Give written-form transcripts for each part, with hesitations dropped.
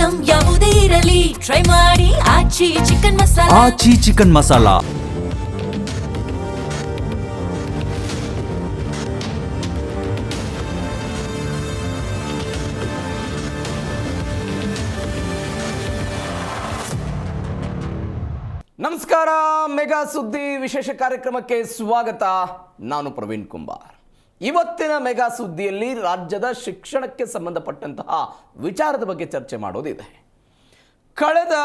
Item ಯಾವುದೇ ಇರಲಿ try ಮಾಡಿ ಆಚಿ ಚಿಕನ್ ಮಸಾಲಾ. ಆಚಿ ಚಿಕನ್ ಮಸಾಲಾ. ನಮಸ್ಕಾರ, ಮೆಗಾ ಸುದ್ದಿ ವಿಶೇಷ ಕಾರ್ಯಕ್ರಮಕ್ಕೆ ಸ್ವಾಗತ. ನಾನು ಪ್ರವೀಣ್ ಕುಂಬಾರ್. ಇವತ್ತಿನ ಮೆಗಾ ಸುದ್ದಿಯಲ್ಲಿ ರಾಜ್ಯದ ಶಿಕ್ಷಣಕ್ಕೆ ಸಂಬಂಧಪಟ್ಟಂತಹ ವಿಚಾರದ ಬಗ್ಗೆ ಚರ್ಚೆ ಮಾಡೋದಿದೆ. ಕಳೆದ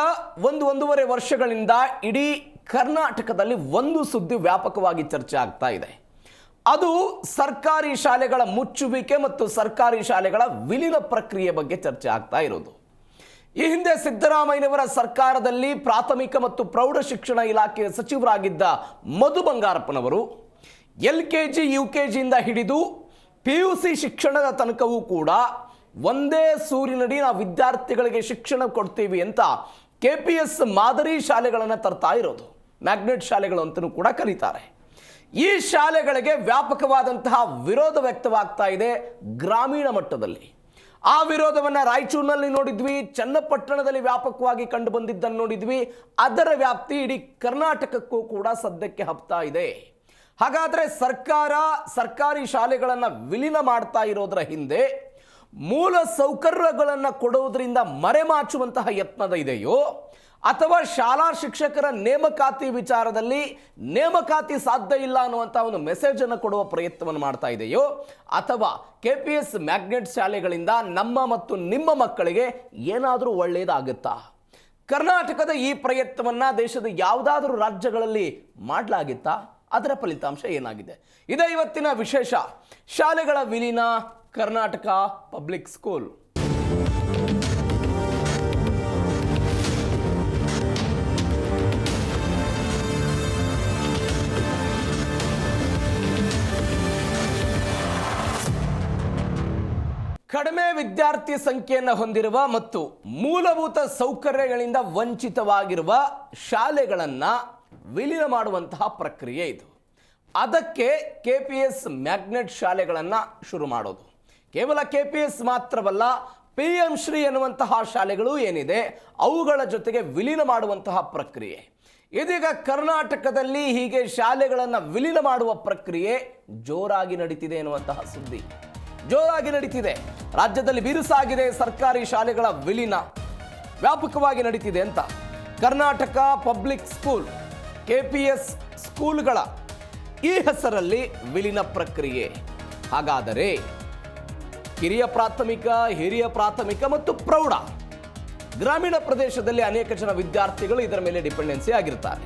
ಒಂದೂವರೆ ವರ್ಷಗಳಿಂದ ಇಡೀ ಕರ್ನಾಟಕದಲ್ಲಿ ಒಂದು ಸುದ್ದಿ ವ್ಯಾಪಕವಾಗಿ ಚರ್ಚೆ ಆಗ್ತಾ ಇದೆ. ಅದು ಸರ್ಕಾರಿ ಶಾಲೆಗಳ ಮುಚ್ಚುವಿಕೆ ಮತ್ತು ಸರ್ಕಾರಿ ಶಾಲೆಗಳ ವಿಲೀನ ಪ್ರಕ್ರಿಯೆ ಬಗ್ಗೆ ಚರ್ಚೆ ಆಗ್ತಾ ಇರೋದು. ಈ ಹಿಂದೆ ಸಿದ್ದರಾಮಯ್ಯನವರ ಸರ್ಕಾರದಲ್ಲಿ ಪ್ರಾಥಮಿಕ ಮತ್ತು ಪ್ರೌಢ ಶಿಕ್ಷಣ ಇಲಾಖೆಯ ಸಚಿವರಾಗಿದ್ದ ಮಧು ಬಂಗಾರಪ್ಪನವರು LKG UKGಯಿಂದ ಹಿಡಿದು PUC ಶಿಕ್ಷಣದ ತನಕವೂ ಕೂಡ ಒಂದೇ ಸೂರಿನಡಿ ನಾವು ವಿದ್ಯಾರ್ಥಿಗಳಿಗೆ ಶಿಕ್ಷಣ ಕೊಡ್ತೀವಿ ಅಂತ KPS ಮಾದರಿ ಶಾಲೆಗಳನ್ನು ತರ್ತಾ ಇರೋದು. ಮ್ಯಾಗ್ನೆಟ್ ಶಾಲೆಗಳು ಅಂತಲೂ ಕೂಡ ಕರೀತಾರೆ. ಈ ಶಾಲೆಗಳಿಗೆ ವ್ಯಾಪಕವಾದಂತಹ ವಿರೋಧ ವ್ಯಕ್ತವಾಗ್ತಾ ಇದೆ ಗ್ರಾಮೀಣ ಮಟ್ಟದಲ್ಲಿ. ಆ ವಿರೋಧವನ್ನು ರಾಯಚೂರಿನಲ್ಲಿ ನೋಡಿದ್ವಿ, ಚನ್ನಪಟ್ಟಣದಲ್ಲಿ ವ್ಯಾಪಕವಾಗಿ ಕಂಡು ಬಂದಿದ್ದನ್ನು ನೋಡಿದ್ವಿ. ಅದರ ವ್ಯಾಪ್ತಿ ಇಡೀ ಕರ್ನಾಟಕಕ್ಕೂ ಕೂಡ ಸದ್ಯಕ್ಕೆ ಹಬ್ತಾ ಇದೆ. ಹಾಗಾದರೆ ಸರ್ಕಾರಿ ಶಾಲೆಗಳನ್ನು ವಿಲೀನ ಮಾಡ್ತಾ ಇರೋದರ ಹಿಂದೆ ಮೂಲ ಸೌಕರ್ಯಗಳನ್ನು ಕೊಡುವುದರಿಂದ ಮರೆಮಾಚುವಂತಹ ಯತ್ನದ ಇದೆಯೋ, ಅಥವಾ ಶಾಲಾ ಶಿಕ್ಷಕರ ನೇಮಕಾತಿ ವಿಚಾರದಲ್ಲಿ ನೇಮಕಾತಿ ಸಾಧ್ಯ ಇಲ್ಲ ಅನ್ನುವಂಥ ಒಂದು ಮೆಸೇಜನ್ನು ಕೊಡುವ ಪ್ರಯತ್ನವನ್ನು ಮಾಡ್ತಾ ಇದೆಯೋ, ಅಥವಾ KPS ಮ್ಯಾಗ್ನೆಟ್ ಶಾಲೆಗಳಿಂದ ನಮ್ಮ ಮತ್ತು ನಿಮ್ಮ ಮಕ್ಕಳಿಗೆ ಏನಾದರೂ ಒಳ್ಳೆಯದಾಗುತ್ತಾ? ಕರ್ನಾಟಕದ ಈ ಪ್ರಯತ್ನವನ್ನು ದೇಶದ ಯಾವುದಾದ್ರೂ ರಾಜ್ಯಗಳಲ್ಲಿ ಮಾಡಲಾಗಿತ್ತಾ? ಅದರ ಫಲಿತಾಂಶ ಏನಾಗಿದೆ? ಇದೇ ಇವತ್ತಿನ ವಿಶೇಷ. ಶಾಲೆಗಳ ವಿಲೀನ, ಕರ್ನಾಟಕ ಪಬ್ಲಿಕ್ ಸ್ಕೂಲ್. ಕಡಿಮೆ ವಿದ್ಯಾರ್ಥಿ ಸಂಖ್ಯೆಯನ್ನು ಹೊಂದಿರುವ ಮತ್ತು ಮೂಲಭೂತ ಸೌಕರ್ಯಗಳಿಂದ ವಂಚಿತವಾಗಿರುವ ಶಾಲೆಗಳನ್ನು ವಿಲೀನ ಮಾಡುವಂತಹ ಪ್ರಕ್ರಿಯೆ ಇದು. ಅದಕ್ಕೆ KPS ಮ್ಯಾಗ್ನೆಟ್ ಶಾಲೆಗಳನ್ನು ಶುರು ಮಾಡೋದು. ಕೇವಲ KPS ಮಾತ್ರವಲ್ಲ, PM ಶ್ರೀ ಎನ್ನುವಂತಹ ಶಾಲೆಗಳು ಏನಿದೆ ಅವುಗಳ ಜೊತೆಗೆ ವಿಲೀನ ಮಾಡುವಂತಹ ಪ್ರಕ್ರಿಯೆ. ಇದೀಗ ಕರ್ನಾಟಕದಲ್ಲಿ ಹೀಗೆ ಶಾಲೆಗಳನ್ನು ವಿಲೀನ ಮಾಡುವ ಪ್ರಕ್ರಿಯೆ ಜೋರಾಗಿ ನಡೀತಿದೆ ಎನ್ನುವಂತಹ ಸುದ್ದಿ ಜೋರಾಗಿ ನಡೀತಿದೆ. ರಾಜ್ಯದಲ್ಲಿ ಬಿರುಸಾಗಿದೆ ಸರ್ಕಾರಿ ಶಾಲೆಗಳ ವಿಲೀನ, ವ್ಯಾಪಕವಾಗಿ ನಡೀತಿದೆ ಅಂತ. ಕರ್ನಾಟಕ ಪಬ್ಲಿಕ್ ಸ್ಕೂಲ್, KPS ಸ್ಕೂಲ್ಗಳ ಈ ಹೆಸರಲ್ಲಿ ವಿಲೀನ ಪ್ರಕ್ರಿಯೆ. ಹಾಗಾದರೆ ಕಿರಿಯ ಪ್ರಾಥಮಿಕ, ಹಿರಿಯ ಪ್ರಾಥಮಿಕ ಮತ್ತು ಪ್ರೌಢ ಗ್ರಾಮೀಣ ಪ್ರದೇಶದಲ್ಲಿ ಅನೇಕ ಜನ ವಿದ್ಯಾರ್ಥಿಗಳು ಇದರ ಮೇಲೆ ಡಿಪೆಂಡೆನ್ಸಿ ಆಗಿರ್ತಾರೆ.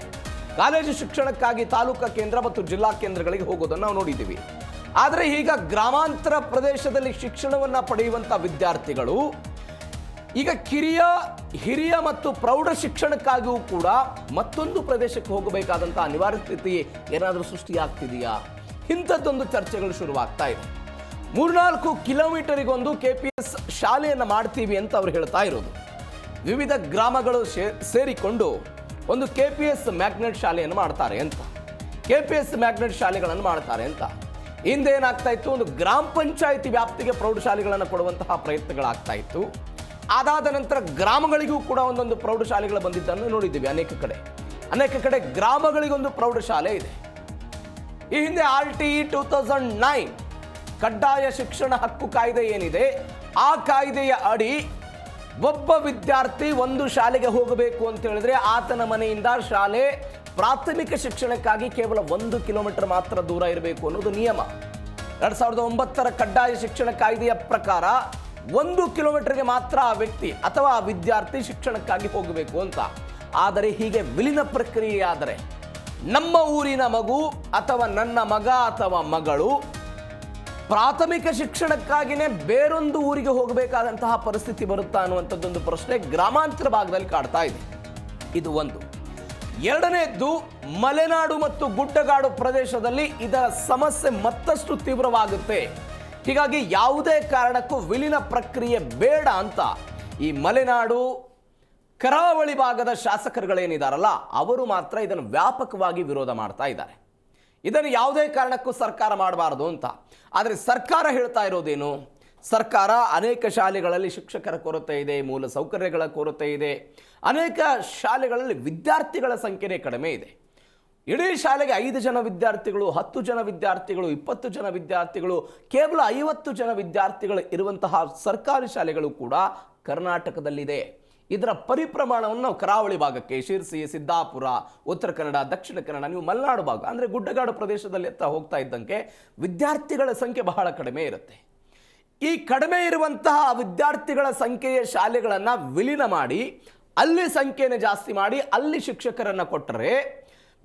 ಕಾಲೇಜು ಶಿಕ್ಷಣಕ್ಕಾಗಿ ತಾಲೂಕಾ ಕೇಂದ್ರ ಮತ್ತು ಜಿಲ್ಲಾ ಕೇಂದ್ರಗಳಿಗೆ ಹೋಗೋದನ್ನು ನಾವು ನೋಡಿದ್ದೀವಿ. ಆದರೆ ಈಗ ಗ್ರಾಮಾಂತರ ಪ್ರದೇಶದಲ್ಲಿ ಶಿಕ್ಷಣವನ್ನು ಪಡೆಯುವಂಥ ವಿದ್ಯಾರ್ಥಿಗಳು ಈಗ ಕಿರಿಯ, ಹಿರಿಯ ಮತ್ತು ಪ್ರೌಢ ಶಿಕ್ಷಣಕ್ಕಾಗಿಯೂ ಕೂಡ ಮತ್ತೊಂದು ಪ್ರದೇಶಕ್ಕೆ ಹೋಗಬೇಕಾದಂಥ ಅನಿವಾರ್ಯ ಸ್ಥಿತಿ ಏನಾದರೂ ಸೃಷ್ಟಿಯಾಗ್ತಿದೆಯಾ? ಇಂಥದ್ದೊಂದು ಚರ್ಚೆಗಳು ಶುರುವಾಗ್ತಾ ಇದೆ. 3-4 ಕಿಲೋಮೀಟರಿಗೊಂದು KPS ಶಾಲೆಯನ್ನು ಮಾಡ್ತೀವಿ ಅಂತ ಅವ್ರು ಹೇಳ್ತಾ ಇರೋದು. ವಿವಿಧ ಗ್ರಾಮಗಳು ಸೇರಿಕೊಂಡು ಒಂದು KPS ಮ್ಯಾಗ್ನೆಟ್ ಶಾಲೆಯನ್ನು ಮಾಡ್ತಾರೆ ಅಂತ, KPS ಮ್ಯಾಗ್ನೆಟ್ ಶಾಲೆಗಳನ್ನು ಮಾಡ್ತಾರೆ ಅಂತ. ಹಿಂದೆ ಏನಾಗ್ತಾ ಇತ್ತು, ಒಂದು ಗ್ರಾಮ ಪಂಚಾಯಿತಿ ವ್ಯಾಪ್ತಿಗೆ ಪ್ರೌಢಶಾಲೆಗಳನ್ನು ಕೊಡುವಂತಹ ಪ್ರಯತ್ನಗಳಾಗ್ತಾ ಇತ್ತು. ಅದಾದ ನಂತರ ಗ್ರಾಮಗಳಿಗೂ ಕೂಡ ಒಂದೊಂದು ಪ್ರೌಢಶಾಲೆಗಳು ಬಂದಿದ್ದನ್ನು ನೋಡಿದ್ದೀವಿ. ಅನೇಕ ಕಡೆ ಗ್ರಾಮಗಳಿಗೊಂದು ಪ್ರೌಢಶಾಲೆ ಇದೆ. ಈ ಹಿಂದೆ RTE 2009 ಕಡ್ಡಾಯ ಶಿಕ್ಷಣ ಹಕ್ಕು ಕಾಯ್ದೆ ಏನಿದೆ, ಆ ಕಾಯ್ದೆಯ ಅಡಿ ಒಬ್ಬ ವಿದ್ಯಾರ್ಥಿ ಒಂದು ಶಾಲೆಗೆ ಹೋಗಬೇಕು ಅಂತ ಹೇಳಿದ್ರೆ ಆತನ ಮನೆಯಿಂದ ಶಾಲೆ ಪ್ರಾಥಮಿಕ ಶಿಕ್ಷಣಕ್ಕಾಗಿ ಕೇವಲ 1 ಕಿಲೋಮೀಟರ್ ಮಾತ್ರ ದೂರ ಇರಬೇಕು ಅನ್ನೋದು ನಿಯಮ. 2009ರ ಕಡ್ಡಾಯ ಶಿಕ್ಷಣ ಕಾಯ್ದೆಯ ಪ್ರಕಾರ 1 ಕಿಲೋಮೀಟರ್ಗೆ ಮಾತ್ರ ಆ ವ್ಯಕ್ತಿ ಅಥವಾ ಆ ವಿದ್ಯಾರ್ಥಿ ಶಿಕ್ಷಣಕ್ಕಾಗಿ ಹೋಗಬೇಕು ಅಂತ. ಆದರೆ ಹೀಗೆ ವಿಲೀನ ಪ್ರಕ್ರಿಯೆ ಆದರೆ ನಮ್ಮ ಊರಿನ ಮಗು ಅಥವಾ ನನ್ನ ಮಗ ಅಥವಾ ಮಗಳು ಪ್ರಾಥಮಿಕ ಶಿಕ್ಷಣಕ್ಕಾಗಿಯೇ ಬೇರೊಂದು ಊರಿಗೆ ಹೋಗಬೇಕಾದಂತಹ ಪರಿಸ್ಥಿತಿ ಬರುತ್ತಾ ಅನ್ನುವಂಥದ್ದೊಂದು ಪ್ರಶ್ನೆ ಗ್ರಾಮಾಂತರ ಭಾಗದಲ್ಲಿ ಕಾಡ್ತಾ ಇದೆ. ಇದು ಒಂದು. ಎರಡನೇದ್ದು, ಮಲೆನಾಡು ಮತ್ತು ಗುಡ್ಡಗಾಡು ಪ್ರದೇಶದಲ್ಲಿ ಇದರ ಸಮಸ್ಯೆ ಮತ್ತಷ್ಟು ತೀವ್ರವಾಗುತ್ತೆ. ಹೀಗಾಗಿ ಯಾವುದೇ ಕಾರಣಕ್ಕೂ ವಿಲೀನ ಪ್ರಕ್ರಿಯೆ ಬೇಡ ಅಂತ ಈ ಮಲೆನಾಡು ಕರಾವಳಿ ಭಾಗದ ಶಾಸಕರುಗಳೇನಿದಾರಲ್ಲ ಅವರು ಮಾತ್ರ ಇದನ್ನು ವ್ಯಾಪಕವಾಗಿ ವಿರೋಧ ಮಾಡ್ತಾ ಇದ್ದಾರೆ. ಇದನ್ನು ಯಾವುದೇ ಕಾರಣಕ್ಕೂ ಸರ್ಕಾರ ಮಾಡಬಾರದು ಅಂತ. ಆದರೆ ಸರ್ಕಾರ ಹೇಳ್ತಾ ಇರೋದೇನು, ಸರ್ಕಾರ ಅನೇಕ ಶಾಲೆಗಳಲ್ಲಿ ಶಿಕ್ಷಕರ ಕೊರತೆ ಇದೆ, ಮೂಲ ಸೌಕರ್ಯಗಳ ಕೊರತೆ ಇದೆ, ಅನೇಕ ಶಾಲೆಗಳಲ್ಲಿ ವಿದ್ಯಾರ್ಥಿಗಳ ಸಂಖ್ಯೆನೇ ಕಡಿಮೆ ಇದೆ. ಇಡೀ ಶಾಲೆಗೆ 5 ಜನ ವಿದ್ಯಾರ್ಥಿಗಳು, 10 ಜನ ವಿದ್ಯಾರ್ಥಿಗಳು, 20 ಜನ ವಿದ್ಯಾರ್ಥಿಗಳು, ಕೇವಲ 50 ಜನ ವಿದ್ಯಾರ್ಥಿಗಳು ಇರುವಂತಹ ಸರ್ಕಾರಿ ಶಾಲೆಗಳು ಕೂಡ ಕರ್ನಾಟಕದಲ್ಲಿದೆ. ಇದರ ಪರಿಪ್ರಮಾಣವನ್ನು ನಾವು ಕರಾವಳಿ ಭಾಗಕ್ಕೆ, ಶಿರ್ಸಿ, ಸಿದ್ದಾಪುರ, ಉತ್ತರ ಕನ್ನಡ, ದಕ್ಷಿಣ ಕನ್ನಡ, ನೀವು ಮಲೆನಾಡು ಭಾಗ ಅಂದರೆ ಗುಡ್ಡಗಾಡು ಪ್ರದೇಶದಲ್ಲಿ ಹೋಗ್ತಾ ಇದ್ದಂಗೆ ವಿದ್ಯಾರ್ಥಿಗಳ ಸಂಖ್ಯೆ ಬಹಳ ಕಡಿಮೆ ಇರುತ್ತೆ. ಈ ಕಡಿಮೆ ಇರುವಂತಹ ವಿದ್ಯಾರ್ಥಿಗಳ ಸಂಖ್ಯೆಯ ಶಾಲೆಗಳನ್ನು ವಿಲೀನ ಮಾಡಿ ಅಲ್ಲಿ ಸಂಖ್ಯೆಯನ್ನು ಜಾಸ್ತಿ ಮಾಡಿ ಅಲ್ಲಿ ಶಿಕ್ಷಕರನ್ನು ಕೊಟ್ಟರೆ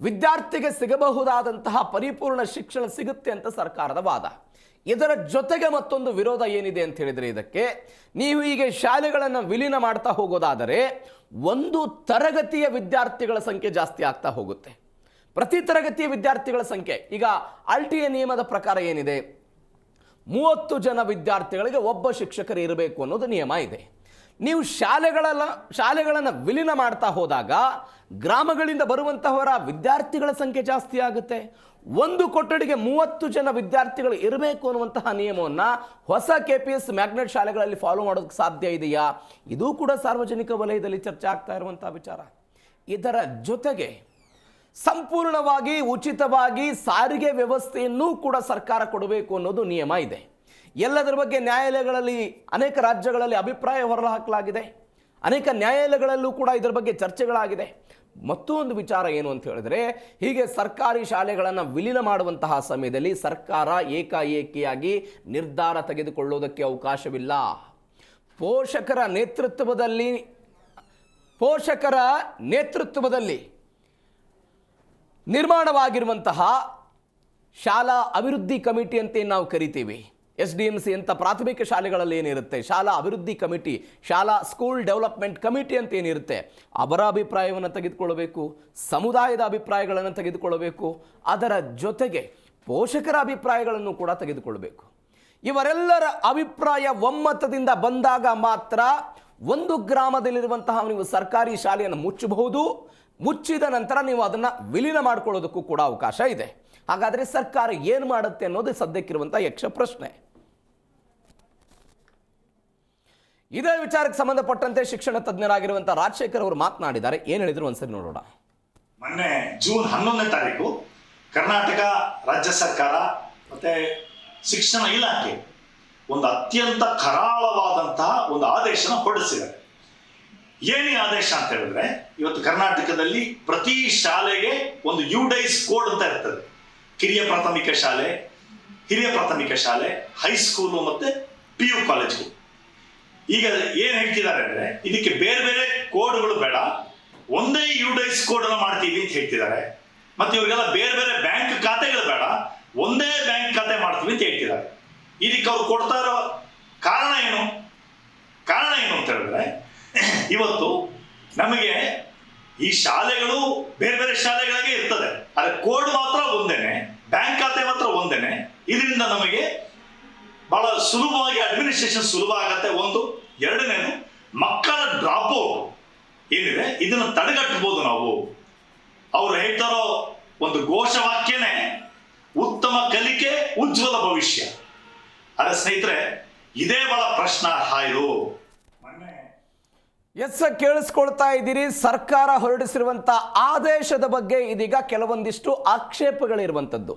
ವಿದ್ಯಾರ್ಥಿಗೆ ಸಿಗಬಹುದಾದಂತಹ ಪರಿಪೂರ್ಣ ಶಿಕ್ಷಣ ಸಿಗುತ್ತೆ ಅಂತ ಸರ್ಕಾರದ ವಾದ. ಇದರ ಜೊತೆಗೆ ಮತ್ತೊಂದು ವಿರೋಧ ಏನಿದೆ ಅಂತ ಹೇಳಿದರೆ, ಇದಕ್ಕೆ ನೀವು ಈಗ ಶಾಲೆಗಳನ್ನು ವಿಲೀನ ಮಾಡ್ತಾ ಹೋಗೋದಾದರೆ ಒಂದು ತರಗತಿಯ ವಿದ್ಯಾರ್ಥಿಗಳ ಸಂಖ್ಯೆ ಜಾಸ್ತಿ ಆಗ್ತಾ ಹೋಗುತ್ತೆ. ಪ್ರತಿ ತರಗತಿಯ ವಿದ್ಯಾರ್ಥಿಗಳ ಸಂಖ್ಯೆ ಈಗ RTI ನಿಯಮದ ಪ್ರಕಾರ ಏನಿದೆ, 30 ಜನ ವಿದ್ಯಾರ್ಥಿಗಳಿಗೆ ಒಬ್ಬ ಶಿಕ್ಷಕರು ಇರಬೇಕು ಅನ್ನೋದು ನಿಯಮ ಇದೆ. ನೀವು ಶಾಲೆಗಳನ್ನು ವಿಲೀನ ಮಾಡ್ತಾ ಹೋದಾಗ ಗ್ರಾಮಗಳಿಂದ ಬರುವಂತಹವರ ವಿದ್ಯಾರ್ಥಿಗಳ ಸಂಖ್ಯೆ ಜಾಸ್ತಿ ಆಗುತ್ತೆ. ಒಂದು ಕೊಠಡಿಗೆ 30 ಜನ ವಿದ್ಯಾರ್ಥಿಗಳು ಇರಬೇಕು ಅನ್ನುವಂತಹ ನಿಯಮವನ್ನು ಹೊಸ KPS ಮ್ಯಾಗ್ನೆಟ್ ಶಾಲೆಗಳಲ್ಲಿ ಫಾಲೋ ಮಾಡೋದಕ್ಕೆ ಸಾಧ್ಯ ಇದೆಯಾ? ಇದೂ ಕೂಡ ಸಾರ್ವಜನಿಕ ವಲಯದಲ್ಲಿ ಚರ್ಚೆ ಆಗ್ತಾ ಇರುವಂತಹ ವಿಚಾರ. ಇದರ ಜೊತೆಗೆ ಸಂಪೂರ್ಣವಾಗಿ ಉಚಿತವಾಗಿ ಸಾರಿಗೆ ವ್ಯವಸ್ಥೆಯನ್ನೂ ಕೂಡ ಸರ್ಕಾರ ಕೊಡಬೇಕು ಅನ್ನೋದು ನಿಯಮ ಇದೆ. ಎಲ್ಲದರ ಬಗ್ಗೆ ನ್ಯಾಯಾಲಯಗಳಲ್ಲಿ ಅನೇಕ ರಾಜ್ಯಗಳಲ್ಲಿ ಅಭಿಪ್ರಾಯ ಹೊರಹಾಕಲಾಗಿದೆ. ಅನೇಕ ನ್ಯಾಯಾಲಯಗಳಲ್ಲೂ ಕೂಡ ಇದರ ಬಗ್ಗೆ ಚರ್ಚೆಗಳಾಗಿದೆ. ಮತ್ತೊಂದು ವಿಚಾರ ಏನು ಅಂತ ಹೇಳಿದ್ರೆ, ಹೀಗೆ ಸರ್ಕಾರಿ ಶಾಲೆಗಳನ್ನು ವಿಲೀನ ಮಾಡುವಂತಹ ಸಮಯದಲ್ಲಿ ಸರ್ಕಾರ ಏಕಾಏಕಿಯಾಗಿ ನಿರ್ಧಾರ ತೆಗೆದುಕೊಳ್ಳುವುದಕ್ಕೆ ಅವಕಾಶವಿಲ್ಲ. ಪೋಷಕರ ನೇತೃತ್ವದಲ್ಲಿ ನಿರ್ಮಾಣವಾಗಿರುವಂತಹ ಶಾಲಾ ಅಭಿವೃದ್ಧಿ ಕಮಿಟಿ ಅಂತ ನಾವು ಕರಿತೀವಿ. SDMC ಅಂತ ಪ್ರಾಥಮಿಕ ಶಾಲೆಗಳಲ್ಲಿ ಏನಿರುತ್ತೆ, ಶಾಲಾ ಅಭಿವೃದ್ಧಿ ಕಮಿಟಿ, ಶಾಲಾ ಸ್ಕೂಲ್ ಡೆವಲಪ್ಮೆಂಟ್ ಕಮಿಟಿ ಅಂತ ಏನಿರುತ್ತೆ, ಅವರ ಅಭಿಪ್ರಾಯವನ್ನು ತೆಗೆದುಕೊಳ್ಳಬೇಕು, ಸಮುದಾಯದ ಅಭಿಪ್ರಾಯಗಳನ್ನು ತೆಗೆದುಕೊಳ್ಳಬೇಕು, ಅದರ ಜೊತೆಗೆ ಪೋಷಕರ ಅಭಿಪ್ರಾಯಗಳನ್ನು ಕೂಡ ತೆಗೆದುಕೊಳ್ಳಬೇಕು. ಇವರೆಲ್ಲರ ಅಭಿಪ್ರಾಯ ಒಮ್ಮತದಿಂದ ಬಂದಾಗ ಮಾತ್ರ ಒಂದು ಗ್ರಾಮದಲ್ಲಿರುವಂತಹ ನೀವು ಸರ್ಕಾರಿ ಶಾಲೆಯನ್ನು ಮುಚ್ಚಬಹುದು. ಮುಚ್ಚಿದ ನಂತರ ನೀವು ಅದನ್ನು ವಿಲೀನ ಮಾಡಿಕೊಳ್ಳೋದಕ್ಕೂ ಕೂಡ ಅವಕಾಶ ಇದೆ. ಹಾಗಾದರೆ ಸರ್ಕಾರ ಏನು ಮಾಡುತ್ತೆ ಅನ್ನೋದು ಸದ್ಯಕ್ಕಿರುವಂಥ ಯಕ್ಷ ಪ್ರಶ್ನೆ. ಇದೇ ವಿಚಾರಕ್ಕೆ ಸಂಬಂಧಪಟ್ಟಂತೆ ಶಿಕ್ಷಣ ತಜ್ಞರಾಗಿರುವಂಥ ರಾಜಶೇಖರ್ ಅವರು ಮಾತನಾಡಿದ್ದಾರೆ. ಏನು ಹೇಳಿದ್ರು ಒಂದ್ಸರಿ ನೋಡೋಣ. ಮೊನ್ನೆ ಜೂನ್ 11ನೇ ತಾರೀಕು ಕರ್ನಾಟಕ ರಾಜ್ಯ ಸರ್ಕಾರ ಮತ್ತೆ ಶಿಕ್ಷಣ ಇಲಾಖೆ ಒಂದು ಅತ್ಯಂತ ಕರಾಳವಾದಂತಹ ಒಂದು ಆದೇಶನ ಹೊರಡಿಸಿದೆ. ಏನೇ ಆದೇಶ ಅಂತ ಹೇಳಿದ್ರೆ, ಇವತ್ತು ಕರ್ನಾಟಕದಲ್ಲಿ ಪ್ರತಿ ಶಾಲೆಗೆ ಒಂದು UDIS ಕೋಡ್ ಅಂತ ಇರ್ತದೆ. ಕಿರಿಯ ಪ್ರಾಥಮಿಕ ಶಾಲೆ, ಹಿರಿಯ ಪ್ರಾಥಮಿಕ ಶಾಲೆ, ಹೈಸ್ಕೂಲು ಮತ್ತೆ PU ಕಾಲೇಜ್ಗಳು. ಈಗ ಏನ್ ಹೇಳ್ತಿದ್ದಾರೆ ಅಂದ್ರೆ, ಇದಕ್ಕೆ ಬೇರೆ ಬೇರೆ ಕೋಡ್ಗಳು ಬೇಡ, ಒಂದೇ UDIS ಕೋಡ್ ಅನ್ನು ಮಾಡ್ತೀವಿ ಅಂತ ಹೇಳ್ತಿದ್ದಾರೆ. ಮತ್ತೆ ಇವ್ರಿಗೆಲ್ಲ ಬೇರೆ ಬೇರೆ ಬ್ಯಾಂಕ್ ಖಾತೆಗಳು ಬೇಡ, ಒಂದೇ ಬ್ಯಾಂಕ್ ಖಾತೆ ಮಾಡ್ತೀವಿ ಅಂತ ಹೇಳ್ತಿದ್ದಾರೆ. ಇದಕ್ಕೆ ಅವ್ರು ಕೊಡ್ತಾ ಇರೋ ಕಾರಣ ಏನು ಅಂತ ಹೇಳಿದ್ರೆ, ಇವತ್ತು ನಮಗೆ ಈ ಶಾಲೆಗಳು ಬೇರೆ ಬೇರೆ ಶಾಲೆಗಳಿಗೆ ಇರ್ತದೆ, ಆದರೆ ಕೋಡ್ ಮಾತ್ರ ಒಂದೇನೆ, ಬ್ಯಾಂಕ್ ಖಾತೆ ಮಾತ್ರ ಒಂದೇನೆ. ಇದರಿಂದ ನಮಗೆ ಬಹಳ ಸುಲಭವಾಗಿ ಅಡ್ಮಿನಿಸ್ಟ್ರೇಷನ್ ಸುಲಭ ಆಗತ್ತೆ. ಒಂದು, ಎರಡನೇದು ಮಕ್ಕಳ ಡ್ರಾಪ್ ಔಟ್ ಏನಿದೆ ಇದನ್ನು ತಡೆಗಟ್ಟಬಹುದು ನಾವು. ಅವ್ರು ಹೇಳ್ತಾರೋ ಒಂದು ಘೋಷವಾಕ್ಯನೇ ಉತ್ತಮ ಕಲಿಕೆ ಉಜ್ವಲ ಭವಿಷ್ಯ. ಅದೇ ಸ್ನೇಹಿತರೆ, ಇದೇ ಬಹಳ ಪ್ರಶ್ನಾರ್ಹ ಇದು. ಕೇಳಿಸ್ಕೊಳ್ತಾ ಇದ್ದೀರಿ. ಸರ್ಕಾರ ಹೊರಡಿಸಿರುವಂಥ ಆದೇಶದ ಬಗ್ಗೆ ಇದೀಗ ಕೆಲವೊಂದಿಷ್ಟು ಆಕ್ಷೇಪಗಳಿರುವಂಥದ್ದು.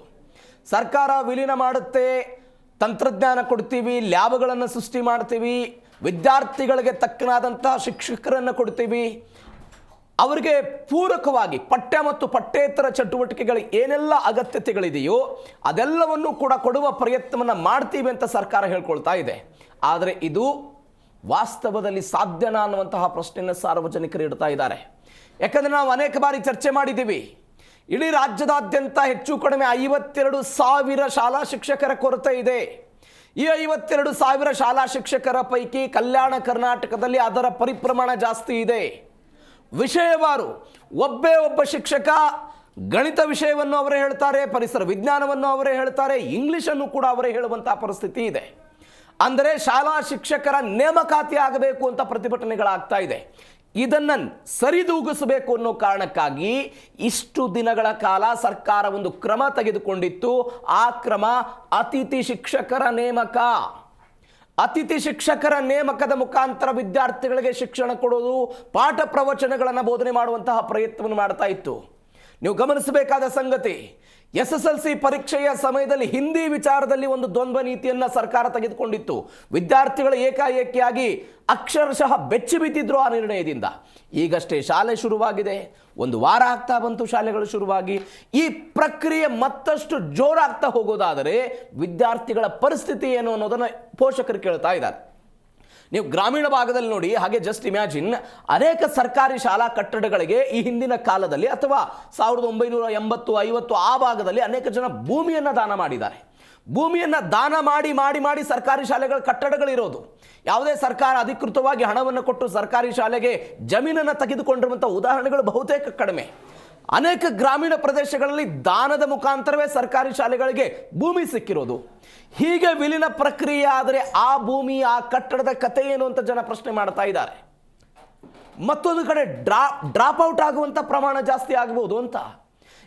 ಸರ್ಕಾರ ವಿಲೀನ ಮಾಡುತ್ತೆ, ತಂತ್ರಜ್ಞಾನ ಕೊಡ್ತೀವಿ, ಲ್ಯಾಬ್ಗಳನ್ನು ಸೃಷ್ಟಿ ಮಾಡ್ತೀವಿ, ವಿದ್ಯಾರ್ಥಿಗಳಿಗೆ ತಕ್ಕನಾದಂತಹ ಶಿಕ್ಷಕರನ್ನು ಕೊಡ್ತೀವಿ, ಅವರಿಗೆ ಪೂರಕವಾಗಿ ಪಠ್ಯ ಮತ್ತು ಪಠ್ಯೇತರ ಚಟುವಟಿಕೆಗಳು ಏನೆಲ್ಲ ಅಗತ್ಯತೆಗಳಿದೆಯೋ ಅದೆಲ್ಲವನ್ನು ಕೂಡ ಕೊಡುವ ಪ್ರಯತ್ನವನ್ನು ಮಾಡ್ತೀವಿ ಅಂತ ಸರ್ಕಾರ ಹೇಳ್ಕೊಳ್ತಾ ಇದೆ. ಆದರೆ ಇದು ವಾಸ್ತವದಲ್ಲಿ ಸಾಧ್ಯನಾ ಅನ್ನುವಂತಹ ಪ್ರಶ್ನೆಯನ್ನು ಸಾರ್ವಜನಿಕರು ಇಡ್ತಾ ಇದ್ದಾರೆ. ಯಾಕಂದರೆ ನಾವು ಅನೇಕ ಬಾರಿ ಚರ್ಚೆ ಮಾಡಿದ್ದೀವಿ. ಇಡೀ ರಾಜ್ಯದಾದ್ಯಂತ ಹೆಚ್ಚು ಕಡಿಮೆ 52,000 ಶಾಲಾ ಶಿಕ್ಷಕರ ಕೊರತೆ ಇದೆ. ಈ 52,000 ಶಾಲಾ ಶಿಕ್ಷಕರ ಪೈಕಿ ಕಲ್ಯಾಣ ಕರ್ನಾಟಕದಲ್ಲಿ ಅದರ ಪರಿಪ್ರಮಾಣ ಜಾಸ್ತಿ ಇದೆ. ವಿಷಯವಾರು ಒಬ್ಬ ಶಿಕ್ಷಕ ಗಣಿತ ವಿಷಯವನ್ನು ಅವರೇ ಹೇಳ್ತಾರೆ, ಪರಿಸರ ವಿಜ್ಞಾನವನ್ನು ಅವರೇ ಹೇಳ್ತಾರೆ, ಇಂಗ್ಲಿಷನ್ನು ಕೂಡ ಅವರೇ ಹೇಳುವಂತಹ ಪರಿಸ್ಥಿತಿ ಇದೆ. ಅಂದರೆ ಶಾಲಾ ಶಿಕ್ಷಕರ ನೇಮಕಾತಿ ಆಗಬೇಕು ಅಂತ ಪ್ರತಿಭಟನೆಗಳಾಗ್ತಾ ಇದೆ. ಇದನ್ನು ಸರಿದೂಗಿಸಬೇಕು ಅನ್ನೋ ಕಾರಣಕ್ಕಾಗಿ ಇಷ್ಟು ದಿನಗಳ ಕಾಲ ಸರ್ಕಾರ ಒಂದು ಕ್ರಮ ತೆಗೆದುಕೊಂಡಿತ್ತು. ಆ ಕ್ರಮ ಅತಿಥಿ ಶಿಕ್ಷಕರ ನೇಮಕ. ಅತಿಥಿ ಶಿಕ್ಷಕರ ನೇಮಕದ ಮುಖಾಂತರ ವಿದ್ಯಾರ್ಥಿಗಳಿಗೆ ಶಿಕ್ಷಣ ಕೊಡೋದು, ಪಾಠ ಪ್ರವಚನಗಳನ್ನು ಬೋಧನೆ ಮಾಡುವಂತಹ ಪ್ರಯತ್ನವನ್ನು ಮಾಡ್ತಾ ಇತ್ತು. ನೀವು ಗಮನಿಸಬೇಕಾದ ಸಂಗತಿ, SSLC ಪರೀಕ್ಷೆಯ ಸಮಯದಲ್ಲಿ ಹಿಂದಿ ವಿಚಾರದಲ್ಲಿ ಒಂದು ದ್ವಂದ್ವ ನೀತಿಯನ್ನು ಸರ್ಕಾರ ತೆಗೆದುಕೊಂಡಿತ್ತು. ವಿದ್ಯಾರ್ಥಿಗಳು ಏಕಾಏಕಿಯಾಗಿ ಅಕ್ಷರಶಃ ಬೆಚ್ಚಿ ಬಿದ್ದಿದ್ರು ಆ ನಿರ್ಣಯದಿಂದ. ಈಗಷ್ಟೇ ಶಾಲೆ ಶುರುವಾಗಿದೆ, ಒಂದು ವಾರ ಆಗ್ತಾ ಬಂತು ಶಾಲೆಗಳು ಶುರುವಾಗಿ. ಈ ಪ್ರಕ್ರಿಯೆ ಮತ್ತಷ್ಟು ಜೋರಾಗ್ತಾ ಹೋಗೋದಾದರೆ ವಿದ್ಯಾರ್ಥಿಗಳ ಪರಿಸ್ಥಿತಿ ಏನು ಅನ್ನೋದನ್ನು ಪೋಷಕರು ಕೇಳ್ತಾ ಇದ್ದಾರೆ. ನೀವು ಗ್ರಾಮೀಣ ಭಾಗದಲ್ಲಿ ನೋಡಿ, ಹಾಗೆ ಜಸ್ಟ್ ಇಮ್ಯಾಜಿನ್, ಅನೇಕ ಸರ್ಕಾರಿ ಶಾಲಾ ಕಟ್ಟಡಗಳಿಗೆ ಈ ಹಿಂದಿನ ಕಾಲದಲ್ಲಿ ಅಥವಾ 1980, 50 ಆ ಭಾಗದಲ್ಲಿ ಅನೇಕ ಜನ ಭೂಮಿಯನ್ನು ದಾನ ಮಾಡಿದ್ದಾರೆ. ಭೂಮಿಯನ್ನು ದಾನ ಮಾಡಿ ಮಾಡಿ ಮಾಡಿ ಸರ್ಕಾರಿ ಶಾಲೆಗಳ ಕಟ್ಟಡಗಳಿರೋದು. ಯಾವುದೇ ಸರ್ಕಾರ ಅಧಿಕೃತವಾಗಿ ಹಣವನ್ನು ಕೊಟ್ಟು ಸರ್ಕಾರಿ ಶಾಲೆಗೆ ಜಮೀನನ್ನು ತೆಗೆದುಕೊಂಡಿರುವಂಥ ಉದಾಹರಣೆಗಳು ಬಹುತೇಕ ಕಡಿಮೆ. ಅನೇಕ ಗ್ರಾಮೀಣ ಪ್ರದೇಶಗಳಲ್ಲಿ ದಾನದ ಮುಖಾಂತರವೇ ಸರ್ಕಾರಿ ಶಾಲೆಗಳಿಗೆ ಭೂಮಿ ಸಿಕ್ಕಿರೋದು. ಹೀಗೆ ವಿಲೀನ ಪ್ರಕ್ರಿಯೆ ಆದರೆ ಆ ಭೂಮಿ, ಆ ಕಟ್ಟಡದ ಕಥೆ ಏನು ಅಂತ ಜನ ಪ್ರಶ್ನೆ ಮಾಡ್ತಾ ಇದ್ದಾರೆ. ಮತ್ತೊಂದು ಕಡೆ ಡ್ರಾಪ್ ಔಟ್ ಆಗುವಂಥ ಪ್ರಮಾಣ ಜಾಸ್ತಿ ಆಗಬಹುದು ಅಂತ.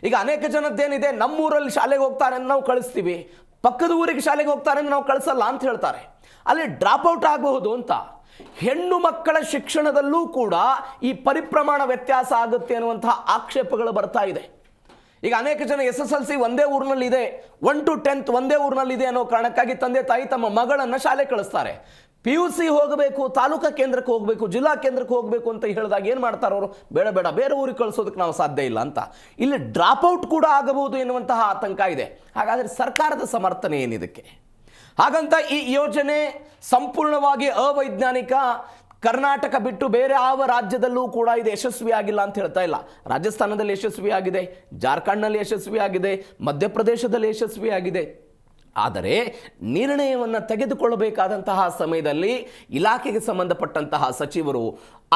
ಈಗ ಅನೇಕ ಜನದ್ದೇನಿದೆ, ನಮ್ಮೂರಲ್ಲಿ ಶಾಲೆಗೆ ಹೋಗ್ತಾರೆ ಅಂತ ನಾವು ಕಳಿಸ್ತೀವಿ, ಪಕ್ಕದ ಊರಿಗೆ ಶಾಲೆಗೆ ಹೋಗ್ತಾರೆ ಅಂತ ನಾವು ಕಳಿಸಲ್ಲ ಅಂತ ಹೇಳ್ತಾರೆ. ಅಲ್ಲಿ ಡ್ರಾಪ್ ಔಟ್ ಆಗಬಹುದು ಅಂತ. ಹೆಣ್ಣು ಮಕ್ಕಳ ಶಿಕ್ಷಣದಲ್ಲೂ ಕೂಡ ಈ ಪರಿಪ್ರಮಾಣ ವ್ಯತ್ಯಾಸ ಆಗುತ್ತೆ ಅನ್ನುವಂತಹ ಆಕ್ಷೇಪಗಳು ಬರ್ತಾ ಇದೆ. ಈಗ ಅನೇಕ ಜನ SSLC ಒಂದೇ ಊರಿನಲ್ಲಿದೆ, 1 to 10th ಒಂದೇ ಊರಿನಲ್ಲಿದೆ ಅನ್ನೋ ಕಾರಣಕ್ಕಾಗಿ ತಂದೆ ತಾಯಿ ತಮ್ಮ ಮಗಳನ್ನು ಶಾಲೆ ಕಳಿಸ್ತಾರೆ. PUC ಹೋಗಬೇಕು, ತಾಲೂಕಾ ಕೇಂದ್ರಕ್ಕೆ ಹೋಗಬೇಕು, ಜಿಲ್ಲಾ ಕೇಂದ್ರಕ್ಕೆ ಹೋಗಬೇಕು ಅಂತ ಹೇಳಿದಾಗ ಏನು ಮಾಡ್ತಾರೆ ಅವರು? ಬೇಡ ಬೇಡ, ಬೇರೆ ಊರಿಗೆ ಕಳಿಸೋದಕ್ಕೆ ನಾವು ಸಾಧ್ಯ ಇಲ್ಲ ಅಂತ. ಇಲ್ಲಿ ಡ್ರಾಪ್ ಔಟ್ ಕೂಡ ಆಗಬಹುದು ಎನ್ನುವಂತಹ ಆತಂಕ ಇದೆ. ಹಾಗಾದರೆ ಸರ್ಕಾರದ ಸಮರ್ಥನೆ ಏನಿದಕ್ಕೆ? ಹಾಗಂತ ಈ ಯೋಜನೆ ಸಂಪೂರ್ಣವಾಗಿ ಅವೈಜ್ಞಾನಿಕ, ಕರ್ನಾಟಕ ಬಿಟ್ಟು ಬೇರೆ ಯಾವ ರಾಜ್ಯದಲ್ಲೂ ಕೂಡ ಇದು ಯಶಸ್ವಿಯಾಗಿಲ್ಲ ಅಂತ ಹೇಳ್ತಾ ಇಲ್ಲ. ರಾಜಸ್ಥಾನದಲ್ಲಿ ಯಶಸ್ವಿಯಾಗಿದೆ, ಜಾರ್ಖಂಡ್ನಲ್ಲಿ ಯಶಸ್ವಿಯಾಗಿದೆ, ಮಧ್ಯಪ್ರದೇಶದಲ್ಲಿ ಯಶಸ್ವಿಯಾಗಿದೆ. ಆದರೆ ನಿರ್ಣಯವನ್ನು ತೆಗೆದುಕೊಳ್ಳಬೇಕಾದಂತಹ ಸಮಯದಲ್ಲಿ ಇಲಾಖೆಗೆ ಸಂಬಂಧಪಟ್ಟಂತಹ ಸಚಿವರು,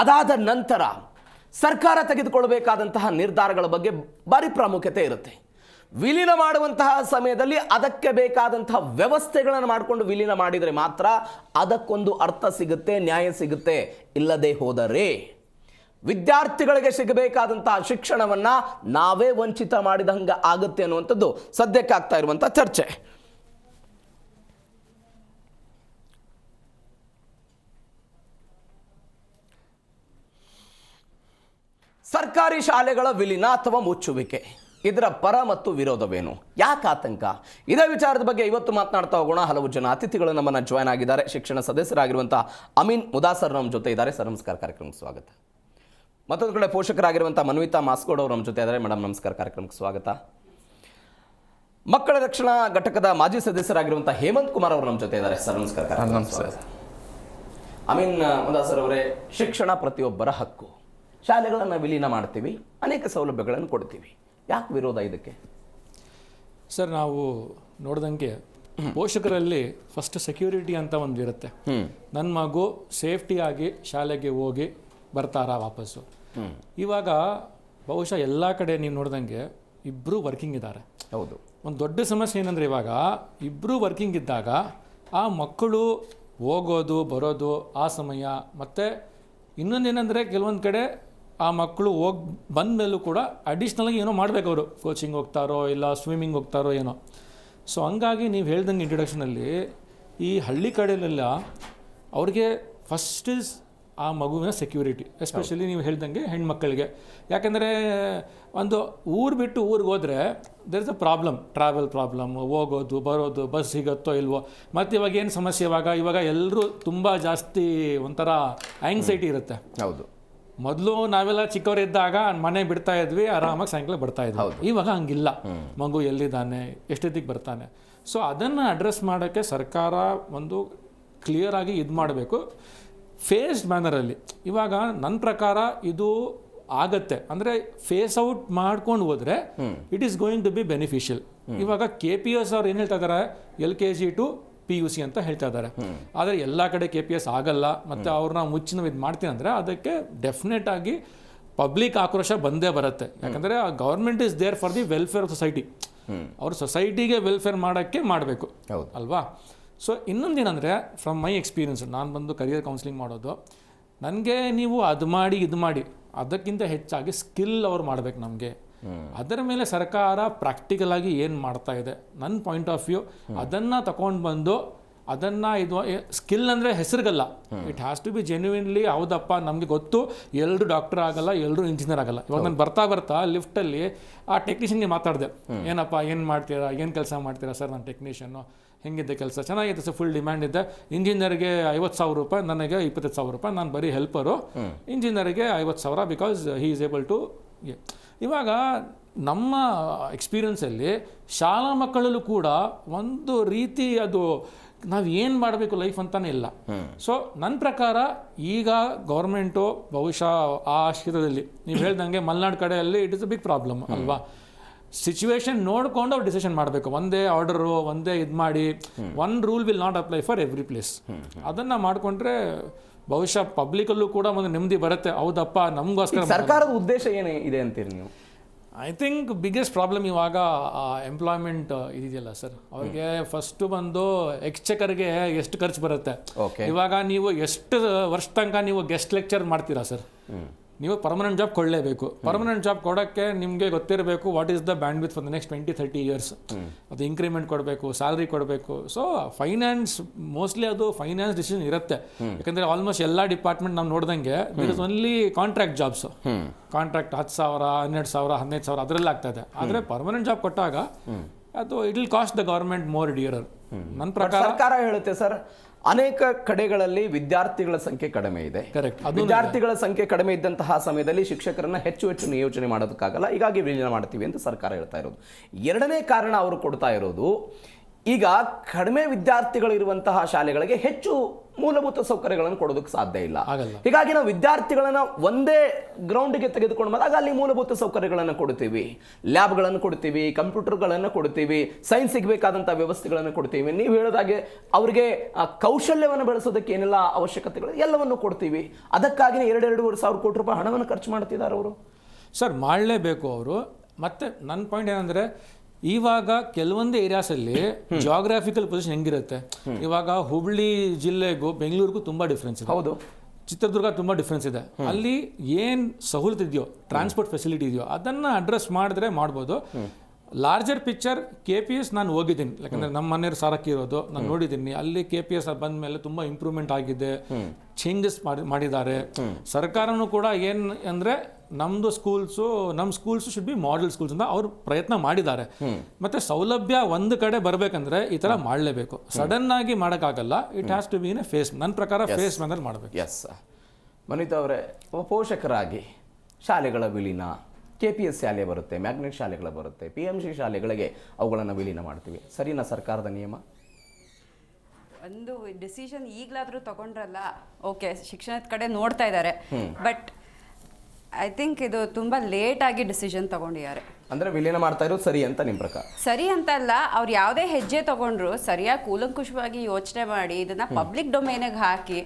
ಅದಾದ ನಂತರ ಸರ್ಕಾರ ತೆಗೆದುಕೊಳ್ಳಬೇಕಾದಂತಹ ನಿರ್ಧಾರಗಳ ಬಗ್ಗೆ ಭಾರಿ ಪ್ರಾಮುಖ್ಯತೆ ಇರುತ್ತೆ. ವಿಲೀನ ಮಾಡುವಂತಹ ಸಮಯದಲ್ಲಿ ಅದಕ್ಕೆ ಬೇಕಾದಂತಹ ವ್ಯವಸ್ಥೆಗಳನ್ನು ಮಾಡಿಕೊಂಡು ವಿಲೀನ ಮಾಡಿದರೆ ಮಾತ್ರ ಅದಕ್ಕೊಂದು ಅರ್ಥ ಸಿಗುತ್ತೆ, ನ್ಯಾಯ ಸಿಗುತ್ತೆ. ಇಲ್ಲದೆ ಹೋದರೆ ವಿದ್ಯಾರ್ಥಿಗಳಿಗೆ ಸಿಗಬೇಕಾದಂತಹ ಶಿಕ್ಷಣವನ್ನು ನಾವೇ ವಂಚಿತ ಮಾಡಿದಂಗೆ ಆಗುತ್ತೆ ಅನ್ನುವಂಥದ್ದು ಸದ್ಯಕ್ಕೆ ಆಗ್ತಾ ಇರುವಂಥ ಚರ್ಚೆ. ಸರ್ಕಾರಿ ಶಾಲೆಗಳ ವಿಲೀನ ಅಥವಾ ಮುಚ್ಚುವಿಕೆ, ಇದರ ಪರ ಮತ್ತು ವಿರೋಧವೇನು? ಯಾಕೆ ಆತಂಕ? ಇದೇ ವಿಚಾರದ ಬಗ್ಗೆ ಇವತ್ತು ಮಾತನಾಡ್ತಾ ಹೋಗೋಣ. ಹಲವು ಜನ ಅತಿಥಿಗಳು ನಮ್ಮನ್ನು ಜಾಯ್ನ್ ಆಗಿದ್ದಾರೆ. ಶಿಕ್ಷಣ ಸದಸ್ಯರಾಗಿರುವಂಥ ಅಮೀನ್ ಮುದಾಸರ್ ನಮ್ಮ ಜೊತೆ ಇದ್ದಾರೆ. ಸರ್ ನಮಸ್ಕಾರ, ಕಾರ್ಯಕ್ರಮಕ್ಕೆ ಸ್ವಾಗತ. ಮತ್ತೊಂದು ಕಡೆ ಪೋಷಕರಾಗಿರುವಂಥ ಮನ್ವಿತಾ ಮಾಸ್ಕೋಡ್ ಅವರು ನಮ್ಮ ಜೊತೆ ಇದ್ದಾರೆ. ಮೇಡಮ್ ನಮಸ್ಕಾರ, ಕಾರ್ಯಕ್ರಮಕ್ಕೆ ಸ್ವಾಗತ. ಮಕ್ಕಳ ರಕ್ಷಣಾ ಘಟಕದ ಮಾಜಿ ಸದಸ್ಯರಾಗಿರುವಂಥ ಹೇಮಂತ್ ಕುಮಾರ್ ಅವರು ನಮ್ಮ ಜೊತೆ ಇದ್ದಾರೆ. ಸರ್ ನಮಸ್ಕಾರ, ನಮಸ್ಕಾರ. ಅಮೀನ್ ಮುದಾಸರ್ ಅವರೇ, ಶಿಕ್ಷಣ ಪ್ರತಿಯೊಬ್ಬರ ಹಕ್ಕು. ಶಾಲೆಗಳನ್ನು ವಿಲೀನ ಮಾಡ್ತೀವಿ, ಅನೇಕ ಸೌಲಭ್ಯಗಳನ್ನು ಕೊಡ್ತೀವಿ, ಯಾಕೆ ವಿರೋಧ ಇದಕ್ಕೆ? ಸರ್, ನಾವು ನೋಡ್ದಂಗೆ ಪೋಷಕರಲ್ಲಿ ಫಸ್ಟ್ ಸೆಕ್ಯೂರಿಟಿ ಅಂತ ಒಂದು ಇರುತ್ತೆ. ನನ್ನ ಮಗು ಸೇಫ್ಟಿಯಾಗಿ ಶಾಲೆಗೆ ಹೋಗಿ ಬರ್ತಾರಾ ವಾಪಸ್ಸು. ಇವಾಗ ಬಹುಶಃ ಎಲ್ಲ ಕಡೆ ನೀವು ನೋಡ್ದಂಗೆ ಇಬ್ಬರು ವರ್ಕಿಂಗ್ ಇದ್ದಾರೆ. ಹೌದು. ಒಂದು ದೊಡ್ಡ ಸಮಸ್ಯೆ ಏನಂದರೆ, ಇವಾಗ ಇಬ್ಬರು ವರ್ಕಿಂಗ್ ಇದ್ದಾಗ ಆ ಮಕ್ಕಳು ಹೋಗೋದು ಬರೋದು ಆ ಸಮಯ, ಮತ್ತು ಇನ್ನೊಂದೇನೆಂದರೆ ಕೆಲವೊಂದು ಕಡೆ ಆ ಮಕ್ಕಳು ಬಂದ ಮೇಲೂ ಕೂಡ ಅಡಿಷ್ನಲಾಗಿ ಏನೋ ಮಾಡಬೇಕು. ಅವರು ಕೋಚಿಂಗ್ ಹೋಗ್ತಾರೋ ಇಲ್ಲ ಸ್ವಿಮ್ಮಿಂಗ್ ಹೋಗ್ತಾರೋ ಏನೋ. ಸೊ ಹಂಗಾಗಿ ನೀವು ಹೇಳ್ದಂಗೆ ಇಂಟ್ರೊಡಕ್ಷನಲ್ಲಿ ಈ ಹಳ್ಳಿ ಕಡೆಯಲ್ಲೆಲ್ಲ ಅವ್ರಿಗೆ ಫಸ್ಟ್ ಇಸ್ ಆ ಮಗುವಿನ ಸೆಕ್ಯೂರಿಟಿ, ಎಸ್ಪೆಷಲಿ ನೀವು ಹೇಳ್ದಂಗೆ ಹೆಣ್ಮಕ್ಕಳಿಗೆ. ಯಾಕೆಂದರೆ ಒಂದು ಊರು ಬಿಟ್ಟು ಊರಿಗೆ ಹೋದರೆ there is a problem, travel problem, ಹೋಗೋದು ಬರೋದು, ಬಸ್ ಸಿಗುತ್ತೋ ಇಲ್ವೋ. ಮತ್ತು ಇವಾಗ ಏನು ಸಮಸ್ಯೆ, ಇವಾಗ ಎಲ್ಲರೂ ತುಂಬ ಜಾಸ್ತಿ ಒಂಥರ ಆ್ಯಂಗ್ಸೈಟಿ ಇರುತ್ತೆ. ಹೌದು. ಮೊದಲು ನಾವೆಲ್ಲ ಚಿಕ್ಕವರಿದ್ದಾಗ ಮನೆ ಬಿಡ್ತಾ ಇದ್ವಿ, ಆರಾಮಾಗಿ ಸಾಯಂಕಾಲ ಬರ್ತಾ ಇದ್ವಿ. ಇವಾಗ ಹಂಗಿಲ್ಲ. ಮಗು ಎಲ್ಲಿದ್ದಾನೆ, ಎಷ್ಟೊತ್ತಿಗೆ ಬರ್ತಾನೆ. ಸೊ ಅದನ್ನು ಅಡ್ರೆಸ್ ಮಾಡೋಕ್ಕೆ ಸರ್ಕಾರ ಒಂದು ಕ್ಲಿಯರ್ ಆಗಿ ಇದು ಮಾಡಬೇಕು, ಫೇಸ್ಡ್ ಮ್ಯಾನರಲ್ಲಿ. ಇವಾಗ ನನ್ನ ಪ್ರಕಾರ ಇದು ಆಗತ್ತೆ ಅಂದರೆ ಫೇಸ್ ಔಟ್ ಮಾಡ್ಕೊಂಡು ಹೋದರೆ it is going to be beneficial. ಇವಾಗ KPS ಅವ್ರು ಏನು ಹೇಳ್ತಾ ಇದ್ದಾರೆ, LKG to PUC ಅಂತ ಹೇಳ್ತಾ ಇದ್ದಾರೆ. ಆದರೆ ಎಲ್ಲ ಕಡೆ KPS ಆಗಲ್ಲ, ಮತ್ತು ಅವ್ರನ್ನ ಮುಚ್ಚಿನ ಇದು ಮಾಡ್ತೀನಿ ಅಂದರೆ ಅದಕ್ಕೆ ಡೆಫಿನೆಟ್ ಆಗಿ ಪಬ್ಲಿಕ್ ಆಕ್ರೋಶ ಬಂದೇ ಬರುತ್ತೆ. ಯಾಕಂದರೆ government is there for the welfare of society. ಅವ್ರ ಸೊಸೈಟಿಗೆ ವೆಲ್ಫೇರ್ ಮಾಡೋಕ್ಕೆ ಮಾಡಬೇಕು ಅಲ್ವಾ. ಸೊ ಇನ್ನೊಂದೇನೆಂದರೆ, ಫ್ರಮ್ ಮೈ ಎಕ್ಸ್ಪೀರಿಯನ್ಸ್, ನಾನು ಬಂದು ಕರಿಯರ್ ಕೌನ್ಸಿಲಿಂಗ್ ಮಾಡೋದು, ನನಗೆ ನೀವು ಅದು ಮಾಡಿ ಇದು ಮಾಡಿ, ಅದಕ್ಕಿಂತ ಹೆಚ್ಚಾಗಿ ಸ್ಕಿಲ್ ಅವ್ರು ಮಾಡಬೇಕು ನಮಗೆ. ಅದರ ಮೇಲೆ ಸರ್ಕಾರ ಪ್ರಾಕ್ಟಿಕಲ್ ಆಗಿ ಏನು ಮಾಡ್ತಾ ಇದೆ, ನನ್ನ ಪಾಯಿಂಟ್ ಆಫ್ ವ್ಯೂ ಅದನ್ನು ತಗೊಂಡು ಬಂದು ಅದನ್ನು ಇದು ಸ್ಕಿಲ್ ಅಂದರೆ ಹೆಸರಿಗಲ್ಲ, it has to be genuinely. ಹೌದಪ್ಪ ನಮಗೆ ಗೊತ್ತು ಎಲ್ಲರೂ ಡಾಕ್ಟರ್ ಆಗಲ್ಲ, ಎಲ್ಲರೂ ಇಂಜಿನಿಯರ್ ಆಗಲ್ಲ. ಇವಾಗ ನಾನು ಬರ್ತಾ ಲಿಫ್ಟಲ್ಲಿ ಆ ಟೆಕ್ನಿಷಿಯನ್ಗೆ ಮಾತಾಡಿದೆ, ಏನಪ್ಪ ಏನು ಮಾಡ್ತೀರಾ, ಏನು ಕೆಲಸ ಮಾಡ್ತೀರಾ ಸರ್? ನಾನು ಟೆಕ್ನಿಷಿಯನ್ನು, ಹೆಂಗಿದೆ ಕೆಲಸ? ಚೆನ್ನಾಗಿದೆ ಸರ್, ಫುಲ್ ಡಿಮ್ಯಾಂಡ್ ಇದೆ. ಇಂಜಿನಿಯರ್ಗೆ 50,000 ರೂಪಾಯಿ, ನನಗೆ 25,000 ರೂಪಾಯಿ, ನಾನು ಬರೀ ಹೆಲ್ಪರು. ಇಂಜಿನಿಯರ್ಗೆ 50,000 because he is able to. ಇವಾಗ ನಮ್ಮ ಎಕ್ಸ್ಪೀರಿಯನ್ಸಲ್ಲಿ ಶಾಲಾ ಮಕ್ಕಳಲ್ಲೂ ಕೂಡ ಒಂದು ರೀತಿ ಅದು ನಾವು ಏನು ಮಾಡಬೇಕು ಲೈಫ್ ಅಂತಾನೆ ಇಲ್ಲ. ಸೊ ನನ್ನ ಪ್ರಕಾರ ಈಗ ಗೌರ್ಮೆಂಟು ಬಹುಶಃ ಆ ಕ್ಷೇತ್ರದಲ್ಲಿ ನೀವು ಹೇಳ್ದಂಗೆ ಮಲೆನಾಡು ಕಡೆಯಲ್ಲಿ it is a big problem ಅಲ್ವಾ. ಸಿಚುವೇಶನ್ ನೋಡಿಕೊಂಡು ಅವ್ರು ಡಿಸಿಷನ್ ಮಾಡಬೇಕು. ಒಂದೇ ಆರ್ಡರು, ಒಂದೇ ಇದು ಮಾಡಿ one rule will not apply for every place. ಅದನ್ನು ಮಾಡಿಕೊಂಡ್ರೆ ಬಹುಶಃ ಪಬ್ಲಿಕಲ್ಲೂ ಕೂಡ ಒಂದು ನೆಮ್ಮದಿ ಬರುತ್ತೆ. ಹೌದಪ್ಪ ನಮಗೋಸ್ಕರ. ಸರ್ಕಾರದ ಉದ್ದೇಶ ಏನೇ ಇದೆ ಅಂತೀರಿ ನೀವು? ಐ ಥಿಂಕ್ ಬಿಗ್ಗೆಸ್ಟ್ ಪ್ರಾಬ್ಲಮ್ ಇವಾಗ ಎಂಪ್ಲಾಯ್ಮೆಂಟ್ ಇದೆಯಲ್ಲ ಸರ್, ಅವ್ರಿಗೆ ಫಸ್ಟು ಬಂದು ಎಕ್ಸ್ಚೆಕರ್ಗೆ ಎಷ್ಟು ಖರ್ಚು ಬರುತ್ತೆ. ಇವಾಗ ನೀವು ಎಷ್ಟು ವರ್ಷ ತನಕ ನೀವು ಗೆಸ್ಟ್ ಲೆಕ್ಚರ್ ಮಾಡ್ತೀರಾ ಸರ್? ನೀವು ಪರ್ಮನೆಂಟ್ ಜಾಬ್ ಕೊಡಲೇಬೇಕು. ಪರ್ಮನೆಂಟ್ ಜಾಬ್ ಕೊಡೋಕ್ಕೆ ನಿಮಗೆ ಗೊತ್ತಿರಬೇಕು what is the bandwidth for the next 20-30 years. ಅದು ಇಂಕ್ರಿಮೆಂಟ್ ಕೊಡಬೇಕು, ಸ್ಯಾಲ್ರಿ ಕೊಡಬೇಕು. ಸೊ ಫೈನಾನ್ಸ್ ಮೋಸ್ಟ್ಲಿ ಅದು ಫೈನಾನ್ಸ್ ಡಿಸಿಷನ್ ಇರುತ್ತೆ. ಯಾಕಂದರೆ ಆಲ್ಮೋಸ್ಟ್ ಎಲ್ಲ ಡಿಪಾರ್ಟ್ಮೆಂಟ್ ನಾವು ನೋಡ್ದಂಗೆ there is only contract jobs. Contract 10,000, 12,000, 15,000 ಅದರಲ್ಲಿ ಆಗ್ತಾ ಇದೆ. ಆದರೆ ಪರ್ಮನೆಂಟ್ ಜಾಬ್ ಕೊಟ್ಟಾಗ ಅದು it will cost the government more dearer. ನನ್ನ ಪ್ರಕಾರ ಸರ್ಕಾರ ಹೇಳುತ್ತೆ ಸರ್, ಅನೇಕ ಕಡೆಗಳಲ್ಲಿ ವಿದ್ಯಾರ್ಥಿಗಳ ಸಂಖ್ಯೆ ಕಡಿಮೆ ಇದೆ. ವಿದ್ಯಾರ್ಥಿಗಳ ಸಂಖ್ಯೆ ಕಡಿಮೆ ಇದ್ದಂತಹ ಸಮಯದಲ್ಲಿ ಶಿಕ್ಷಕರನ್ನ ಹೆಚ್ಚು ನಿಯೋಜನೆ ಮಾಡೋದಕ್ಕಾಗಲ್ಲ, ಹೀಗಾಗಿ ವಿಲೀನ ಮಾಡ್ತೀವಿ ಅಂತ ಸರ್ಕಾರ ಹೇಳ್ತಾ ಇರೋದು. ಎರಡನೇ ಕಾರಣ ಅವರು ಕೊಡ್ತಾ ಇರೋದು, ಈಗ ಕಡಿಮೆ ವಿದ್ಯಾರ್ಥಿಗಳು ಇರುವಂತಹ ಶಾಲೆಗಳಿಗೆ ಹೆಚ್ಚು ಮೂಲಭೂತ ಸೌಕರ್ಯಗಳನ್ನು ಕೊಡೋದಕ್ಕೆ ಸಾಧ್ಯ ಇಲ್ಲ. ಹೀಗಾಗಿ ನಾವು ವಿದ್ಯಾರ್ಥಿಗಳನ್ನ ಒಂದೇ ಗ್ರೌಂಡ್ಗೆ ತೆಗೆದುಕೊಂಡು ಬಂದಾಗ ಅಲ್ಲಿ ಮೂಲಭೂತ ಸೌಕರ್ಯಗಳನ್ನು ಕೊಡ್ತೀವಿ, ಲ್ಯಾಬ್ಗಳನ್ನು ಕೊಡ್ತೀವಿ, ಕಂಪ್ಯೂಟರ್ಗಳನ್ನು ಕೊಡ್ತೀವಿ, ಸೈನ್ಸಿಗೆ ಬೇಕಾದಂತಹ ವ್ಯವಸ್ಥೆಗಳನ್ನು ಕೊಡ್ತೀವಿ. ನೀವು ಹೇಳಿದಾಗೆ ಅವರಿಗೆ ಕೌಶಲ್ಯವನ್ನು ಬೆಳೆಸೋದಕ್ಕೆ ಏನೆಲ್ಲ ಅವಶ್ಯಕತೆಗಳು ಎಲ್ಲವನ್ನು ಕೊಡ್ತೀವಿ. ಅದಕ್ಕಾಗಿಯೇ 2-2.5 ಸಾವಿರ ಕೋಟಿ ರೂಪಾಯಿ ಹಣವನ್ನು ಖರ್ಚು ಮಾಡ್ತಿದ್ದಾರೆ ಅವರು. ಸರ್ ಮಾಡಲೇಬೇಕು ಅವರು. ಮತ್ತೆ ನನ್ನ ಪಾಯಿಂಟ್ ಏನಂದರೆ, ಇವಾಗ ಕೆಲವೊಂದು ಏರಿಯಾಸಲ್ಲಿ ಜಿಯೋಗ್ರಾಫಿಕಲ್ ಪೊಸಿಷನ್ ಹೆಂಗಿರುತ್ತೆ, ಇವಾಗ ಹುಬ್ಳಿ ಜಿಲ್ಲೆಗೂ ಬೆಂಗಳೂರಿಗೂ ತುಂಬ ಡಿಫ್ರೆನ್ಸ್ ಇದೆ. ಹೌದು, ಚಿತ್ರದುರ್ಗ ತುಂಬ ಡಿಫ್ರೆನ್ಸ್ ಇದೆ. ಅಲ್ಲಿ ಏನು ಸವಲತ್ತು ಇದೆಯೋ, ಟ್ರಾನ್ಸ್ಪೋರ್ಟ್ ಫೆಸಿಲಿಟಿ ಇದೆಯೋ, ಅದನ್ನು ಅಡ್ರೆಸ್ ಮಾಡಿದ್ರೆ ಮಾಡ್ಬೋದು. ಲಾರ್ಜರ್ ಪಿಕ್ಚರ್ KPS ನಾನು ಹೋಗಿದ್ದೀನಿ, ಯಾಕಂದರೆ ನಮ್ಮ ಮನೆಯವ್ರು ಸಾರಕ್ಕಿ ಇರೋದು, ನಾನು ನೋಡಿದ್ದೀನಿ. ಅಲ್ಲಿ KPS ಬಂದ ಮೇಲೆ ತುಂಬ ಇಂಪ್ರೂವ್ಮೆಂಟ್ ಆಗಿದೆ, ಚೇಂಜಸ್ ಮಾಡಿದ್ದಾರೆ. ಸರ್ಕಾರನೂ ಕೂಡ ಏನು ಅಂದರೆ ನಮ್ಮ schools should be model schools ಅಂತ ಅವರು ಪ್ರಯತ್ನ ಮಾಡಿದ್ದಾರೆ. ಮತ್ತೆ ಸೌಲಭ್ಯ ಒಂದು ಕಡೆ ಬರಬೇಕಂದ್ರೆ ಈ ಥರ ಮಾಡಲೇಬೇಕು, ಸಡನ್ ಆಗಿ ಮಾಡೋಕ್ಕಾಗಲ್ಲ. It has to be in a phase. ನನ್ನ ಪ್ರಕಾರ ಫೇಸ್ ಮೇಲೆ ಮಾಡಬೇಕು. ಎಸ್ ಮನಿತಾ ಅವರೇ, ಪೋಷಕರಾಗಿ ಶಾಲೆಗಳ ವಿಲೀನ, KPS ಶಾಲೆ ಬರುತ್ತೆ, ಮ್ಯಾಗ್ನೆಟ್ ಶಾಲೆಗಳು ಬರುತ್ತೆ, PMC ಶಾಲೆಗಳಿಗೆ ಅವುಗಳನ್ನು ವಿಲೀನ ಮಾಡ್ತೀವಿ, ಸರಿನಾ ಸರ್ಕಾರದ ನಿಯಮ? ಒಂದು ಡಿಸಿಷನ್ ಈಗಲಾದರೂ ತಗೊಂಡ್ರಲ್ಲ, ಓಕೆ, ಶಿಕ್ಷಣದ ಕಡೆ ನೋಡ್ತಾ ಇದ್ದಾರೆ. ಬಟ್ ಐ ಥಿಂಕ್ ಇದು ತುಂಬ ಲೇಟಾಗಿ ಡಿಸಿಷನ್ ತಗೊಂಡಿದ್ದಾರೆ. ಅಂದರೆ ವಿಲೀನ ಮಾಡ್ತಾ ಇರೋದು ಸರಿ ಅಂತ ನಿಮ್ಮ ಪ್ರಕಾರ? ಸರಿ ಅಂತಲ್ಲ, ಅವ್ರು ಯಾವುದೇ ಹೆಜ್ಜೆ ತಗೊಂಡ್ರು ಸರಿಯಾಗಿ ಕೂಲಂಕುಷವಾಗಿ ಯೋಚನೆ ಮಾಡಿ ಇದನ್ನ ಪಬ್ಲಿಕ್ ಡೊಮೇನಿಗೆ ಹಾಕಿ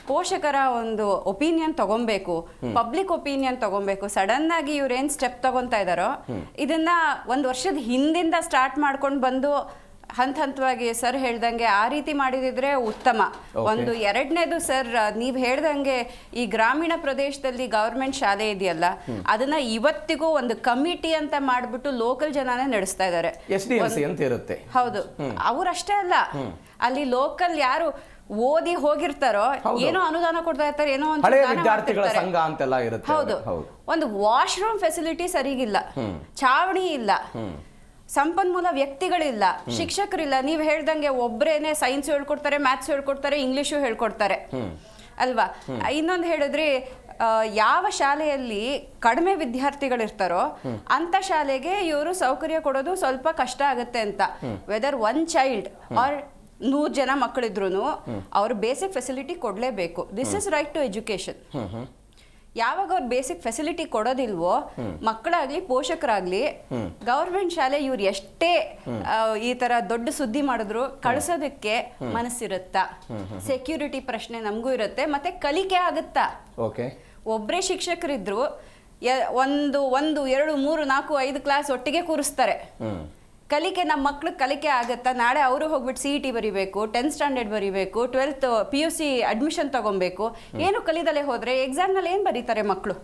ಪೋಷಕರ ಒಂದು ಒಪಿನಿಯನ್ ತಗೊಬೇಕು, ಪಬ್ಲಿಕ್ ಒಪಿನಿಯನ್ ತಗೊಬೇಕು. ಸಡನ್ ಆಗಿ ಇವ್ರೇನು ಸ್ಟೆಪ್ ತಗೊತಾ ಇದ್ದಾರೋ ಇದನ್ನ ಒಂದು ವರ್ಷದ ಹಿಂದಿಂದ ಸ್ಟಾರ್ಟ್ ಮಾಡ್ಕೊಂಡು ಬಂದು ಹಂತವಾಗಿ ಸರ್ ಹೇಳ್ದಂಗೆ ಆ ರೀತಿ ಮಾಡಿದಿದ್ರೆ ಉತ್ತಮ. ಒಂದು ಎರಡನೇದು ಸರ್, ನೀವು ಹೇಳ್ದಂಗೆ ಈ ಗ್ರಾಮೀಣ ಪ್ರದೇಶದಲ್ಲಿ ಗವರ್ಮೆಂಟ್ ಶಾಲೆ ಇದೆಯಲ್ಲ, ಅದನ್ನ ಇವತ್ತಿಗೂ ಒಂದು ಕಮಿಟಿ ಅಂತ ಮಾಡ್ಬಿಟ್ಟು ಲೋಕಲ್ ಜನನೇ ನಡೆಸ್ತಾ ಇದ್ದಾರೆ. SDMC ಅಂತ ಇರುತ್ತೆ. ಹೌದು, ಅವ್ರಷ್ಟೇ ಅಲ್ಲ, ಅಲ್ಲಿ ಲೋಕಲ್ ಯಾರು ಓದಿ ಹೋಗಿರ್ತಾರೋ ಏನೋ ಅನುದಾನ ಕೊಡ್ತಾ ಇರ್ತಾರೆ, ಏನೋ ಒಂದು ಹೌದು, ಒಂದು ವಾಶ್ರೂಮ್ ಫೆಸಿಲಿಟಿ ಸರಿಗಿಲ್ಲ, ಚಾವಣಿ ಇಲ್ಲ, ಸಂಪನ್ಮೂಲ ವ್ಯಕ್ತಿಗಳಿಲ್ಲ, ಶಿಕ್ಷಕರಿಲ್ಲ. ನೀವು ಹೇಳ್ದಂಗೆ ಒಬ್ಬರೇನೆ ಸೈನ್ಸ್ ಹೇಳ್ಕೊಡ್ತಾರೆ, ಮ್ಯಾಥ್ಸ್ ಹೇಳ್ಕೊಡ್ತಾರೆ, ಇಂಗ್ಲಿಷು ಹೇಳ್ಕೊಡ್ತಾರೆ ಅಲ್ವಾ. ಇನ್ನೊಂದು ಹೇಳಿದ್ರೆ, ಯಾವ ಶಾಲೆಯಲ್ಲಿ ಕಡಿಮೆ ವಿದ್ಯಾರ್ಥಿಗಳಿರ್ತಾರೋ ಅಂತ ಶಾಲೆಗೆ ಇವರು ಸೌಕರ್ಯ ಕೊಡೋದು ಸ್ವಲ್ಪ ಕಷ್ಟ ಆಗುತ್ತೆ ಅಂತ. ವೆದರ್ 1 ಚೈಲ್ಡ್ ಆರ್ 100 ಜನ ಮಕ್ಕಳಿದ್ರು ಅವ್ರು ಬೇಸಿಕ್ ಫೆಸಿಲಿಟಿ ಕೊಡಲೇಬೇಕು. This is right to education. ಯಾವಾಗ ಅವ್ರು ಬೇಸಿಕ್ ಫೆಸಿಲಿಟಿ ಕೊಡೋದಿಲ್ವೋ, ಮಕ್ಕಳಾಗ್ಲಿ ಪೋಷಕರಾಗ್ಲಿ, ಗವರ್ಮೆಂಟ್ ಶಾಲೆ ಇವ್ರು ಎಷ್ಟೇ ಈ ತರ ದೊಡ್ಡ ಸುದ್ದಿ ಮಾಡಿದ್ರು ಕಳ್ಸೋದಕ್ಕೆ ಮನಸ್ಸಿರುತ್ತಾ? ಸೆಕ್ಯೂರಿಟಿ ಪ್ರಶ್ನೆ ನಮಗೂ ಇರುತ್ತೆ, ಮತ್ತೆ ಕಲಿಕೆ ಆಗುತ್ತಾ? ಒಬ್ಬರೇ ಶಿಕ್ಷಕರಿದ್ರು 1, 2, 3, 4, 5 ಕ್ಲಾಸ್ ಒಟ್ಟಿಗೆ ಕೂರಿಸ್ತಾರೆ. ಕಲಿಕೆ ನಮ್ಮ ಮಕ್ಳಿಗೆ ಕಲಿಕೆ ಆಗುತ್ತಾ? ನಾಳೆ ಅವರು ಹೋಗ್ಬಿಟ್ಟು CET ಬರಿಬೇಕು, 10th ಸ್ಟ್ಯಾಂಡರ್ಡ್ ಬರಿಬೇಕು, 12th PUC ಅಡ್ಮಿಷನ್ ತಗೊಬೇಕು. ಏನು ಕಲಿದಲ್ಲೇ ಹೋದ್ರೆ ಎಕ್ಸಾಮ್ನಲ್ಲಿ ಏನು ಬರೀತಾರೆ ಮಕ್ಕಳು?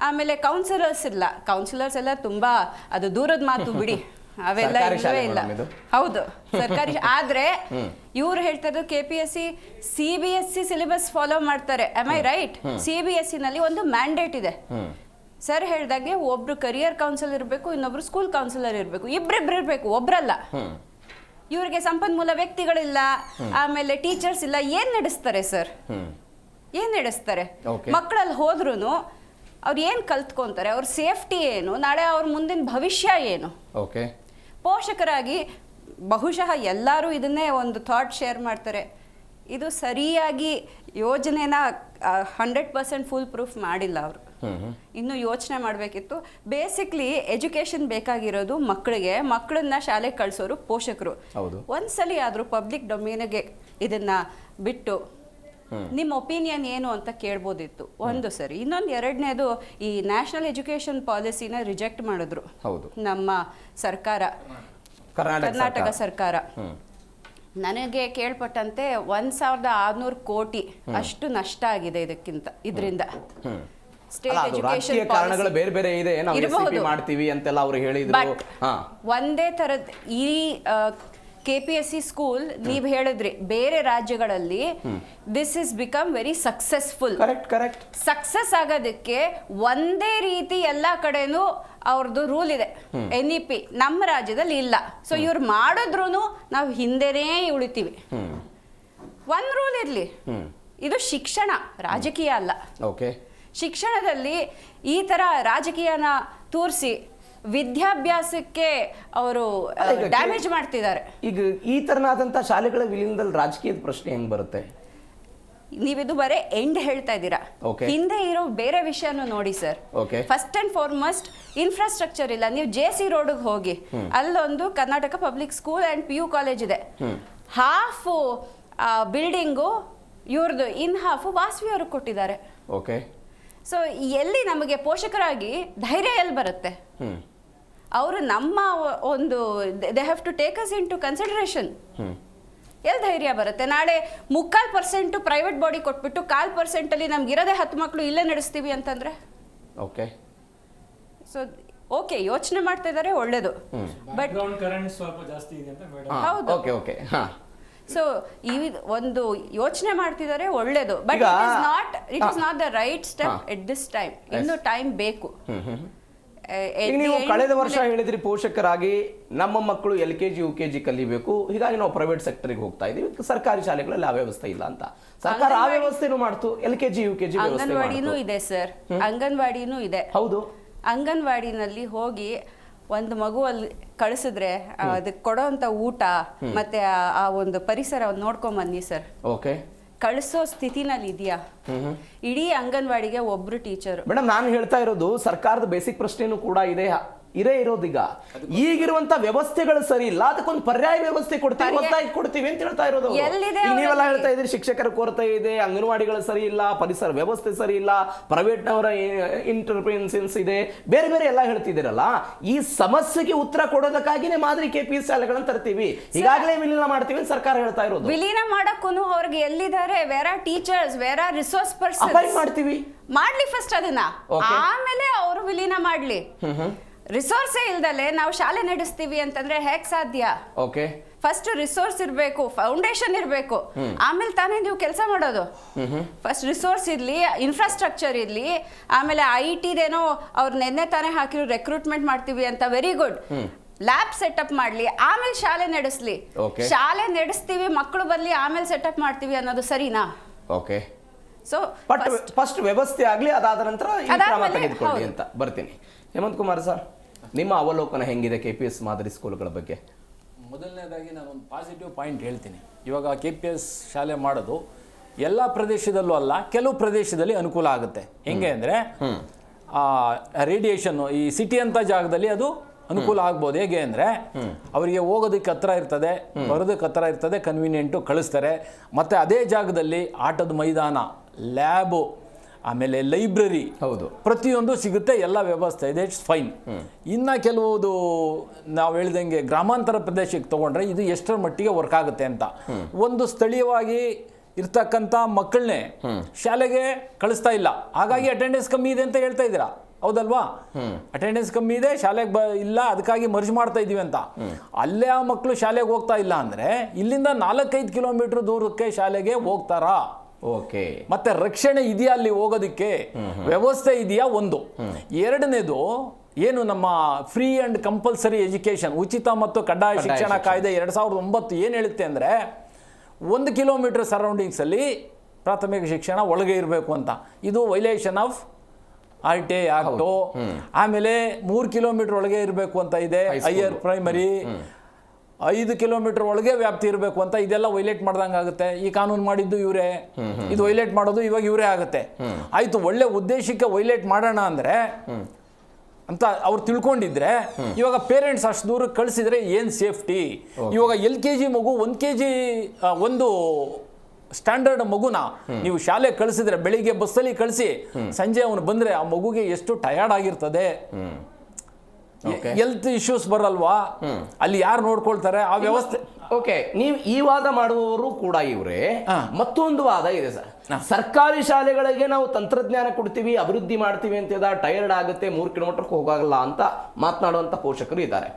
ಆಮೇಲೆ ಕೌನ್ಸಿಲರ್ಸ್ ಇಲ್ಲ. ಕೌನ್ಸಿಲರ್ಸ್ ಎಲ್ಲ ತುಂಬಾ ಅದು ದೂರದ ಮಾತು ಬಿಡಿ. ಅವೆಲ್ಲ ಸರ್ಕಾರಿ ಇಲ್ವೇ ಶಾಲೆ ಇಲ್ಲ. ಮೇಡಮ್ ಇದು? ಹೌದು ಸರ್ಕಾರಿ ಆದ್ರೆ ಇವ್ರು ಹೇಳ್ತಾ ಇರೋದು KPSC CBSE ಸಿಲೆಬಸ್ ಫಾಲೋ ಮಾಡ್ತಾರೆ. Am I right? CBSE ನಲ್ಲಿ ಒಂದು ಮ್ಯಾಂಡೇಟ್ ಇದೆ. ಸರ್ ಹೇಳ್ದಾಗೆ ಒಬ್ರು ಕರಿಯರ್ ಕೌನ್ಸಿಲರ್ ಇರಬೇಕು, ಇನ್ನೊಬ್ರು ಸ್ಕೂಲ್ ಕೌನ್ಸಿಲರ್ ಇರಬೇಕು, ಇಬ್ರಿಬ್ರು ಇರಬೇಕು, ಒಬ್ರಲ್ಲ. ಇವ್ರಿಗೆ ಸಂಪನ್ಮೂಲ ವ್ಯಕ್ತಿಗಳಿಲ್ಲ, ಆಮೇಲೆ ಟೀಚರ್ಸ್ ಇಲ್ಲ. ಏನ್ ನಡೆಸ್ತಾರೆ ಸರ್? ಏನ್ ನಡೆಸ್ತಾರೆ? ಮಕ್ಕಳಲ್ಲಿ ಹೋದ್ರೂ ಅವ್ರು ಏನ್ ಕಲ್ತ್ಕೊಂತಾರೆ? ಅವ್ರ ಸೇಫ್ಟಿ ಏನು? ನಾಳೆ ಅವ್ರ ಮುಂದಿನ ಭವಿಷ್ಯ ಏನು? ಓಕೆ, ಪೋಷಕರಾಗಿ ಬಹುಶಃ ಎಲ್ಲರೂ ಇದನ್ನೇ ಒಂದು ಥಾಟ್ ಶೇರ್ ಮಾಡ್ತಾರೆ. ಇದು ಸರಿಯಾಗಿ ಯೋಜನೆನ 100% ಫುಲ್ ಪ್ರೂಫ್ ಮಾಡಿಲ್ಲ ಅವರು. ಇನ್ನು ಯೋಚನೆ ಮಾಡಬೇಕಿತ್ತು. ಬೇಸಿಕ್ಲಿ ಎಜುಕೇಶನ್ ಬೇಕಾಗಿರೋದು ಮಕ್ಕಳಿಗೆ. ಮಕ್ಕಳನ್ನ ಶಾಲೆಗೆ ಕಳಿಸೋರು ಪೋಷಕರು. ಒಂದ್ಸಲಿ ಆದ್ರೂ ಪಬ್ಲಿಕ್ ಡೊಮೇನ್ಗೆ ಇದನ್ನ ಬಿಟ್ಟು ನಿಮ್ಮ ಒಪಿನಿಯನ್ ಏನು ಅಂತ ಕೇಳ್ಬೋದಿತ್ತು. ಒಂದು ಸರಿ. ಇನ್ನೊಂದು ಎರಡನೇದು, ಈ ನ್ಯಾಷನಲ್ ಎಜುಕೇಶನ್ ಪಾಲಿಸಿನ ರಿಜೆಕ್ಟ್ ಮಾಡಿದ್ರು ನಮ್ಮ ಸರ್ಕಾರ, ಕರ್ನಾಟಕ ಸರ್ಕಾರ. ನನಗೆ ಕೇಳ್ಪಟ್ಟಂತೆ 1600 ಕೋಟಿ ಅಷ್ಟು ನಷ್ಟ ಆಗಿದೆ ಇದರಿಂದ. ಸ್ಟೇಟ್ ಎಜುಕೇಶನ್ ಕಾರಣಗಳು ಬೇರೆ ಬೇರೆ ಇದೆ, ನಾವು ಎಸ್ಸಿಪಿ ಮಾಡ್ತೀವಿ ಅಂತೆಲ್ಲ ಅವರು ಹೇಳಿದ್ರು. ಒಂದೇ ತರದ್ ಈ KPSC ಸ್ಕೂಲ್ ನೀವು ಹೇಳಿದ್ರಿ ಬೇರೆ ರಾಜ್ಯಗಳಲ್ಲಿ this is become very successful. Correct. Success ಆಗೋದಕ್ಕೆ ಒಂದೇ ರೀತಿ ಎಲ್ಲಾ ಕಡೆನೂ ಅವ್ರದ್ದು ರೂಲ್ ಇದೆ. NEP ನಮ್ಮ ರಾಜ್ಯದಲ್ಲಿ ಇಲ್ಲ. ಸೊ ಇವ್ರು ಮಾಡಿದ್ರು ನಾವು ಹಿಂದೆನೇ ಉಳಿತೀವಿ. ಒಂದ್ ರೂಲ್ ಇರ್ಲಿ. ಇದು ಶಿಕ್ಷಣ, ರಾಜಕೀಯ ಅಲ್ಲ. ಶಿಕ್ಷಣದಲ್ಲಿ ಈ ತರ ರಾಜಕೀಯನ ತೋರಿಸಿ ವಿದ್ಯಾಭ್ಯಾಸಕ್ಕೆ ಅವರು ಡ್ಯಾಮೇಜ್ ಮಾಡ್ತಿದ್ದಾರೆ. ಈಗ ಈ ತರನಾದಂತ ಶಾಲೆಗಳ ವಿಲೀನದಲ್ಲಿ ರಾಜಕೀಯದ ಪ್ರಶ್ನೆ ಹೆಂಗ್ ಬರುತ್ತೆ? ನೀವಿದು ಬರೇ ಎಂಡ್ ಹೇಳ್ತಾ ಇದ್ದೀರಾ. ಹಿಂದೆ ಇರೋ ಬೇರೆ ವಿಷಯನೂ ನೋಡಿ sir. First and foremost infrastructure ಇಲ್ಲ. ನೀವು JC ರೋಡ್ಗೆ ಹೋಗಿ, ಅಲ್ಲೊಂದು Karnataka public school and PU college ಇದೆ. ಹಾಫ್ ಬಿಲ್ಡಿಂಗು ಇವ್ರದ್ದು, ಇನ್ ಹಾಫ್ ವಾಸವಿ ಅವ್ರಿಗೆ ಕೊಟ್ಟಿದ್ದಾರೆ. ಸೊ ಎಲ್ಲಿ ನಮಗೆ ಪೋಷಕರಾಗಿ ಧೈರ್ಯ ಎಲ್ಲಿ ಬರುತ್ತೆ? ಅವರು ನಮ್ಮ ಒಂದು they have to take us into consideration. ಎಲ್ಲಿ ಧೈರ್ಯ ಬರುತ್ತೆ? ನಾಳೆ 3/4% ಪ್ರೈವೇಟ್ ಬಾಡಿ ಕೊಟ್ಬಿಟ್ಟು 1/4% ಅಲ್ಲಿ ನಮ್ಗೆ ಇರೋದೇ 10 ಮಕ್ಕಳು ಇಲ್ಲೇ ನಡೆಸ್ತೀವಿ ಅಂತಂದ್ರೆ ಸೊ ಯೋಚನೆ ಮಾಡ್ತಾ ಇದ್ದಾರೆ, ಒಳ್ಳೇದು. ಬಟ್ ಹೌದು, ಸೊ ಈ ಒಂದು ಯೋಚನೆ ಮಾಡ್ತಿದ್ದಾರೆ, ಒಳ್ಳೇದು. But it is not the right step at this time. ಇನ್ನು ಟೈಮ್ ಬೇಕು. ನೀವು ಕಳೆದ ವರ್ಷ ಹೇಳಿದ್ರಿ ಪೋಷಕರಾಗಿ ನಮ್ಮ ಮಕ್ಕಳು LKG UKG ಕಲಿಬೇಕು, ಹೀಗಾಗಿ ನಾವು ಪ್ರೈವೇಟ್ ಸೆಕ್ಟರ್ಗೆ ಹೋಗ್ತಾ ಇದೀವಿ, ಸರ್ಕಾರಿ ಶಾಲೆಗಳಲ್ಲಿ ಆ ವ್ಯವಸ್ಥೆ ಇಲ್ಲ ಅಂತ. ಸರ್ಕಾರ ಆ ವ್ಯವಸ್ಥೆನೂ ಮಾಡ್ತು, LKG UKG ಅಂಗನವಾಡಿನೂ ಇದೆ ಸರ್. ಅಂಗನವಾಡಿನೂ ಇದೆ. ಹೌದು. ಅಂಗನವಾಡಿನಲ್ಲಿ ಹೋಗಿ ಒಂದು ಮಗುವಲ್ಲಿ ಕಳಿಸಿದ್ರೆ ಅದಕ್ಕೆ ಕೊಡೋಂಥ ಊಟ ಮತ್ತೆ ಆ ಒಂದು ಪರಿಸರ ನೋಡ್ಕೊಂಡ್ ಬನ್ನಿ ಸರ್. ಕಳಿಸೋ ಸ್ಥಿತಿನಲ್ಲಿ ಇದೆಯಾ? ಇಡೀ ಅಂಗನವಾಡಿಗೆ ಒಬ್ರು ಟೀಚರ್. ಮೇಡಮ್, ನಾನು ಹೇಳ್ತಾ ಇರೋದು ಸರ್ಕಾರದ ಬೇಸಿಕ್ ಪ್ರಶ್ನೆನೂ ಕೂಡ ಇದೆ. ಈಗಿರೋದೀಗ ಈಗಿರುವಂತ ವ್ಯವಸ್ಥೆಗಳು ಸರಿ ಇಲ್ಲ, ಅದಕ್ಕೊಂದು ಪರ್ಯಾಯ ವ್ಯವಸ್ಥೆ ಕೊಡ್ತೀವಿ ಅಂತ ಹೇಳ್ತಾ ಇರೋದು. ನೀವೆಲ್ಲ ಹೇಳ್ತಾ ಇದ್ರಿ ಶಿಕ್ಷಕರ ಕೊರತೆ ಇದೆ, ಅಂಗನವಾಡಿಗಳು ಸರಿ ಇಲ್ಲ, ಪರಿಸರ ವ್ಯವಸ್ಥೆ ಸರಿ ಇಲ್ಲ, ಪ್ರೈವೇಟ್ ನವರ ಇಂಟರ್ಫಿಯರೆನ್ಸ್ ಇದೆ, ಬೇರೆ ಬೇರೆ ಎಲ್ಲ ಹೇಳ್ತಿದ್ದೀರಲ್ಲ. ಈ ಸಮಸ್ಯೆಗೆ ಉತ್ತರ ಕೊಡೋದಕ್ಕಾಗಿನೇ ಮಾದರಿ KPSC ಶಾಲೆಗಳನ್ನ ತರ್ತೀವಿ, ಈಗಾಗಲೇ ವಿಲೀನ ಮಾಡ್ತೀವಿ ಅಂತ ಸರ್ಕಾರ ಹೇಳ್ತಾ ಇರೋದು. ವಿಲೀನ ಮಾಡಕ್ಕೂ ಅವ್ರಿಗೆ ಎಲ್ಲಿದ್ದಾರೆ? Where are teachers, where are resource person? Appoint ಮಾಡ್ತೀವಿ, ಮಾಡ್ಲಿ ಫಸ್ಟ್ ಅದನ್ನ, ಆಮೇಲೆ ಅವರು ವಿಲೀನ ಮಾಡ್ಲಿ. ರಿಸೋರ್ಸೇ ಇಲ್ದಲೆ ನಾವು ಶಾಲೆ ನಡೆಸ್ತೀವಿ ಅಂತಂದ್ರೆ ಹೇಗ್ ಸಾಧ್ಯ? ಫಸ್ಟ್ ರಿಸೋರ್ಸ್ ಇರಬೇಕು, ಫೌಂಡೇಶನ್ ಇರಬೇಕು, ಆಮೇಲೆ ತಾನೇ ನೀವು ಕೆಲಸ ಮಾಡೋದು. ಫಸ್ಟ್ ರಿಸೋರ್ಸ್ ಇರ್ಲಿ, ಇನ್ಫ್ರಾಸ್ಟ್ರಕ್ಚರ್ ಇರ್ಲಿ, ಆಮೇಲೆ IT-ದೇನೋ ಅವ್ರು ನೆನ್ನೆ ತಾನೇ ಹಾಕಿರೋ ರೆಕ್ರೂಟ್ಮೆಂಟ್ ಮಾಡ್ತೀವಿ ಅಂತ, ವೆರಿ ಗುಡ್. ಲ್ಯಾಬ್ ಸೆಟಪ್ ಮಾಡ್ಲಿ, ಆಮೇಲೆ ಶಾಲೆ ನಡೆಸ್ಲಿ. ಶಾಲೆ ನಡೆಸ್ತೀವಿ, ಮಕ್ಕಳು ಬರ್ಲಿ, ಆಮೇಲೆ ಸೆಟಪ್ ಮಾಡ್ತೀವಿ ಅನ್ನೋದು ಸರಿನಾ? ಸೊ ಫಸ್ಟ್ ವ್ಯವಸ್ಥೆ ಆಗ್ಲಿ, ಅದಾದ ನಂತರ ಕ್ರಮ ತೆಗೆದುಕೊಳ್ಳಿ ಅಂತ ಬರ್ತೀನಿ. ಹೇಮಂತ್ ಕುಮಾರ್ ಸರ್, ನಿಮ್ಮ ಅವಲೋಕನ ಹೆಂಗಿದೆ KPS ಮಾದರಿ ಸ್ಕೂಲ್ಗಳ ಬಗ್ಗೆ? ಮೊದಲನೇದಾಗಿ ನಾನು ಒಂದು ಪಾಸಿಟಿವ್ ಪಾಯಿಂಟ್ ಹೇಳ್ತೀನಿ. ಇವಾಗ KPS ಶಾಲೆ ಮಾಡೋದು ಎಲ್ಲ ಪ್ರದೇಶದಲ್ಲೂ ಅಲ್ಲ, ಕೆಲವು ಪ್ರದೇಶದಲ್ಲಿ ಅನುಕೂಲ ಆಗುತ್ತೆ. ಹೆಂಗೆ ಅಂದರೆ ರೇಡಿಯೇಷನ್ನು ಈ ಸಿಟಿ ಅಂತ ಜಾಗದಲ್ಲಿ ಅದು ಅನುಕೂಲ ಆಗ್ಬೋದು. ಹೇಗೆ ಅಂದರೆ ಅವರಿಗೆ ಹೋಗೋದಕ್ಕೆ ಹತ್ರ ಇರ್ತದೆ, ಬರೋದಕ್ಕೆ ಹತ್ರ ಇರ್ತದೆ, ಕನ್ವೀನಿಯೆಂಟು ಕಳಿಸ್ತಾರೆ. ಮತ್ತು ಅದೇ ಜಾಗದಲ್ಲಿ ಆಟದ ಮೈದಾನ, ಲ್ಯಾಬು, ಆಮೇಲೆ ಲೈಬ್ರರಿ, ಪ್ರತಿಯೊಂದು ಸಿಗುತ್ತೆ, ಎಲ್ಲ ವ್ಯವಸ್ಥೆ ಇದೆ, ಇಟ್ಸ್ ಫೈನ್. ಇನ್ನು ಕೆಲವುದು ನಾವು ಹೇಳಿದಂಗೆ ಗ್ರಾಮಾಂತರ ಪ್ರದೇಶಕ್ಕೆ ತೊಗೊಂಡ್ರೆ ಇದು ಎಷ್ಟರ ಮಟ್ಟಿಗೆ ವರ್ಕ್ ಆಗುತ್ತೆ ಅಂತ. ಒಂದು ಸ್ಥಳೀಯವಾಗಿ ಇರ್ತಕ್ಕಂಥ ಮಕ್ಕಳನ್ನೇ ಶಾಲೆಗೆ ಕಳಿಸ್ತಾ ಇಲ್ಲ, ಹಾಗಾಗಿ ಅಟೆಂಡೆನ್ಸ್ ಕಮ್ಮಿ ಇದೆ ಅಂತ ಹೇಳ್ತಾ ಇದ್ದೀರಾ. ಹೌದಲ್ವಾ? ಅಟೆಂಡೆನ್ಸ್ ಕಮ್ಮಿ ಇದೆ, ಶಾಲೆಗೆ ಇಲ್ಲ, ಅದಕ್ಕಾಗಿ ಮರ್ಜ್ ಮಾಡ್ತಾ ಇದೀವಿ ಅಂತ. ಅಲ್ಲೇ ಆ ಮಕ್ಕಳು ಶಾಲೆಗೆ ಹೋಗ್ತಾ ಇಲ್ಲ ಅಂದ್ರೆ ಇಲ್ಲಿಂದ 4-5 ಕಿಲೋಮೀಟರ್ ದೂರಕ್ಕೆ ಶಾಲೆಗೆ ಹೋಗ್ತಾರಾ? ಓಕೆ. ಮತ್ತೆ ರಕ್ಷಣೆ ಇದೆಯಾ ಅಲ್ಲಿ ಹೋಗೋದಕ್ಕೆ? ವ್ಯವಸ್ಥೆ ಇದೆಯಾ? ಒಂದು. ಎರಡನೇದು ಏನು ನಮ್ಮ ಫ್ರೀ ಅಂಡ್ ಕಂಪಲ್ಸರಿ ಎಜುಕೇಶನ್, ಉಚಿತ ಮತ್ತು ಕಡ್ಡಾಯ ಶಿಕ್ಷಣ ಕಾಯ್ದೆ 2009 ಏನು ಹೇಳುತ್ತೆ ಅಂದರೆ 1 ಕಿಲೋಮೀಟರ್ ಸರೌಂಡಿಂಗ್ಸ್ ಅಲ್ಲಿ ಪ್ರಾಥಮಿಕ ಶಿಕ್ಷಣ ಒಳಗೆ ಇರಬೇಕು ಅಂತ. ಇದು ವೈಲೇಷನ್ ಆಫ್ RTI ಆಕ್ಟು. ಆಮೇಲೆ 3 ಕಿಲೋಮೀಟರ್ ಒಳಗೆ ಇರಬೇಕು ಅಂತ ಇದೆ ಹೈಯರ್ ಪ್ರೈಮರಿ, 5 ಕಿಲೋಮೀಟರ್ ಒಳಗೆ ವ್ಯಾಪ್ತಿ ಇರಬೇಕು ಅಂತ. ಇದೆಲ್ಲ ವೈಲೇಟ್ ಮಾಡ್ದಂಗೆ ಆಗುತ್ತೆ. ಈ ಕಾನೂನು ಮಾಡಿದ್ದು ಇವರೇ, ಇದು ವೈಲೇಟ್ ಮಾಡೋದು ಇವಾಗ ಇವರೇ ಆಗುತ್ತೆ. ಆಯ್ತು, ಒಳ್ಳೆ ಉದ್ದೇಶಕ್ಕೆ ವೈಲೇಟ್ ಮಾಡೋಣ ಅಂದ್ರೆ ಅಂತ ಅವ್ರು ತಿಳ್ಕೊಂಡಿದ್ರೆ ಇವಾಗ ಪೇರೆಂಟ್ಸ್ ಅಷ್ಟು ದೂರ ಕಳಿಸಿದ್ರೆ ಏನ್ ಸೇಫ್ಟಿ? ಇವಾಗ LKG ಮಗು 1 kg ಒಂದು ಸ್ಟ್ಯಾಂಡರ್ಡ್ ಮಗುನ ನೀವು ಶಾಲೆ ಕಳಿಸಿದ್ರೆ, ಬೆಳಿಗ್ಗೆ ಬಸ್ಸಲ್ಲಿ ಕಳಿಸಿ ಸಂಜೆ ಅವನು ಬಂದ್ರೆ ಆ ಮಗುಗೆ ಎಷ್ಟು ಟಯರ್ಡ್ ಆಗಿರ್ತದೆ. ಹೆಲ್ತ್ ಇಶ್ಯೂಸ್ ಬರಲ್ವಾ? ಅಲ್ಲಿ ಯಾರು ನೋಡ್ಕೊಳ್ತಾರೆ ಆ ವ್ಯವಸ್ಥೆ? ಓಕೆ, ನೀವು ಈ ವಾದ ಮಾಡುವವರು ಕೂಡ ಇವರೇ. ಮತ್ತೊಂದು ವಾದ ಇದೆ ಸರ್, ಸರ್ಕಾರಿ ಶಾಲೆಗಳಿಗೆ ನಾವು ತಂತ್ರಜ್ಞಾನ ಕೊಡ್ತೀವಿ, ಅಭಿವೃದ್ಧಿ ಮಾಡ್ತೀವಿ ಅಂತ ಟೈರ್ಡ್ ಆಗುತ್ತೆ, 3 ಕಿಲೋಮೀಟರ್ ಹೋಗಲ್ಲ ಅಂತ ಮಾತನಾಡುವಂತ ಪೋಷಕರು ಇದ್ದಾರೆ.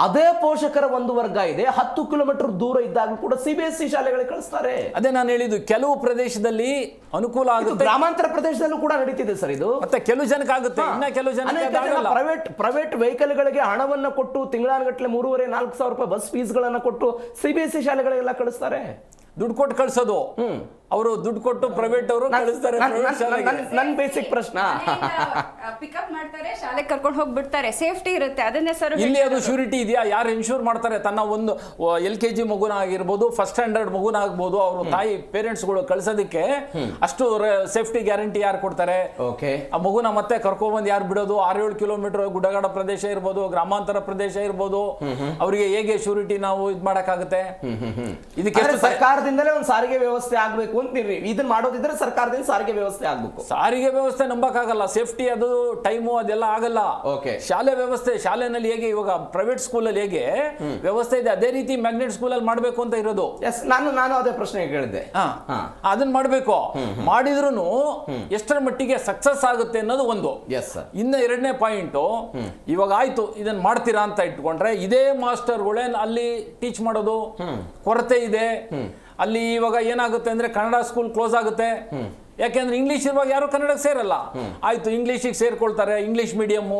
ಅದೇ ಪೋಷಕರ ಒಂದು ವರ್ಗ ಇದೆ, 10 ಕಿಲೋಮೀಟರ್ ದೂರ ಇದ್ದಾಗಲೂ ಕೂಡ CBSE ಶಾಲೆಗಳಿಗೆ ಕಳಿಸ್ತಾರೆ. ಅದೇ ನಾನು ಹೇಳಿದ್ದು, ಕೆಲವು ಪ್ರದೇಶದಲ್ಲಿ ಅನುಕೂಲ ಆಗುತ್ತೆ, ಗ್ರಾಮಾಂತರ ಪ್ರದೇಶದಲ್ಲೂ ಕೂಡ ನಡೀತಿದೆ ಸರ್ ಇದು. ಮತ್ತೆ ಕೆಲವು ಜನಕ್ಕೆ ಆಗುತ್ತೆ, ಇನ್ನ ಕೆಲವು ಜನಕ್ಕೆ ಪ್ರೈವೇಟ್ ವೆಹಿಕಲ್ ಗಳಿಗೆ ಹಣವನ್ನ ಕೊಟ್ಟು ತಿಂಗಳಾನುಗಟ್ಟಲೆ 3,500-4,000 ರೂಪಾಯಿ ಬಸ್ ಫೀಸ್ ಗಳನ್ನ ಕೊಟ್ಟು CBSE ಶಾಲೆಗಳಿಗೆಲ್ಲ ಕಳಿಸ್ತಾರೆ. ದುಡ್ಡು ಕೊಟ್ಟು ಕಳ್ಸೋದು, ಅವರು ದುಡ್ಡು ಕೊಟ್ಟು ಪ್ರೈವೇಟ್ ಅವರು ಕಳಿಸ್ತಾರೆ. ನನ್ನ ಬೇಸಿಕ್ ಪ್ರಶ್ನೆ, ಪಿಕಪ್ ಮಾಡ್ತಾರೆ, ಶಾಲೆಗೆ ಕರ್ಕೊಂಡು ಹೋಗ್ಬಿಡ್ತಾರೆ, ಸೇಫ್ಟಿ ಇರುತ್ತೆ. ಅದನ್ನೇ ಸರ್ ಇಲ್ಲಿ ಅದು ಶ್ಯೂರಿಟಿ ಇದೆಯಾ? ಯಾರು ಇನ್ಶೂರ್ ಮಾಡ್ತಾರೆ? ತನ್ನ ಒಂದು LKG ಮಗುನ ಆಗಿರ್ಬೋದು, ಫಸ್ಟ್ ಸ್ಟ್ಯಾಂಡರ್ಡ್ ಮಗುನ ಆಗ್ಬೋದು, ಅವರು ತಾಯಿ ಪೇರೆಂಟ್ಸ್ಗಳು ಕಳ್ಸೋದಕ್ಕೆ ಅಷ್ಟು ಸೇಫ್ಟಿ ಗ್ಯಾರಂಟಿ ಯಾರು ಕೊಡ್ತಾರೆ? ಓಕೆ, ಆ ಮಗುನ ಮತ್ತೆ ಕರ್ಕೊಂಡ್ಬಂದು ಯಾರು ಬಿಡೋದು? 6-7 ಕಿಲೋಮೀಟರ್ ಗುಡ್ಡಗಾಡ ಪ್ರದೇಶ ಇರ್ಬೋದು, ಗ್ರಾಮಾಂತರ ಪ್ರದೇಶ ಇರ್ಬೋದು, ಅವರಿಗೆ ಹೇಗೆ ಶ್ಯೂರಿಟಿ ನಾವು ಇದು ಮಾಡಕ್ಕಾಗುತ್ತೆ? ಇದಕ್ಕೆ ಸರ್ಕಾರದಿಂದಲೇ ಒಂದು ಸಾರಿಗೆ ವ್ಯವಸ್ಥೆ ಆಗ್ಬೇಕು ಅಂತೀರಿ. ಇದನ್ನ ಮಾಡೋದಿದ್ರೆ ಸರ್ಕಾರದಿಂದ ಸಾರಿಗೆ ವ್ಯವಸ್ಥೆ ಆಗ್ಬೇಕು. ಸಾರಿಗೆ ವ್ಯವಸ್ಥೆ ನಂಬಕ್ಕಾಗಲ್ಲ, ಸೇಫ್ಟಿ ಅದು ಟೈಮು ಅದೆಲ್ಲ ಆಗಲ್ಲ. ಓಕೆ, ಶಾಲೆ ವ್ಯವಸ್ಥೆ, ಶಾಲೆನಲ್ಲಿ ಹೇಗೆ ಇವಾಗ ಪ್ರೈವೇಟ್ ಸ್ಕೂಲಲ್ಲಿ ಹೇಗೆ ವ್ಯವಸ್ಥೆ ಇದೆ ಅದೇ ರೀತಿ ಮ್ಯಾಗ್ನೆಟ್ ಸ್ಕೂಲಲ್ಲಿ ಮಾಡಬೇಕು ಅಂತ ಇರೋದು. ನಾನು ಅದೇ ಪ್ರಶ್ನೆ ಕೇಳಿದ್ದೆ. ಅದನ್ನ ಮಾಡಬೇಕು. ಮಾಡಿದ್ರು ಎಷ್ಟರ ಮಟ್ಟಿಗೆ ಸಕ್ಸಸ್ ಆಗುತ್ತೆ ಅನ್ನೋದು ಒಂದು. ಇನ್ನು ಎರಡನೇ ಪಾಯಿಂಟ್, ಇವಾಗ ಆಯ್ತು ಇದನ್ನ ಮಾಡ್ತೀರಾ ಅಂತ ಇಟ್ಕೊಂಡ್ರೆ, ಇದೇ ಮಾಸ್ಟರ್ಗಳೇ ಅಲ್ಲಿ ಟೀಚ್ ಮಾಡೋದು ಕೊರತೆ ಇದೆ. ಅಲ್ಲಿ ಇವಾಗ ಏನಾಗುತ್ತೆ ಅಂದ್ರೆ ಕನ್ನಡ ಸ್ಕೂಲ್ ಕ್ಲೋಸ್ ಆಗುತ್ತೆ. ಯಾಕೆಂದ್ರೆ ಇಂಗ್ಲಿಷ್ ಇರುವಾಗ ಯಾರು ಕನ್ನಡಕ್ಕೆ ಸೇರಲ್ಲ. ಆಯ್ತು, ಇಂಗ್ಲಿಷಿಗೆ ಸೇರ್ಕೊಳ್ತಾರೆ, ಇಂಗ್ಲಿಷ್ ಮೀಡಿಯಮ್ಮು.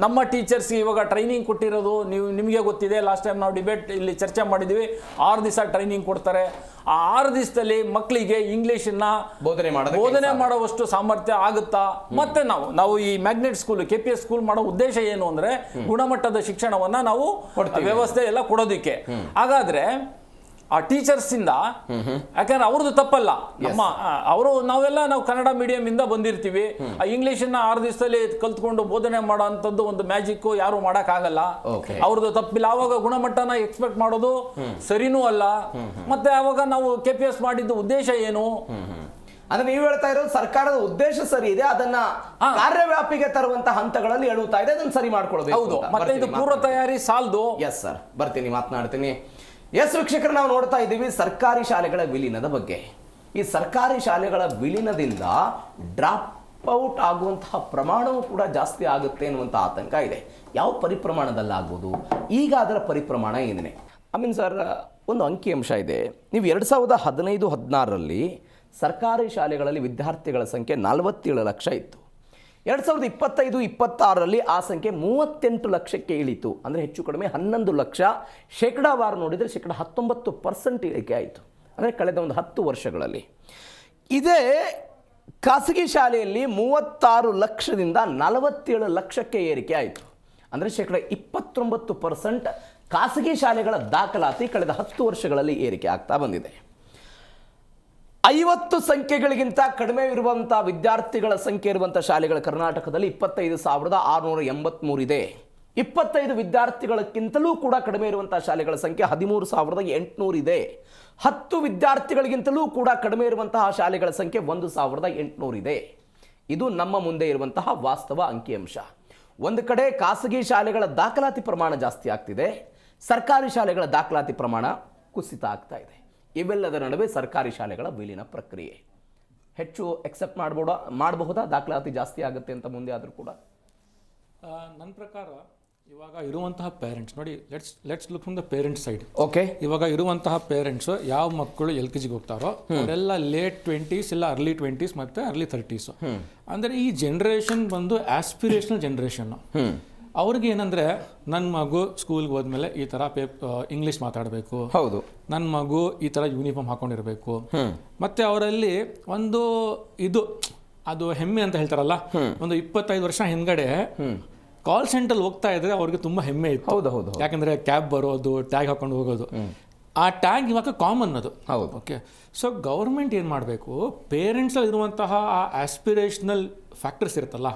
ನಮ್ಮ ಟೀಚರ್ಸ್ ಇವಾಗ ಟ್ರೈನಿಂಗ್ ಕೊಟ್ಟಿರೋದು ನಿಮಗೆ ಗೊತ್ತಿದೆ. ಲಾಸ್ಟ್ ಟೈಮ್ ನಾವು ಡಿಬೇಟ್ ಇಲ್ಲಿ ಚರ್ಚೆ ಮಾಡಿದ್ವಿ. 6 ದಿವಸ ಟ್ರೈನಿಂಗ್ ಕೊಡ್ತಾರೆ. ಆ 6 ದಿವಸದಲ್ಲಿ ಮಕ್ಕಳಿಗೆ ಇಂಗ್ಲಿಷನ್ನ ಬೋಧನೆ ಮಾಡುವಷ್ಟು ಸಾಮರ್ಥ್ಯ ಆಗುತ್ತಾ? ಮತ್ತೆ ನಾವು ಈ ಮ್ಯಾಗ್ನೆಟ್ ಸ್ಕೂಲ್, KPS ಸ್ಕೂಲ್ ಮಾಡೋ ಉದ್ದೇಶ ಏನು ಅಂದ್ರೆ ಗುಣಮಟ್ಟದ ಶಿಕ್ಷಣವನ್ನ ನಾವು ವ್ಯವಸ್ಥೆ ಎಲ್ಲ ಕೊಡೋದಿಕ್ಕೆ. ಹಾಗಾದ್ರೆ ಆ ಟೀಚರ್ಸ್ ಇಂದ, ಯಾಕಂದ್ರೆ ಅವ್ರದ್ದು ತಪ್ಪಲ್ಲ, ನಾವು ಕನ್ನಡ ಮೀಡಿಯಂ ಇಂದ ಬಂದಿರ್ತೀವಿ. ಆ ಇಂಗ್ಲಿಷನ್ನ 6 ದಿವಸದಲ್ಲಿ ಕಲ್ತ್ಕೊಂಡು ಬೋಧನೆ ಮಾಡೋ ಅಂತದ್ದು ಒಂದು ಮ್ಯಾಜಿಕ್ ಯಾರು ಮಾಡಕ್ ಆಗಲ್ಲ. ಅವ್ರದ್ದು ತಪ್ಪಿಲ್ಲ. ಅವಾಗ ಗುಣಮಟ್ಟನ ಎಕ್ಸ್ಪೆಕ್ಟ್ ಮಾಡೋದು ಸರಿನೂ ಅಲ್ಲ. ಮತ್ತೆ ಅವಾಗ ನಾವು KPS ಮಾಡಿದ್ದು ಉದ್ದೇಶ ಏನು? ಅಂದ್ರೆ ನೀವು ಹೇಳ್ತಾ ಇರೋದು ಸರ್ಕಾರದ ಉದ್ದೇಶ ಸರಿ ಇದೆ, ಅದನ್ನ ಕಾರ್ಯವ್ಯಾಪಿಗೆ ತರುವಂತ ಹಂತಗಳಲ್ಲಿ ಎಳುತ್ತಾ ಇದೆ, ಅದನ್ನ ಸರಿ ಮಾಡ್ಕೊಳ್ಬೇಕು. ಹೌದು, ಮತ್ತೆ ಇದು ಪೂರ್ವ ತಯಾರಿ ಸಾಲದು. ಎಸ್ ಸರ್, ಬರ್ತೀನಿ, ಮಾತನಾಡ್ತೀನಿ. ಎಸ್ ವೀಕ್ಷಕರು, ನಾವು ನೋಡ್ತಾ ಇದ್ದೀವಿ ಸರ್ಕಾರಿ ಶಾಲೆಗಳ ವಿಲೀನದ ಬಗ್ಗೆ. ಈ ಸರ್ಕಾರಿ ಶಾಲೆಗಳ ವಿಲೀನದಿಂದ ಡ್ರಾಪ್ ಔಟ್ ಆಗುವಂತಹ ಪ್ರಮಾಣವೂ ಕೂಡ ಜಾಸ್ತಿ ಆಗುತ್ತೆ ಅನ್ನುವಂಥ ಆತಂಕ ಇದೆ. ಯಾವ ಪರಿಪ್ರಮಾಣದಲ್ಲಾಗ್ಬೋದು? ಈಗ ಅದರ ಪರಿಪ್ರಮಾಣ ಏನಿದೆ? ಸರ್, ಒಂದು ಅಂಕಿಅಂಶ ಇದೆ. ನೀವು 2015-16ರಲ್ಲಿ ಸರ್ಕಾರಿ ಶಾಲೆಗಳಲ್ಲಿ ವಿದ್ಯಾರ್ಥಿಗಳ ಸಂಖ್ಯೆ 47 ಲಕ್ಷ ಇತ್ತು. 2025-26ರಲ್ಲಿ ಆ ಸಂಖ್ಯೆ 38 ಲಕ್ಷಕ್ಕೆ ಇಳಿತು. ಅಂದರೆ ಹೆಚ್ಚು ಕಡಿಮೆ 11 ಲಕ್ಷ. ಶೇಕಡಾವಾರು ನೋಡಿದರೆ 19% ಇಳಿಕೆ ಆಯಿತು. ಅಂದರೆ ಕಳೆದ ಒಂದು 10 ವರ್ಷಗಳಲ್ಲಿ. ಇದೇ ಖಾಸಗಿ ಶಾಲೆಯಲ್ಲಿ 36 ಲಕ್ಷದಿಂದ 47 ಲಕ್ಷಕ್ಕೆ ಏರಿಕೆ ಆಯಿತು. ಅಂದರೆ 29% ಖಾಸಗಿ ಶಾಲೆಗಳ ದಾಖಲಾತಿ ಕಳೆದ 10 ವರ್ಷಗಳಲ್ಲಿ ಏರಿಕೆ ಆಗ್ತಾ ಬಂದಿದೆ. 50 ಸಂಖ್ಯೆಗಳಿಗಿಂತ ಕಡಿಮೆ ಇರುವಂಥ ವಿದ್ಯಾರ್ಥಿಗಳ ಸಂಖ್ಯೆ ಇರುವಂಥ ಶಾಲೆಗಳ ಕರ್ನಾಟಕದಲ್ಲಿ 25,683 ಇದೆ. 25 ವಿದ್ಯಾರ್ಥಿಗಳಕ್ಕಿಂತಲೂ ಕೂಡ ಕಡಿಮೆ ಇರುವಂಥ ಶಾಲೆಗಳ ಸಂಖ್ಯೆ 13,800 ಇದೆ. 10 ವಿದ್ಯಾರ್ಥಿಗಳಿಗಿಂತಲೂ ಕೂಡ ಕಡಿಮೆ ಇರುವಂತಹ ಶಾಲೆಗಳ ಸಂಖ್ಯೆ 1,800 ಇದೆ. ಇದು ನಮ್ಮ ಮುಂದೆ ಇರುವಂತಹ ವಾಸ್ತವ ಅಂಕಿಅಂಶ. ಒಂದು ಕಡೆ ಖಾಸಗಿ ಶಾಲೆಗಳ ದಾಖಲಾತಿ ಪ್ರಮಾಣ ಜಾಸ್ತಿ ಆಗ್ತಿದೆ, ಸರ್ಕಾರಿ ಶಾಲೆಗಳ ದಾಖಲಾತಿ ಪ್ರಮಾಣ ಕುಸಿತ ಆಗ್ತಾ ಇದೆ. ಇವೆಲ್ಲದರ ನಡುವೆ ಸರ್ಕಾರಿ ಶಾಲೆಗಳ ವಿಲೀನ ಪ್ರಕ್ರಿಯೆ ಹೆಚ್ಚು ಎಕ್ಸೆಪ್ಟ್ ಮಾಡಬಹುದಾ? ದಾಖಲಾತಿ ಜಾಸ್ತಿ ಆಗುತ್ತೆ ಅಂತ ಮುಂದೆ ಆದರೂ ಕೂಡ ನನ್ನ ಪ್ರಕಾರ ಇವಾಗ ಇರುವಂತಹ ಪೇರೆಂಟ್ಸ್ ನೋಡಿ, let's look from the parents side. Okay, ಇವಾಗ ಇರುವಂತಹ ಪೇರೆಂಟ್ಸ್ ಯಾವ ಮಕ್ಕಳು LKG ಹೋಗ್ತಾರೋ ಅವರೆಲ್ಲ ಲೇಟ್ 20s ಇಲ್ಲ ಅರ್ಲಿ 20s ಮತ್ತೆ ಅರ್ಲಿ 30s. ಅಂದರೆ ಈ ಜನರೇಷನ್ ಬಂದು ಆಸ್ಪಿರೇಷನಲ್ ಜನರೇಷನ್. ಅವ್ರಿಗೆ ಏನಂದ್ರೆ ನನ್ನ ಮಗು ಸ್ಕೂಲ್ಗೆ ಹೋದ್ಮೇಲೆ ಈ ಥರ ಇಂಗ್ಲೀಷ್ ಮಾತಾಡಬೇಕು, ಹೌದು, ನನ್ನ ಮಗು ಈ ಥರ ಯೂನಿಫಾರ್ಮ್ ಹಾಕೊಂಡಿರ್ಬೇಕು, ಮತ್ತೆ ಅವರಲ್ಲಿ ಒಂದು ಅದು ಹೆಮ್ಮೆ ಅಂತ ಹೇಳ್ತಾರಲ್ಲ, ಒಂದು 25 ವರ್ಷ ಹಿಂದ್ಗಡೆ ಕಾಲ್ ಸೆಂಟರ್ ಹೋಗ್ತಾ ಇದ್ರೆ ಅವ್ರಿಗೆ ತುಂಬಾ ಹೆಮ್ಮೆ ಇತ್ತು. ಹೌದು. ಯಾಕಂದ್ರೆ ಕ್ಯಾಬ್ ಬರೋದು, ಟ್ಯಾಗ್ ಹಾಕೊಂಡು ಹೋಗೋದು, ಆ ಟ್ಯಾಗ್ ಇವಾಗ ಕಾಮನ್ ಅದು. ಹೌದು. ಓಕೆ, ಸೊ ಗೌರ್ಮೆಂಟ್ ಏನು ಮಾಡಬೇಕು, ಪೇರೆಂಟ್ಸ್ ಇರುವಂತಹ ಆ ಆಸ್ಪಿರೇಷನಲ್ ಫ್ಯಾಕ್ಟರ್ಸ್ ಇರುತ್ತಲ್ಲ,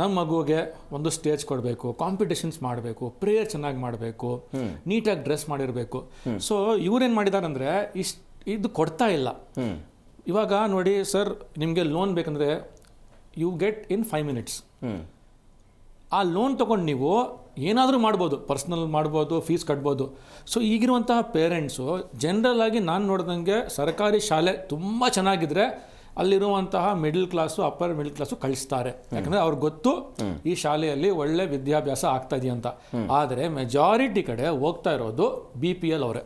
ನಮ್ಮ ಮಗುಗೆ ಒಂದು ಸ್ಟೇಜ್ ಕೊಡಬೇಕು, ಕಾಂಪಿಟೇಷನ್ಸ್ ಮಾಡಬೇಕು, ಪ್ರೇಯರ್ ಚೆನ್ನಾಗಿ ಮಾಡಬೇಕು, ನೀಟಾಗಿ ಡ್ರೆಸ್ ಮಾಡಿರಬೇಕು. ಸೊ ಇವ್ರೇನು ಮಾಡಿದ್ದಾರೆ ಅಂದರೆ ಇದು ಕೊಡ್ತಾ ಇಲ್ಲ. ಇವಾಗ ನೋಡಿ ಸರ್, ನಿಮಗೆ ಲೋನ್ ಬೇಕಂದ್ರೆ ಯು ಗೆಟ್ ಇನ್ 5 minutes. ಆ ಲೋನ್ ತೊಗೊಂಡು ನೀವು ಏನಾದರೂ ಮಾಡ್ಬೋದು, ಪರ್ಸ್ನಲ್ ಮಾಡ್ಬೋದು, ಫೀಸ್ ಕಟ್ಬೋದು. ಸೊ ಈಗಿರುವಂತಹ ಪೇರೆಂಟ್ಸು ಜನರಲ್ ಆಗಿ ನಾನು ನೋಡ್ದಂಗೆ ಸರ್ಕಾರಿ ಶಾಲೆ ತುಂಬ ಚೆನ್ನಾಗಿದ್ರೆ ಅಲ್ಲಿರುವಂತಹ middle class, upper middle class ಕಳಿಸ್ತಾರೆ. ಯಾಕಂದರೆ ಅವ್ರಿಗೆ ಗೊತ್ತು ಈ ಶಾಲೆಯಲ್ಲಿ ಒಳ್ಳೆ ವಿದ್ಯಾಭ್ಯಾಸ ಆಗ್ತಾ ಇದೆಯಂತ. ಆದರೆ ಮೆಜಾರಿಟಿ ಕಡೆ ಹೋಗ್ತಾ ಇರೋದು BPL ಅವರೇ,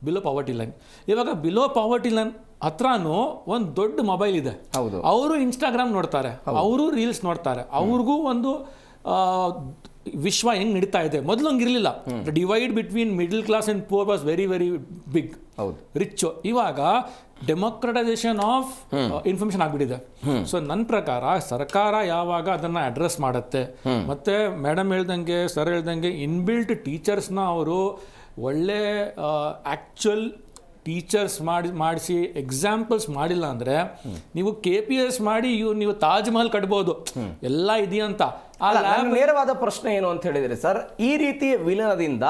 ಬಿಲೋ ಪಾವರ್ಟಿ ಲೈನ್. ಇವಾಗ ಬಿಲೋ ಪಾವರ್ಟಿ ಲೈನ್ ಹತ್ರನೂ ಒಂದು ದೊಡ್ಡ ಮೊಬೈಲ್ ಇದೆ. ಅವರು ಇನ್ಸ್ಟಾಗ್ರಾಮ್ ನೋಡ್ತಾರೆ, ಅವರು ರೀಲ್ಸ್ ನೋಡ್ತಾರೆ, ಅವ್ರಿಗೂ ಒಂದು ವಿಶ್ವ ಹೆಂಗ್ ನಡೀತಾ ಇದೆ. ಮೊದಲು ಹಂಗೆ ಇರಲಿಲ್ಲ. Divide between middle class and poor was very very big, rich. ಇವಾಗ ಡೆಮೋಕ್ರಟೈಸೇಷನ್ ಆಫ್ ಇನ್ಫಾರ್ಮೇಶನ್ ಆಗ್ಬಿಟ್ಟಿದೆ. ಸೊ ನನ್ನ ಪ್ರಕಾರ ಸರ್ಕಾರ ಯಾವಾಗ ಅದನ್ನ ಅಡ್ರೆಸ್ ಮಾಡುತ್ತೆ, ಮತ್ತೆ ಮೇಡಮ್ ಹೇಳ್ದಂಗೆ, ಸರ್ ಹೇಳ್ದಂಗೆ ಇನ್ಬಿಲ್ಟ್ ಟೀಚರ್ಸ್ನ ಅವರು ಒಳ್ಳೆ ಆಕ್ಚುಯಲ್ ಟೀಚರ್ಸ್ ಮಾಡಿಸಿ ಎಕ್ಸಾಂಪಲ್ಸ್ ಮಾಡಿಲ್ಲ ಅಂದರೆ ನೀವು KPS ಮಾಡಿ ನೀವು ತಾಜ್ ಮಹಲ್ ಕಟ್ಬೋದು, ಎಲ್ಲ ಇದೆಯಂತ. ನೇರವಾದ ಪ್ರಶ್ನೆ ಏನು ಅಂತ ಹೇಳಿದ್ರೆ ಸರ್, ಈ ರೀತಿಯ ವಿಲನದಿಂದ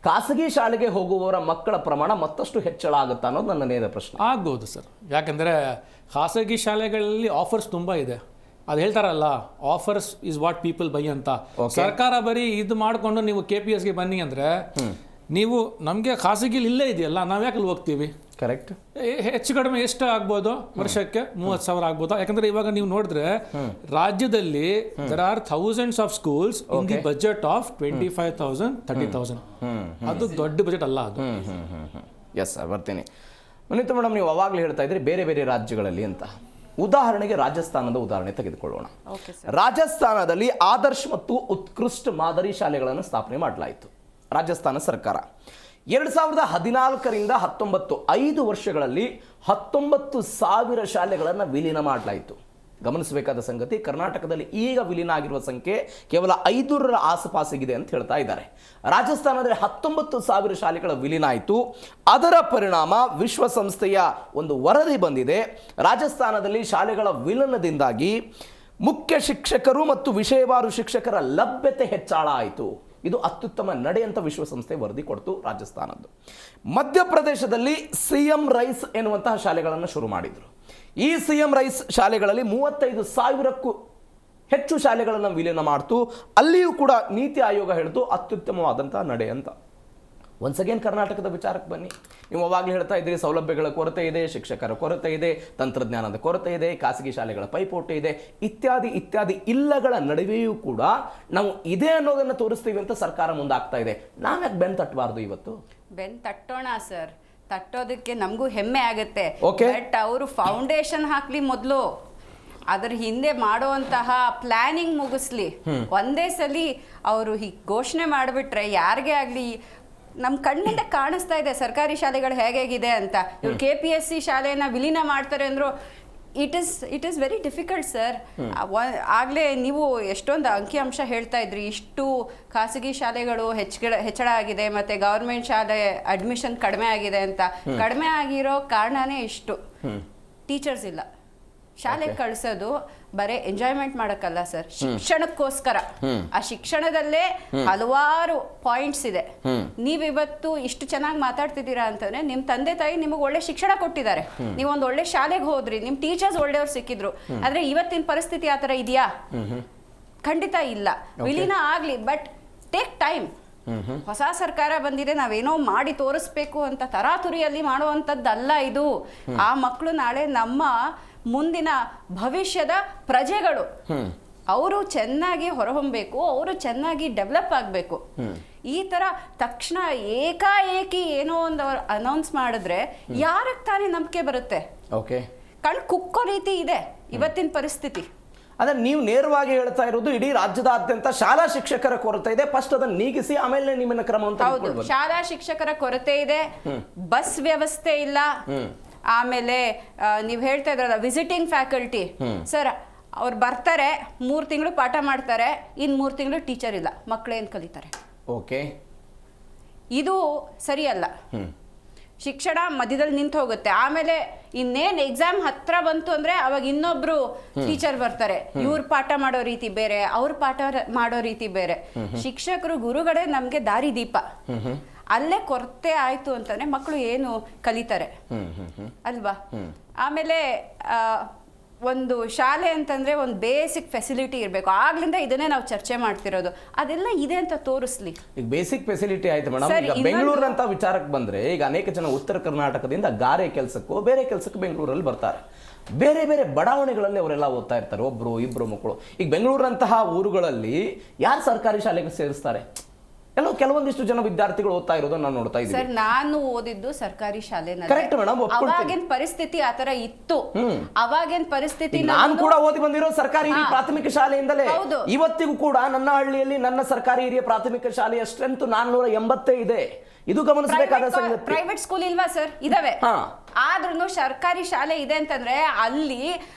ಖಾಸಗಿ ಶಾಲೆಗೆ ಹೋಗುವವರ ಮಕ್ಕಳ ಪ್ರಮಾಣ ಮತ್ತಷ್ಟು ಹೆಚ್ಚಳ ಆಗುತ್ತಾ ಅನ್ನೋದು ನನ್ನ ನೇರ ಪ್ರಶ್ನೆ. ಆಗ್ಬೋದು ಸರ್, ಯಾಕಂದರೆ ಖಾಸಗಿ ಶಾಲೆಗಳಲ್ಲಿ ಆಫರ್ಸ್ ತುಂಬ ಇದೆ. ಅದು ಹೇಳ್ತಾರಲ್ಲ, offers is what people by ಅಂತ. ಸರ್ಕಾರ ಬರೀ ಇದು ಮಾಡಿಕೊಂಡು ನೀವು KPSಗೆ ಬನ್ನಿ ಅಂದರೆ, ನೀವು ನಮಗೆ ಖಾಸಗಿಲಿ ಇಲ್ಲೇ ಇದೆಯಲ್ಲ, ನಾವು ಯಾಕೆ ಹೋಗ್ತೀವಿ? ಕರೆಕ್ಟ್. ಹೆಚ್ಚು ಕಡಿಮೆ ಎಷ್ಟು ಆಗ್ಬೋದು ವರ್ಷಕ್ಕೆ? 30,000 ಆಗ್ಬೋದು. ಯಾಕಂದ್ರೆ ಇವಾಗ ನೀವು ನೋಡಿದ್ರೆ ರಾಜ್ಯದಲ್ಲಿ there are thousands of schools in the budget of 25,000 30,000. ಅದು ದೊಡ್ಡ ಬಜೆಟ್ ಅಲ್ಲ ಅದು. ಎಸ್ ಸರ್, ಬರ್ತೀನಿ. ಮನಿತಾ ಮೇಡಮ್, ನೀವು ಅವಾಗಲೇ ಹೇಳ್ತಾ ಇದ್ರಿ ಬೇರೆ ಬೇರೆ ರಾಜ್ಯಗಳಲ್ಲಿ ಅಂತ. ಉದಾಹರಣೆಗೆ ರಾಜಸ್ಥಾನದ ಉದಾಹರಣೆ ತೆಗೆದುಕೊಳ್ಳೋಣ. ರಾಜಸ್ಥಾನದಲ್ಲಿ ಆದರ್ಶ್ ಮತ್ತು ಉತ್ಕೃಷ್ಟ ಮಾದರಿ ಶಾಲೆಗಳನ್ನು ಸ್ಥಾಪನೆ ಮಾಡಲಾಯಿತು. ರಾಜಸ್ಥಾನ ಸರ್ಕಾರ 2014ರಿಂದ 19 5 ವರ್ಷಗಳಲ್ಲಿ 19,000 ಶಾಲೆಗಳನ್ನು ವಿಲೀನ ಮಾಡಲಾಯಿತು. ಗಮನಿಸಬೇಕಾದ ಸಂಗತಿ, ಕರ್ನಾಟಕದಲ್ಲಿ ಈಗ ವಿಲೀನ ಆಗಿರುವ ಸಂಖ್ಯೆ ಕೇವಲ 500ರ ಆಸುಪಾಸಿಗಿದೆ ಅಂತ ಹೇಳ್ತಾ ಇದ್ದಾರೆ. ರಾಜಸ್ಥಾನದಲ್ಲಿ 19,000 ಶಾಲೆಗಳ ವಿಲೀನ ಆಯಿತು. ಅದರ ಪರಿಣಾಮ ವಿಶ್ವಸಂಸ್ಥೆಯ ಒಂದು ವರದಿ ಬಂದಿದೆ. ರಾಜಸ್ಥಾನದಲ್ಲಿ ಶಾಲೆಗಳ ವಿಲೀನದಿಂದಾಗಿ ಮುಖ್ಯ ಶಿಕ್ಷಕರು ಮತ್ತು ವಿಷಯವಾರು ಶಿಕ್ಷಕರ ಲಭ್ಯತೆ ಹೆಚ್ಚಳ ಆಯಿತು. ಇದು ಅತ್ಯುತ್ತಮ ನಡೆ ಅಂತ ವಿಶ್ವಸಂಸ್ಥೆ ವರದಿ ಕೊಡ್ತು ರಾಜಸ್ಥಾನದ್ದು. ಮಧ್ಯಪ್ರದೇಶದಲ್ಲಿ CM ರೈಸ್ ಎನ್ನುವಂತಹ ಶಾಲೆಗಳನ್ನು ಶುರು ಮಾಡಿದರು. ಈ CM ರೈಸ್ ಶಾಲೆಗಳಲ್ಲಿ 35,000ಕ್ಕೂ ಹೆಚ್ಚು ಶಾಲೆಗಳನ್ನು ವಿಲೀನ ಮಾಡ್ತು. ಅಲ್ಲಿಯೂ ಕೂಡ ನೀತಿ ಆಯೋಗ ಹೇಳಿತು ಅತ್ಯುತ್ತಮವಾದಂತಹ ನಡೆ ಅಂತ. ಒನ್ಸ್ ಅಗೇನ್ ಕರ್ನಾಟಕದ ವಿಚಾರಕ್ಕೆ ಬನ್ನಿ. ನೀವು ಅವಾಗಲೇ ಹೇಳ್ತಾ ಇದ್ದೀರಿ ಸೌಲಭ್ಯಗಳ ಕೊರತೆ ಇದೆ, ಶಿಕ್ಷಕರ ಕೊರತೆ ಇದೆ, ತಂತ್ರಜ್ಞಾನದ ಕೊರತೆ ಇದೆ, ಖಾಸಗಿ ಶಾಲೆಗಳ ಪೈಪೋಟಿ ಇದೆ, ಇತ್ಯಾದಿ ಇತ್ಯಾದಿ ಇಲ್ಲಗಳ ನಡುವೆಯೂ ಕೂಡ ನಾವು ಇದೇ ಅನ್ನೋದನ್ನು ತೋರಿಸ್ತೀವಿ ಅಂತ ಸರ್ಕಾರ ಮುಂದಾಗ್ತಾ ಇದೆ. ನಾವ್ಯಾಕೆ ಬೆನ್ ತಟ್ಟಬಾರ್ದು? ಇವತ್ತು ಬೆನ್ ತಟ್ಟೋಣ ಸರ್, ತಟ್ಟೋದಕ್ಕೆ ನಮಗೂ ಹೆಮ್ಮೆ ಆಗುತ್ತೆ. Okay. ಬಟ್ ಅವರು ಫೌಂಡೇಶನ್ ಹಾಕ್ಲಿ ಮೊದಲು, ಅದ್ರ ಹಿಂದೆ ಮಾಡುವಂತಹ ಪ್ಲಾನಿಂಗ್ ಮುಗಿಸ್ಲಿ. ಒಂದೇ ಸಲಿ ಅವರು ಹೀಗೆ ಘೋಷಣೆ ಮಾಡಿಬಿಟ್ರೆ ಯಾರಿಗೇ ಆಗಲಿ ನಮ್ಮ ಕಣ್ಣಿಂದ ಕಾಣಿಸ್ತಾ ಇದೆ ಸರ್ಕಾರಿ ಶಾಲೆಗಳು ಹೇಗಿದೆ ಅಂತ. ಇವ್ರು KPSC ಶಾಲೆನ ವಿಲೀನ ಮಾಡ್ತಾರೆ ಅಂದ್ರು it is very difficult sir. ಆಗಲೇ ನೀವು ಎಷ್ಟೊಂದು ಅಂಕಿಅಂಶ ಹೇಳ್ತಾ ಇದ್ರಿ, ಇಷ್ಟು ಖಾಸಗಿ ಶಾಲೆಗಳು ಹೆಚ್ಚಳ ಆಗಿದೆ ಮತ್ತು ಗೌರ್ಮೆಂಟ್ ಶಾಲೆ ಅಡ್ಮಿಷನ್ ಕಡಿಮೆ ಆಗಿದೆ ಅಂತ. ಕಡಿಮೆ ಆಗಿರೋ ಕಾರಣನೇ ಇಷ್ಟು, ಟೀಚರ್ಸ್ ಇಲ್ಲ. ಶಾಲೆಗೆ ಕಳಿಸೋದು ಬರೀ ಎಂಜಾಯ್ಮೆಂಟ್ ಮಾಡಕ್ಕಲ್ಲ ಸರ್, ಶಿಕ್ಷಣಕ್ಕೋಸ್ಕರ. ಆ ಶಿಕ್ಷಣದಲ್ಲೇ ಹಲವಾರು ಪಾಯಿಂಟ್ಸ್ ಇದೆ. ನೀವಿವತ್ತು ಇಷ್ಟು ಚೆನ್ನಾಗಿ ಮಾತಾಡ್ತಿದ್ದೀರಾ ಅಂತಂದ್ರೆ ನಿಮ್ ತಂದೆ ತಾಯಿ ನಿಮಗೆ ಒಳ್ಳೆ ಶಿಕ್ಷಣ ಕೊಟ್ಟಿದ್ದಾರೆ, ನೀವೊಂದು ಒಳ್ಳೆ ಶಾಲೆಗೆ ಹೋದ್ರಿ, ನಿಮ್ ಟೀಚರ್ಸ್ ಒಳ್ಳೆಯವ್ರು ಸಿಕ್ಕಿದ್ರು. ಆದ್ರೆ ಇವತ್ತಿನ ಪರಿಸ್ಥಿತಿ ಆ ಥರ ಇದೆಯಾ? ಖಂಡಿತ ಇಲ್ಲ. ವಿಲೀನ ಆಗ್ಲಿ, ಬಟ್ ಟೇಕ್ ಟೈಮ್. ಹೊಸ ಸರ್ಕಾರ ಬಂದಿದೆ, ನಾವೇನೋ ಮಾಡಿ ತೋರಿಸ್ಬೇಕು ಅಂತ ತರಾತುರಿಯಲ್ಲಿ ಮಾಡುವಂಥದ್ದಲ್ಲ ಇದು. ಆ ಮಕ್ಕಳು ನಾಳೆ ನಮ್ಮ ಮುಂದಿನ ಭವಿಷ್ಯದ ಪ್ರಜೆಗಳು. ಅವರು ಚೆನ್ನಾಗಿ ಹೊರಹೊಮ್ಮಬೇಕು, ಅವರು ಚೆನ್ನಾಗಿ ಡೆವಲಪ್ ಆಗಬೇಕು. ಈ ತರ ತಕ್ಷಣ ಏಕಾಏಕಿ ಏನೋ ಒಂದು ಅವ್ರು ಅನೌನ್ಸ್ ಮಾಡಿದ್ರೆ ಯಾರಕ್ಕೆ ತಾನೇ ನಂಬಿಕೆ ಬರುತ್ತೆ? ಓಕೆ, ಕಣ್ ಕುಕ್ಕೋ ರೀತಿ ಇದೆ ಇವತ್ತಿನ ಪರಿಸ್ಥಿತಿ. ಅಂದ್ರೆ ನೀವು ನೇರವಾಗಿ ಹೇಳ್ತಾ ಇರೋದು ಇಡೀ ರಾಜ್ಯದಾದ್ಯಂತ ಶಾಲಾ ಶಿಕ್ಷಕರ ಕೊರತೆ ಇದೆ, ಫಸ್ಟ್ ಅದನ್ನ ನೀಗಿಸಿ ಆಮೇಲೆ ನಿಮ್ಮನ್ನ ಕ್ರಮ ಅಂತ. ಹೌದು, ಶಾಲಾ ಶಿಕ್ಷಕರ ಕೊರತೆ ಇದೆ, ಬಸ್ ವ್ಯವಸ್ಥೆ ಇಲ್ಲ, ಆಮೇಲೆ ನೀವು ಹೇಳ್ತಾ ಇದ್ರಲ್ಲ ವಿಸಿಟಿಂಗ್ ಫ್ಯಾಕಲ್ಟಿ. ಸರ್ ಅವ್ರು ಬರ್ತಾರೆ, 3 ತಿಂಗಳು ಪಾಠ ಮಾಡ್ತಾರೆ, ಇನ್ 3 ತಿಂಗಳು ಟೀಚರ್ ಇಲ್ಲ, ಮಕ್ಕಳೇನ್ ಕಲಿತಾರೆ? ಓಕೆ, ಇದು ಸರಿಯಲ್ಲ. ಶಿಕ್ಷಣ ಮಧ್ಯದಲ್ಲಿ ನಿಂತು ಹೋಗುತ್ತೆ. ಆಮೇಲೆ ಇನ್ನೇನ್ ಎಕ್ಸಾಮ್ ಹತ್ರ ಬಂತು ಅಂದ್ರೆ ಅವಾಗ ಇನ್ನೊಬ್ರು ಟೀಚರ್ ಬರ್ತಾರೆ. ಇವ್ರ ಪಾಠ ಮಾಡೋ ರೀತಿ ಬೇರೆ, ಅವ್ರ ಪಾಠ ಮಾಡೋ ರೀತಿ ಬೇರೆ. ಶಿಕ್ಷಕರು ಗುರುಗಳೇ ನಮ್ಗೆ ದಾರಿ ದೀಪ. ಅಲ್ಲೇ ಕೊರತೆ ಆಯ್ತು ಅಂತಂದ್ರೆ ಮಕ್ಕಳು ಏನು ಕಲಿತಾರೆ ಅಲ್ವಾ? ಆಮೇಲೆ ಒಂದು ಶಾಲೆ ಅಂತಂದ್ರೆ ಒಂದು ಬೇಸಿಕ್ ಫೆಸಿಲಿಟಿ ಇರಬೇಕು. ಆಗ್ಲಿಂದ ಇದನ್ನೇ ನಾವು ಚರ್ಚೆ ಮಾಡ್ತಿರೋದು, ಅದೆಲ್ಲ ಇದೆ ಅಂತ ತೋರಿಸ್ಲಿ. ಈಗ ಬೇಸಿಕ್ ಫೆಸಿಲಿಟಿ ಆಯ್ತು ಮೇಡಮ್. ಈಗ ಬೆಂಗಳೂರಿನಂತ ವಿಚಾರಕ್ಕೆ ಬಂದ್ರೆ, ಈಗ ಅನೇಕ ಜನ ಉತ್ತರ ಕರ್ನಾಟಕದಿಂದ ಗಾರೆ ಕೆಲಸಕ್ಕೋ ಬೇರೆ ಕೆಲಸಕ್ಕೆ ಬೆಂಗಳೂರಲ್ಲಿ ಬರ್ತಾರೆ. ಬೇರೆ ಬೇರೆ ಬಡಾವಣೆಗಳಲ್ಲಿ ಅವರೆಲ್ಲ ಓದ್ತಾ ಇರ್ತಾರೆ, ಒಬ್ರು ಇಬ್ರು ಮಕ್ಕಳು. ಈಗ ಬೆಂಗಳೂರಿನಂತಹ ಊರುಗಳಲ್ಲಿ ಯಾರು ಸರ್ಕಾರಿ ಶಾಲೆಗೆ ಸೇರಿಸ್ತಾರೆ? ಕೆಲವೊಂದಿಷ್ಟು ಜನ ವಿದ್ಯಾರ್ಥಿಗಳು ಓದ್ತಾ ಇರೋದನ್ನ ನಾವು ನೋಡ್ತಾ ಇದ್ದೀವಿ. ಸರ್, ನಾನು ಓದಿದ್ದು ಸರ್ಕಾರಿ ಶಾಲೆನಲ್ಲಿ. ಕರೆಕ್ಟ್ ಮೇಡಮ್, ಅವಾಗಿನ ಪರಿಸ್ಥಿತಿ ಆತರ ಇತ್ತು. ಅವಾಗಿನ ಪರಿಸ್ಥಿತಿ ನಾನು ಕೂಡ ಓದಿ ಬಂದಿರೋ ಸರ್ಕಾರಿ ಹಿರಿಯ ಪ್ರಾಥಮಿಕ ಶಾಲೆಯಿಂದಲೇ. ಇವತ್ತಿಗೂ ಕೂಡ ನನ್ನ ಹಳ್ಳಿಯಲ್ಲಿ ನನ್ನ ಸರ್ಕಾರಿ ಹಿರಿಯ ಪ್ರಾಥಮಿಕ ಶಾಲೆಯ ಸ್ಟ್ರೆಂತ್ 480 ಇದೆ. ಇದು ಗಮನಿಸಬೇಕಾದ ಸಂಗತಿ. ಪ್ರೈವೇಟ್ ಸ್ಕೂಲ್ ಇಲ್ವಾ ಸರ್? ಇದಾವೆ. ಆದ್ರೂ ಸರ್ಕಾರಿ ಶಾಲೆ ಇದೆ ಅಂತಂದ್ರೆ ಅಲ್ಲಿ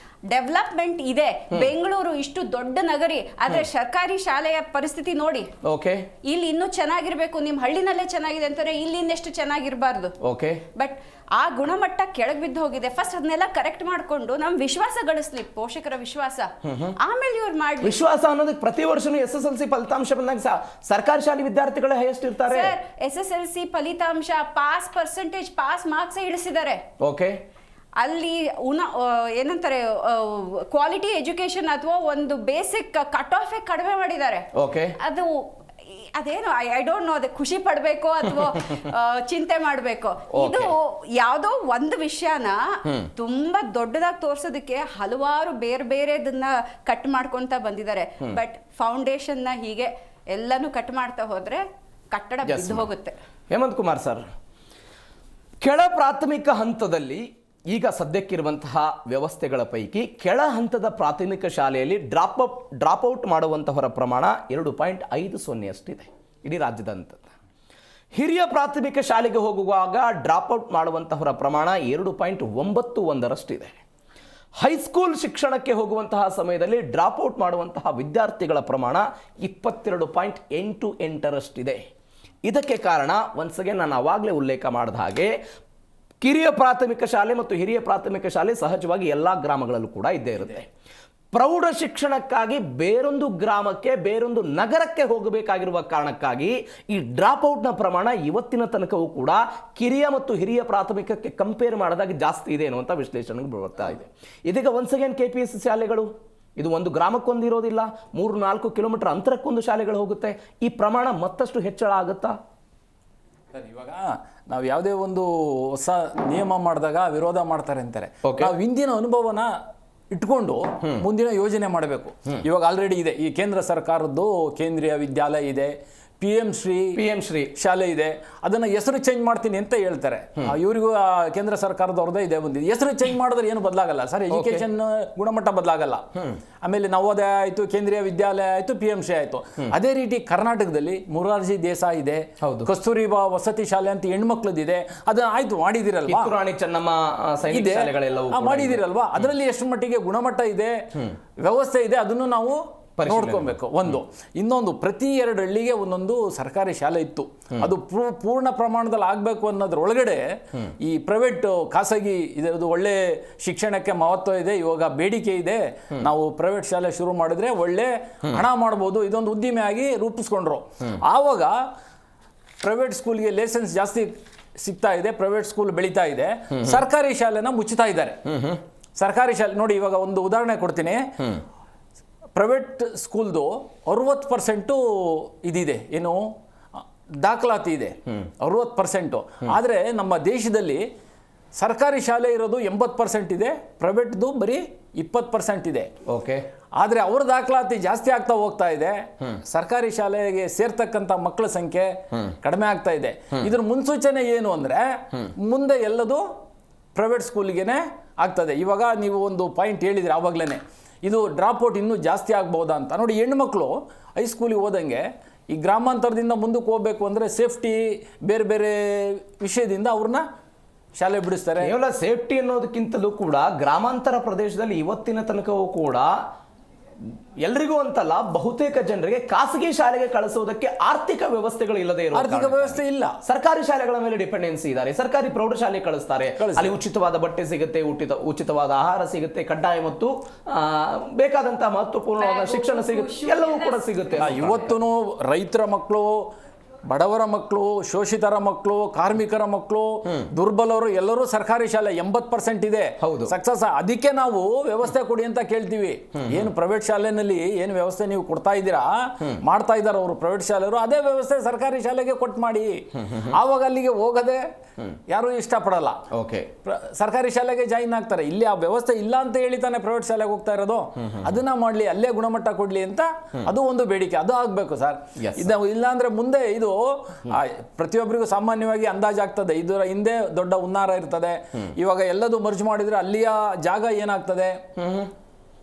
ಡೆವಲಪ್ಮೆಂಟ್ ಇದೆ. ಬೆಂಗಳೂರು ಇಷ್ಟು ದೊಡ್ಡ ನಗರಿ, ಆದ್ರೆ ಸರ್ಕಾರಿ ಶಾಲೆಯ ಪರಿಸ್ಥಿತಿ ನೋಡಿ. ಓಕೆ, ಇಲ್ಲಿ ಇನ್ನೂ ಚೆನ್ನಾಗಿರ್ಬೇಕು, ನಿಮ್ ಹಳ್ಳಿನಲ್ಲೇ ಚೆನ್ನಾಗಿದೆ ಅಂತಾರೆ, ಇಲ್ಲಿ ಇನ್ನೆಷ್ಟು ಚೆನ್ನಾಗಿರ್ಬಾರ್ದು. ಓಕೆ, ಬಟ್ ಆ ಗುಣಮಟ್ಟ ಕೆಳಗ್ ಬಿದ್ದು ಹೋಗಿದೆ. ಫಸ್ಟ್ ಅದನ್ನೆಲ್ಲ ಕರೆಕ್ಟ್ ಮಾಡ್ಕೊಂಡು ನಮ್ ವಿಶ್ವಾಸ ಗಳಿಸ್ಲಿ, ಪೋಷಕರ ವಿಶ್ವಾಸ. ಆಮೇಲೆ ಇವ್ರು ಮಾಡಿ ವಿಶ್ವಾಸ ಅನ್ನೋದಕ್ಕೆ ಪ್ರತಿ ವರ್ಷನೂ SSLC ಫಲಿತಾಂಶ ಬಂದಾಗ ಸರ್ಕಾರಿ ಶಾಲೆ ವಿದ್ಯಾರ್ಥಿಗಳೇ ಹೈಯೆಸ್ಟ್ ಇರ್ತಾರೆ. ಸರ್, SSLC ಫಲಿತಾಂಶ ಪಾಸ್ ಪರ್ಸೆಂಟೇಜ್, ಪಾಸ್ ಮಾರ್ಕ್ಸ್ ಇಳಿಸಿದ್ದಾರೆ. ಓಕೆ, ಅಲ್ಲಿ ಏನಂತಾರೆ ಕ್ವಾಲಿಟಿ ಎಜುಕೇಶನ್ ಅಥವಾ ಒಂದು ಬೇಸಿಕ್ ಕಟ್ ಆಫ್ ಕಡಿಮೆ ಮಾಡಿದ್ದಾರೆ. ಓಕೆ, ಅದೇನು ಐ ಡೋಂಟ್ ನೋ, ಅದೇ ಖುಷಿ ಪಡ್ಬೇಕು ಅಥವಾ ಚಿಂತೆ ಮಾಡ್ಬೇಕು. ಇದು ಯಾವ್ದೋ ಒಂದು ವಿಷಯನ ತುಂಬಾ ದೊಡ್ಡದಾಗಿ ತೋರ್ಸೋದಕ್ಕೆ ಹಲವಾರು ಬೇರೆ ಬೇರೆದನ್ನ ಕಟ್ ಮಾಡ್ಕೊಂತ ಬಂದಿದ್ದಾರೆ. ಬಟ್ ಫೌಂಡೇಶನ್ ನ ಹೀಗೆ ಎಲ್ಲಾನು ಕಟ್ ಮಾಡ್ತಾ ಹೋದ್ರೆ ಕಟ್ಟಡ ಬಿದ್ದು ಹೋಗುತ್ತೆ. ಹೇಮಂತ್ ಕುಮಾರ್ ಸರ್, ಕೆಳ ಪ್ರಾಥಮಿಕ ಹಂತದಲ್ಲಿ ಈಗ ಸದ್ಯಕ್ಕಿರುವಂತಹ ವ್ಯವಸ್ಥೆಗಳ ಪೈಕಿ ಕೆಳ ಹಂತದ ಪ್ರಾಥಮಿಕ ಶಾಲೆಯಲ್ಲಿ ಡ್ರಾಪ್ಔಟ್ ಮಾಡುವಂತಹವರ ಪ್ರಮಾಣ 2.50 ಅಷ್ಟಿದೆ ಇಡೀ ರಾಜ್ಯದಂತ. ಹಿರಿಯ ಪ್ರಾಥಮಿಕ ಶಾಲೆಗೆ ಹೋಗುವಾಗ ಡ್ರಾಪ್ಔಟ್ ಮಾಡುವಂತಹವರ ಪ್ರಮಾಣ 2.91ರಷ್ಟಿದೆ. ಹೈಸ್ಕೂಲ್ ಶಿಕ್ಷಣಕ್ಕೆ ಹೋಗುವಂತಹ ಸಮಯದಲ್ಲಿ ಡ್ರಾಪ್ಔಟ್ ಮಾಡುವಂತಹ ವಿದ್ಯಾರ್ಥಿಗಳ ಪ್ರಮಾಣ 22.88ರಷ್ಟಿದೆ. ಇದಕ್ಕೆ ಕಾರಣ ಒನ್ಸ್ ಅಗೇನ್ ನಾನು ಆವಾಗಲೇ ಉಲ್ಲೇಖ ಮಾಡಿದ ಹಾಗೆ ಕಿರಿಯ ಪ್ರಾಥಮಿಕ ಶಾಲೆ ಮತ್ತು ಹಿರಿಯ ಪ್ರಾಥಮಿಕ ಶಾಲೆ ಸಹಜವಾಗಿ ಎಲ್ಲ ಗ್ರಾಮಗಳಲ್ಲೂ ಕೂಡ ಇದ್ದೇ ಇರುತ್ತೆ. ಪ್ರೌಢ ಶಿಕ್ಷಣಕ್ಕಾಗಿ ಬೇರೊಂದು ಗ್ರಾಮಕ್ಕೆ, ಬೇರೊಂದು ನಗರಕ್ಕೆ ಹೋಗಬೇಕಾಗಿರುವ ಕಾರಣಕ್ಕಾಗಿ ಈ ಡ್ರಾಪ್ಔಟ್ನ ಪ್ರಮಾಣ ಇವತ್ತಿನ ತನಕವೂ ಕೂಡ ಕಿರಿಯ ಮತ್ತು ಹಿರಿಯ ಪ್ರಾಥಮಿಕಕ್ಕೆ ಕಂಪೇರ್ ಮಾಡಿದಾಗ ಜಾಸ್ತಿ ಇದೆ ಅನ್ನುವಂಥ ವಿಶ್ಲೇಷಣೆಗೆ ಬರ್ತಾ ಇದೆ. ಇದೀಗ ಒನ್ಸ್ ಅಗೇನ್ KPSC ಶಾಲೆಗಳು ಇದು ಒಂದು ಗ್ರಾಮಕ್ಕೊಂದು ಇರೋದಿಲ್ಲ, 3-4 ಕಿಲೋಮೀಟರ್ ಅಂತರಕ್ಕೊಂದು ಶಾಲೆಗಳು ಹೋಗುತ್ತೆ. ಈ ಪ್ರಮಾಣ ಮತ್ತಷ್ಟು ಹೆಚ್ಚಳ ಆಗುತ್ತಾ? ಇವಾಗ ನಾವು ಯಾವುದೇ ಒಂದು ಹೊಸ ನಿಯಮ ಮಾಡಿದಾಗ ವಿರೋಧ ಮಾಡ್ತಾರೆ ಅಂತಾರೆ. ನಾವು ಹಿಂದಿನ ಅನುಭವನ ಇಟ್ಕೊಂಡು ಮುಂದಿನ ಯೋಜನೆ ಮಾಡಬೇಕು. ಇವಾಗ ಆಲ್ರೆಡಿ ಇದೆ, ಈ ಕೇಂದ್ರ ಸರ್ಕಾರದ್ದು ಕೇಂದ್ರೀಯ ವಿದ್ಯಾಲಯ ಇದೆ, PM ಶ್ರೀ ಶಾಲೆ ಇದೆ. ಅದನ್ನ ಹೆಸರು ಚೇಂಜ್ ಮಾಡ್ತೀನಿ ಅಂತ ಹೇಳ್ತಾರೆ. ಇವರಿಗೂ ಕೇಂದ್ರ ಸರ್ಕಾರದವ್ರದ್ದೇ ಇದೆ ಬಂದಿದೆ. ಹೆಸರು ಚೇಂಜ್ ಮಾಡಿದ್ರೆ ಏನು ಬದಲಾಗಲ್ಲ ಸರ್, ಎಜುಕೇಶನ್ ಗುಣಮಟ್ಟ ಬದಲಾಗಲ್ಲ. ಆಮೇಲೆ ನವೋದಯ ಆಯ್ತು, ಕೇಂದ್ರೀಯ ವಿದ್ಯಾಲಯ ಆಯ್ತು, PM ಶ್ರೀ ಆಯ್ತು. ಅದೇ ರೀತಿ ಕರ್ನಾಟಕದಲ್ಲಿ ಮೊರಾರ್ಜಿ ದೇಸಾಯಿ ಇದೆ, ಕಸ್ತೂರಿಬಾ ವಸತಿ ಶಾಲೆ ಅಂತ ಹೆಣ್ಮಕ್ಳದಿದೆ. ಅದನ್ನ ಆಯ್ತು ಮಾಡಿದಿರಲ್ವಾ, ಮಾಡಿದಿರಲ್ವಾ. ಅದರಲ್ಲಿ ಎಷ್ಟು ಮಟ್ಟಿಗೆ ಗುಣಮಟ್ಟ ಇದೆ, ವ್ಯವಸ್ಥೆ ಇದೆ, ಅದನ್ನು ನಾವು ನೋಡ್ಕೊಬೇಕು. ಒಂದು ಇನ್ನೊಂದು, ಪ್ರತಿ 2 ಹಳ್ಳಿಗೆ ಒಂದೊಂದು ಸರ್ಕಾರಿ ಶಾಲೆ ಇತ್ತು. ಅದು ಪೂರ್ಣ ಪ್ರಮಾಣದಲ್ಲಿ ಆಗಬೇಕು ಅನ್ನೋದ್ರೊಳಗಡೆ ಈ ಪ್ರೈವೇಟ್ ಖಾಸಗಿ ಇದರದ್ದು ಒಳ್ಳೆ ಶಿಕ್ಷಣಕ್ಕೆ ಮಹತ್ವ ಇದೆ, ಇವಾಗ ಬೇಡಿಕೆ ಇದೆ, ನಾವು ಪ್ರೈವೇಟ್ ಶಾಲೆ ಶುರು ಮಾಡಿದ್ರೆ ಒಳ್ಳೆ ಹಣ ಮಾಡ್ಬೋದು, ಇದೊಂದು ಉದ್ದಿಮೆ ಆಗಿ ರೂಪಿಸ್ಕೊಂಡ್ರು. ಆವಾಗ ಪ್ರೈವೇಟ್ ಸ್ಕೂಲ್ಗೆ ಲೈಸೆನ್ಸ್ ಜಾಸ್ತಿ ಸಿಗ್ತಾ ಇದೆ, ಪ್ರೈವೇಟ್ ಸ್ಕೂಲ್ ಬೆಳೀತಾ ಇದೆ, ಸರ್ಕಾರಿ ಶಾಲೆನ ಮುಚ್ಚುತ್ತಾ ಇದ್ದಾರೆ. ಸರ್ಕಾರಿ ಶಾಲೆ ನೋಡಿ, ಇವಾಗ ಒಂದು ಉದಾಹರಣೆ ಕೊಡ್ತೀನಿ. ಪ್ರೈವೇಟ್ ಸ್ಕೂಲ್ದು 60% ಇದಿದೆ, ಏನು ದಾಖಲಾತಿ ಇದೆ, 60%. ಆದರೆ ನಮ್ಮ ದೇಶದಲ್ಲಿ ಸರ್ಕಾರಿ ಶಾಲೆ ಇರೋದು 80% ಇದೆ, ಪ್ರೈವೇಟ್ದು ಬರೀ 20% ಇದೆ. ಓಕೆ, ಆದರೆ ಅವ್ರ ದಾಖಲಾತಿ ಜಾಸ್ತಿ ಆಗ್ತಾ ಹೋಗ್ತಾ ಇದೆ, ಸರ್ಕಾರಿ ಶಾಲೆಗೆ ಸೇರ್ತಕ್ಕಂಥ ಮಕ್ಕಳ ಸಂಖ್ಯೆ ಕಡಿಮೆ ಆಗ್ತಾ ಇದೆ. ಇದ್ರ ಮುನ್ಸೂಚನೆ ಏನು ಅಂದರೆ ಮುಂದೆ ಎಲ್ಲದು ಪ್ರೈವೇಟ್ ಸ್ಕೂಲಿಗೆ ಆಗ್ತದೆ. ಇವಾಗ ನೀವು ಒಂದು ಪಾಯಿಂಟ್ ಹೇಳಿದ್ರಿ ಆವಾಗಲೇ, ಇದು ಡ್ರಾಪ್ಔಟ್ ಇನ್ನೂ ಜಾಸ್ತಿ ಆಗ್ಬೋದಾ ಅಂತ. ನೋಡಿ, ಹೆಣ್ಮಕ್ಳು ಹೈಸ್ಕೂಲಿಗೆ ಹೋದಂಗೆ ಈ ಗ್ರಾಮಾಂತರದಿಂದ ಮುಂದಕ್ಕೆ ಹೋಗ್ಬೇಕು ಅಂದರೆ ಸೇಫ್ಟಿ ಬೇರೆ ಬೇರೆ ವಿಷಯದಿಂದ ಅವ್ರನ್ನ ಶಾಲೆ ಬಿಡಿಸ್ತಾರೆ. ಕೇವಲ ಸೇಫ್ಟಿ ಅನ್ನೋದಕ್ಕಿಂತಲೂ ಕೂಡ ಗ್ರಾಮಾಂತರ ಪ್ರದೇಶದಲ್ಲಿ ಇವತ್ತಿನ ತನಕವೂ ಕೂಡ ಎಲ್ರಿಗೂ ಅಂತಲ್ಲ, ಬಹುತೇಕ ಜನರಿಗೆ ಖಾಸಗಿ ಶಾಲೆಗೆ ಕಳಿಸುವುದಕ್ಕೆ ಆರ್ಥಿಕ ವ್ಯವಸ್ಥೆಗಳು ಇಲ್ಲದೆ ಇರುವ ಆರ್ಥಿಕ ವ್ಯವಸ್ಥೆ ಇಲ್ಲ. ಸರ್ಕಾರಿ ಶಾಲೆಗಳ ಮೇಲೆ ಡಿಪೆಂಡೆನ್ಸಿ ಇದ್ದಾರೆ. ಸರ್ಕಾರಿ ಪ್ರೌಢಶಾಲೆ ಕಳಿಸ್ತಾರೆ, ಅಲ್ಲಿ ಉಚಿತವಾದ ಬಟ್ಟೆ ಸಿಗುತ್ತೆ, ಉಚಿತವಾದ ಆಹಾರ ಸಿಗುತ್ತೆ, ಕಡ್ಡಾಯ ಮತ್ತು ಬೇಕಾದಂತಹ ಮಹತ್ವಪೂರ್ಣವಾದ ಶಿಕ್ಷಣ ಸಿಗುತ್ತೆ, ಎಲ್ಲವೂ ಕೂಡ ಸಿಗುತ್ತೆ. ಇವತ್ತು ರೈತರ ಮಕ್ಕಳು, ಬಡವರ ಮಕ್ಕಳು, ಶೋಷಿತರ ಮಕ್ಕಳು, ಕಾರ್ಮಿಕರ ಮಕ್ಕಳು, ದುರ್ಬಲರು ಎಲ್ಲರೂ ಸರ್ಕಾರಿ ಶಾಲೆ 80% ಇದೆ. ಹೌದು, ಸಕ್ಸಸ್. ಅದಕ್ಕೆ ನಾವು ವ್ಯವಸ್ಥೆ ಕೊಡಿ ಅಂತ ಕೇಳ್ತೀವಿ. ಏನು ಪ್ರೈವೇಟ್ ಶಾಲೆನಲ್ಲಿ ಏನು ವ್ಯವಸ್ಥೆ ನೀವು ಕೊಡ್ತಾ ಇದ್ದೀರಾ, ಮಾಡ್ತಾ ಇದ್ದಾರೆ ಅವರು ಪ್ರೈವೇಟ್ ಶಾಲೆಯವರು, ಅದೇ ವ್ಯವಸ್ಥೆ ಸರ್ಕಾರಿ ಶಾಲೆಗೆ ಕೊಟ್ಟು ಮಾಡಿ. ಆವಾಗ ಅಲ್ಲಿಗೆ ಹೋಗದೆ ಯಾರು ಇಷ್ಟಪಡಲ್ಲ, ಓಕೆ, ಸರ್ಕಾರಿ ಶಾಲೆಗೆ ಜಾಯಿನ್ ಆಗ್ತಾರೆ. ಇಲ್ಲಿ ಆ ವ್ಯವಸ್ಥೆ ಇಲ್ಲ ಅಂತ ಹೇಳಿ ತಾನೆ ಪ್ರೈವೇಟ್ ಶಾಲೆಗೆ ಹೋಗ್ತಾ ಇರೋದು. ಅದನ್ನ ಮಾಡ್ಲಿ, ಅಲ್ಲೇ ಗುಣಮಟ್ಟ ಕೊಡ್ಲಿ ಅಂತ ಅದು ಒಂದು ಬೇಡಿಕೆ, ಅದು ಆಗ್ಬೇಕು ಸರ್. ಇಲ್ಲ ಅಂದ್ರೆ ಮುಂದೆ ಇದು ಪ್ರತಿಯೊಬ್ಬರಿಗೂ ಸಾಮಾನ್ಯವಾಗಿ ಅಂದಾಜಾಗ್ತದೆ. ಇದರ ಹಿಂದೆ ದೊಡ್ಡ ಹುನ್ನಾರ ಇರ್ತದೆ. ಇವಾಗ ಎಲ್ಲದೂ ಮರ್ಜ್ ಮಾಡಿದ್ರೆ ಅಲ್ಲಿಯ ಜಾಗ ಏನಾಗ್ತದೆ,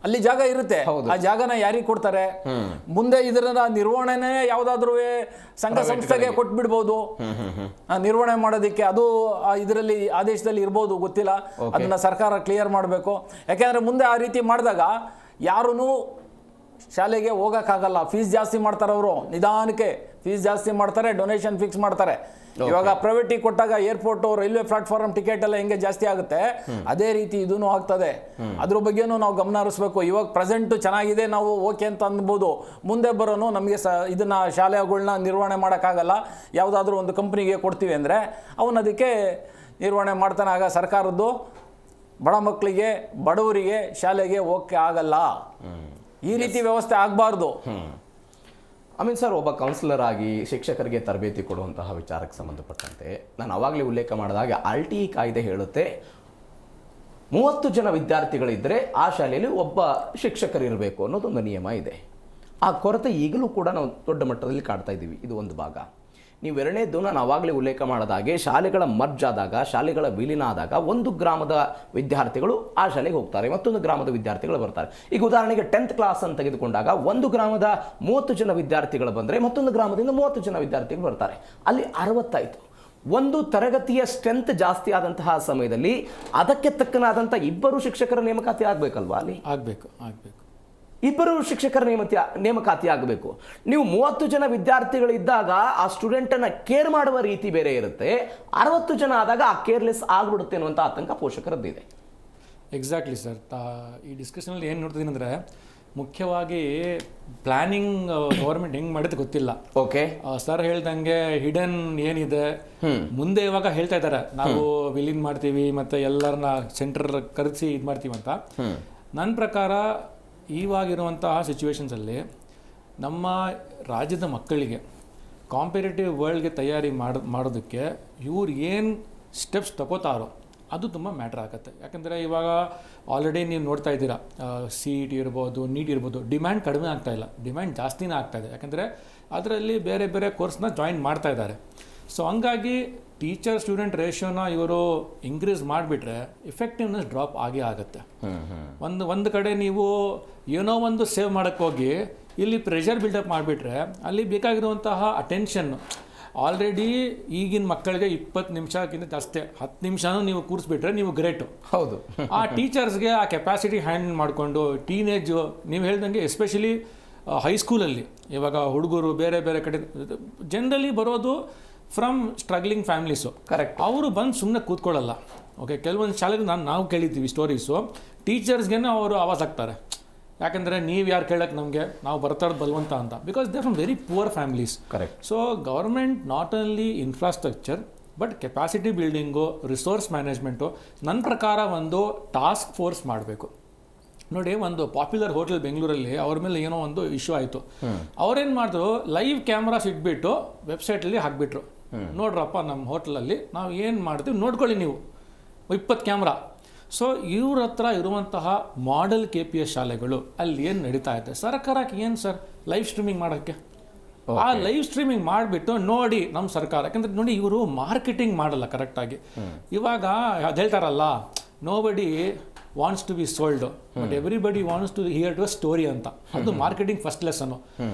ಅಲ್ಲಿ ಜಾಗ ಇರುತ್ತೆ, ಆ ಜಾಗನ ಯಾರಿಗೆ ಕೊಡ್ತಾರೆ? ಮುಂದೆ ಇದರ ನಿರ್ವಹಣೆ ಯಾವ್ದಾದ್ರು ಸಂಘ ಸಂಸ್ಥೆಗೆ ಕೊಟ್ಬಿಡ್ಬೋದು ನಿರ್ವಹಣೆ ಮಾಡೋದಕ್ಕೆ. ಅದು ಇದರಲ್ಲಿ ಆದೇಶದಲ್ಲಿ ಇರ್ಬೋದು, ಗೊತ್ತಿಲ್ಲ. ಅದನ್ನ ಸರ್ಕಾರ ಕ್ಲಿಯರ್ ಮಾಡಬೇಕು. ಯಾಕೆಂದ್ರೆ ಮುಂದೆ ಆ ರೀತಿ ಮಾಡಿದಾಗ ಯಾರೂ ಶಾಲೆಗೆ ಹೋಗೋಕ್ಕಾಗಲ್ಲ. ಫೀಸ್ ಜಾಸ್ತಿ ಮಾಡ್ತಾರೆ ಅವರು, ನಿಧಾನಕ್ಕೆ ಫೀಸ್ ಜಾಸ್ತಿ ಮಾಡ್ತಾರೆ, ಡೊನೇಷನ್ ಫಿಕ್ಸ್ ಮಾಡ್ತಾರೆ. ಇವಾಗ ಪ್ರೈವೇಟಿಗೆ ಕೊಟ್ಟಾಗ ಏರ್ಪೋರ್ಟ್, ರೈಲ್ವೆ ಪ್ಲಾಟ್ಫಾರ್ಮ್ ಟಿಕೆಟ್ ಎಲ್ಲ ಹೆಂಗೆ ಜಾಸ್ತಿ ಆಗುತ್ತೆ, ಅದೇ ರೀತಿ ಇದೂ ಆಗ್ತದೆ. ಅದ್ರ ಬಗ್ಗೆನೂ ನಾವು ಗಮನ ಹರಿಸ್ಬೇಕು. ಇವಾಗ ಪ್ರೆಸೆಂಟ್ ಚೆನ್ನಾಗಿದೆ, ನಾವು ಓಕೆ ಅಂತ ಅನ್ಬೋದು. ಮುಂದೆ ಬರೋನು ನಮಗೆ ಇದನ್ನ ಶಾಲೆಗಳನ್ನ ನಿರ್ವಹಣೆ ಮಾಡೋಕ್ಕಾಗಲ್ಲ, ಯಾವುದಾದ್ರೂ ಒಂದು ಕಂಪ್ನಿಗೆ ಕೊಡ್ತೀವಿ ಅಂದರೆ ಅವನು ಅದಕ್ಕೆ ನಿರ್ವಹಣೆ ಮಾಡ್ತಾನೆ. ಆಗ ಸರ್ಕಾರದ್ದು ಬಡ ಮಕ್ಕಳಿಗೆ, ಬಡವರಿಗೆ ಶಾಲೆಗೆ ಹೋಗಕ್ಕೆ ಆಗಲ್ಲ. ಈ ರೀತಿ ವ್ಯವಸ್ಥೆ ಆಗಬಾರ್ದು. ಅಮೀನ್ ಸರ್, ಒಬ್ಬ ಕೌನ್ಸಿಲರ್ ಆಗಿ ಶಿಕ್ಷಕರಿಗೆ ತರಬೇತಿ ಕೊಡುವಂತಹ ವಿಚಾರಕ್ಕೆ ಸಂಬಂಧಪಟ್ಟಂತೆ ನಾನು ಆವಾಗಲೇ ಉಲ್ಲೇಖ ಮಾಡಿದಾಗ RTE ಕಾಯ್ದೆ ಹೇಳುತ್ತೆ 30 ಜನ ವಿದ್ಯಾರ್ಥಿಗಳಿದ್ದರೆ ಆ ಶಾಲೆಯಲ್ಲಿ ಒಬ್ಬ ಶಿಕ್ಷಕರಿರಬೇಕು ಅನ್ನೋದೊಂದು ನಿಯಮ ಇದೆ. ಆ ಕೊರತೆ ಈಗಲೂ ಕೂಡ ನಾವು ದೊಡ್ಡ ಮಟ್ಟದಲ್ಲಿ ಕಾಡ್ತಾ ಇದ್ದೀವಿ. ಇದು ಒಂದು ಭಾಗ. ನೀವು ಎರಡನೇದು ನಾನು ಆವಾಗಲೇ ಉಲ್ಲೇಖ ಮಾಡಿದಾಗೆ ಶಾಲೆಗಳ ಮರ್ಜ್ ಆದಾಗ, ಶಾಲೆಗಳ ವಿಲೀನ ಆದಾಗ ಒಂದು ಗ್ರಾಮದ ವಿದ್ಯಾರ್ಥಿಗಳು ಆ ಶಾಲೆಗೆ ಹೋಗ್ತಾರೆ, ಮತ್ತೊಂದು ಗ್ರಾಮದ ವಿದ್ಯಾರ್ಥಿಗಳು ಬರ್ತಾರೆ. ಈಗ ಉದಾಹರಣೆಗೆ 10th ಕ್ಲಾಸ್ ಅಂತ ತೆಗೆದುಕೊಂಡಾಗ ಒಂದು ಗ್ರಾಮದ 30 ಜನ ವಿದ್ಯಾರ್ಥಿಗಳು ಬಂದರೆ ಮತ್ತೊಂದು ಗ್ರಾಮದಿಂದ 30 ಜನ ವಿದ್ಯಾರ್ಥಿಗಳು ಬರ್ತಾರೆ. ಅಲ್ಲಿ 60 ಆಯಿತು. ಒಂದು ತರಗತಿಯ ಸ್ಟ್ರೆಂತ್ ಜಾಸ್ತಿ ಆದಂತಹ ಸಮಯದಲ್ಲಿ ಅದಕ್ಕೆ ತಕ್ಕನಾದಂಥ ಇಬ್ಬರು ಶಿಕ್ಷಕರ ನೇಮಕಾತಿ ಆಗಬೇಕಲ್ವಾ? ಅಲ್ಲಿ ಆಗಬೇಕು. ಇಬ್ಬರು ಶಿಕ್ಷಕರ ನೇಮಕಾತಿ ಆಗಬೇಕು. ನೀವು 30 ಜನ ವಿದ್ಯಾರ್ಥಿಗಳಿದ್ದಾಗ ಆ ಸ್ಟೂಡೆಂಟನ್ನು ಕೇರ್ ಮಾಡುವ ರೀತಿ ಬೇರೆ ಇರುತ್ತೆ. 60 ಜನ ಆದಾಗ ಆ ಕೇರ್ಲೆಸ್ ಆಗ್ಬಿಡುತ್ತೆ ಅನ್ನುವಂಥ ಆತಂಕ ಪೋಷಕರದ್ದಿದೆ. Exactly sir. ಈ ಡಿಸ್ಕಷನಲ್ಲಿ ಏನು ನೋಡ್ತಿದ್ದೀನಿ ಅಂದರೆ, ಮುಖ್ಯವಾಗಿ ಪ್ಲಾನಿಂಗ್ ಗೌರ್ಮೆಂಟ್ ಹೆಂಗೆ ಮಾಡಿದ್ರೆ ಗೊತ್ತಿಲ್ಲ. ಓಕೆ, ಸರ್ ಹೇಳ್ದಂಗೆ ಹಿಡನ್ ಏನಿದೆ ಮುಂದೆ ಇವಾಗ ಹೇಳ್ತಾ ಇದ್ದಾರೆ, ನಾವು ವಿಲೀನ್ ಮಾಡ್ತೀವಿ ಮತ್ತು ಎಲ್ಲರನ್ನ ಸೆಂಟರ್ ಕರೆಸಿ ಇದು ಮಾಡ್ತೀವಿ ಅಂತ. ನನ್ನ ಪ್ರಕಾರ ಇವಾಗಿರುವಂತಹ ಸಿಚುವೇಶನ್ಸಲ್ಲಿ ನಮ್ಮ ರಾಜ್ಯದ ಮಕ್ಕಳಿಗೆ ಕಾಂಪಿಟೇಟಿವ್ ವರ್ಲ್ಡ್ಗೆ ತಯಾರಿ ಮಾಡೋದಕ್ಕೆ ಇವ್ರು ಏನು ಸ್ಟೆಪ್ಸ್ ತಗೋತಾರೋ ಅದು ತುಂಬ ಮ್ಯಾಟ್ರ್ ಆಗುತ್ತೆ. ಯಾಕಂದರೆ ಇವಾಗ ಆಲ್ರೆಡಿ ನೀವು ನೋಡ್ತಾ ಇದ್ದೀರಾ, CET ಇರ್ಬೋದು, ನೀಟ್ ಇರ್ಬೋದು, ಡಿಮ್ಯಾಂಡ್ ಕಡಿಮೆ ಆಗ್ತಾಯಿಲ್ಲ, ಡಿಮ್ಯಾಂಡ್ ಜಾಸ್ತಿನೇ ಆಗ್ತಾಯಿದೆ. ಯಾಕಂದರೆ ಅದರಲ್ಲಿ ಬೇರೆ ಬೇರೆ ಕೋರ್ಸ್ನ ಜಾಯಿನ್ ಮಾಡ್ತಾ ಇದ್ದಾರೆ. ಸೊ ಹಂಗಾಗಿ ಟೀಚರ್ ಸ್ಟೂಡೆಂಟ್ ರೇಷಿಯೋನ ಇವರು ಇನ್ಕ್ರೀಸ್ ಮಾಡಿಬಿಟ್ರೆ ಎಫೆಕ್ಟಿವ್ನೆಸ್ ಡ್ರಾಪ್ ಆಗೇ ಆಗುತ್ತೆ. ಒಂದು ಕಡೆ ನೀವು ಏನೋ ಒಂದು ಸೇವ್ ಮಾಡೋಕ್ಕೆ ಹೋಗಿ ಇಲ್ಲಿ ಪ್ರೆಷರ್ ಬಿಲ್ಡಪ್ ಮಾಡಿಬಿಟ್ರೆ ಅಲ್ಲಿ ಬೇಕಾಗಿರುವಂತಹ ಅಟೆನ್ಷನ್ನು ಆಲ್ರೆಡಿ ಈಗಿನ ಮಕ್ಕಳಿಗೆ 20 ನಿಮಿಷಕ್ಕಿಂತ ಜಾಸ್ತಿ 10 ನಿಮಿಷನೂ ನೀವು ಕೂರಿಸ್ಬಿಟ್ರೆ ನೀವು ಗ್ರೇಟು. ಹೌದು. ಆ ಟೀಚರ್ಸ್ಗೆ ಆ ಕೆಪಾಸಿಟಿ ಹ್ಯಾಂಡಲ್ ಮಾಡಿಕೊಂಡು ಟೀನೇಜು ನೀವು ಹೇಳ್ದಂಗೆ ಎಸ್ಪೆಷಲಿ ಹೈಸ್ಕೂಲಲ್ಲಿ ಇವಾಗ ಹುಡುಗರು ಬೇರೆ ಬೇರೆ ಕಡೆ ಜನರಲಿ ಬರೋದು ಫ್ರಮ್ ಸ್ಟ್ರಗ್ಲಿಂಗ್ ಫ್ಯಾಮಿಲೀಸು. ಕರೆಕ್ಟ್. ಅವರು ಬಂದು ಸುಮ್ಮನೆ ಕೂತ್ಕೊಳ್ಳಲ್ಲ. ಓಕೆ, ಕೆಲವೊಂದು ಶಾಲೆಗೆ ನಾವು ಕೇಳಿದ್ದೀವಿ ಸ್ಟೋರೀಸು, ಟೀಚರ್ಸ್ಗೆ ಅವರು ಆವಾಜ್ ಆಗ್ತಾರೆ. ಯಾಕಂದರೆ ನೀವು ಯಾರು ಕೇಳಕ್ಕೆ ನಮಗೆ, ನಾವು ಬರ್ತಾ ಇರೋದು ಬಲವಂತ ಅಂತ. Because they from very poor families. Correct. So government not only infrastructure but capacity building, resource management ನನ್ನ ಪ್ರಕಾರ ಒಂದು ಟಾಸ್ಕ್ ಫೋರ್ಸ್ ಮಾಡಬೇಕು. ನೋಡಿ, ಒಂದು ಪಾಪ್ಯುಲರ್ ಹೋಟೆಲ್ ಬೆಂಗಳೂರಲ್ಲಿ ಅವ್ರ ಮೇಲೆ ಏನೋ ಒಂದು ಇಶ್ಯೂ ಆಯಿತು. ಅವ್ರೇನು ಮಾಡಿದ್ರು, ಲೈವ್ ಕ್ಯಾಮ್ರಾಸ್ ಇಟ್ಬಿಟ್ಟು ವೆಬ್ಸೈಟಲ್ಲಿ ಹಾಕಿಬಿಟ್ರು, ನೋಡ್ರಪ್ಪ ನಮ್ಮ ಹೋಟ್ಲಲ್ಲಿ ನಾವು ಏನು ಮಾಡ್ತೀವಿ ನೋಡ್ಕೊಳ್ಳಿ ನೀವು, 20 ಕ್ಯಾಮ್ರಾ. ಸೊ ಇವ್ರ ಹತ್ರ ಇರುವಂತಹ ಮಾಡೆಲ್ KPS ಶಾಲೆಗಳು ಅಲ್ಲಿ ಏನು ನಡೀತಾ ಇದೆ, ಸರ್ಕಾರಕ್ಕೆ ಏನು ಸರ್ ಲೈವ್ ಸ್ಟ್ರೀಮಿಂಗ್ ಮಾಡೋಕ್ಕೆ, ಆ ಲೈವ್ ಸ್ಟ್ರೀಮಿಂಗ್ ಮಾಡಿಬಿಟ್ಟು ನೋಡಿ ನಮ್ಮ ಸರ್ಕಾರ, ಯಾಕಂದ್ರೆ ನೋಡಿ ಇವರು ಮಾರ್ಕೆಟಿಂಗ್ ಮಾಡಲ್ಲ ಕರೆಕ್ಟಾಗಿ. ಇವಾಗ ಅದು ಹೇಳ್ತಾರಲ್ಲ, nobody wants to be sold but everybody wants to hear to a story ಅಂತ. ಅದು ಮಾರ್ಕೆಟಿಂಗ್ ಫಸ್ಟ್ ಲೆಸನ್ನು.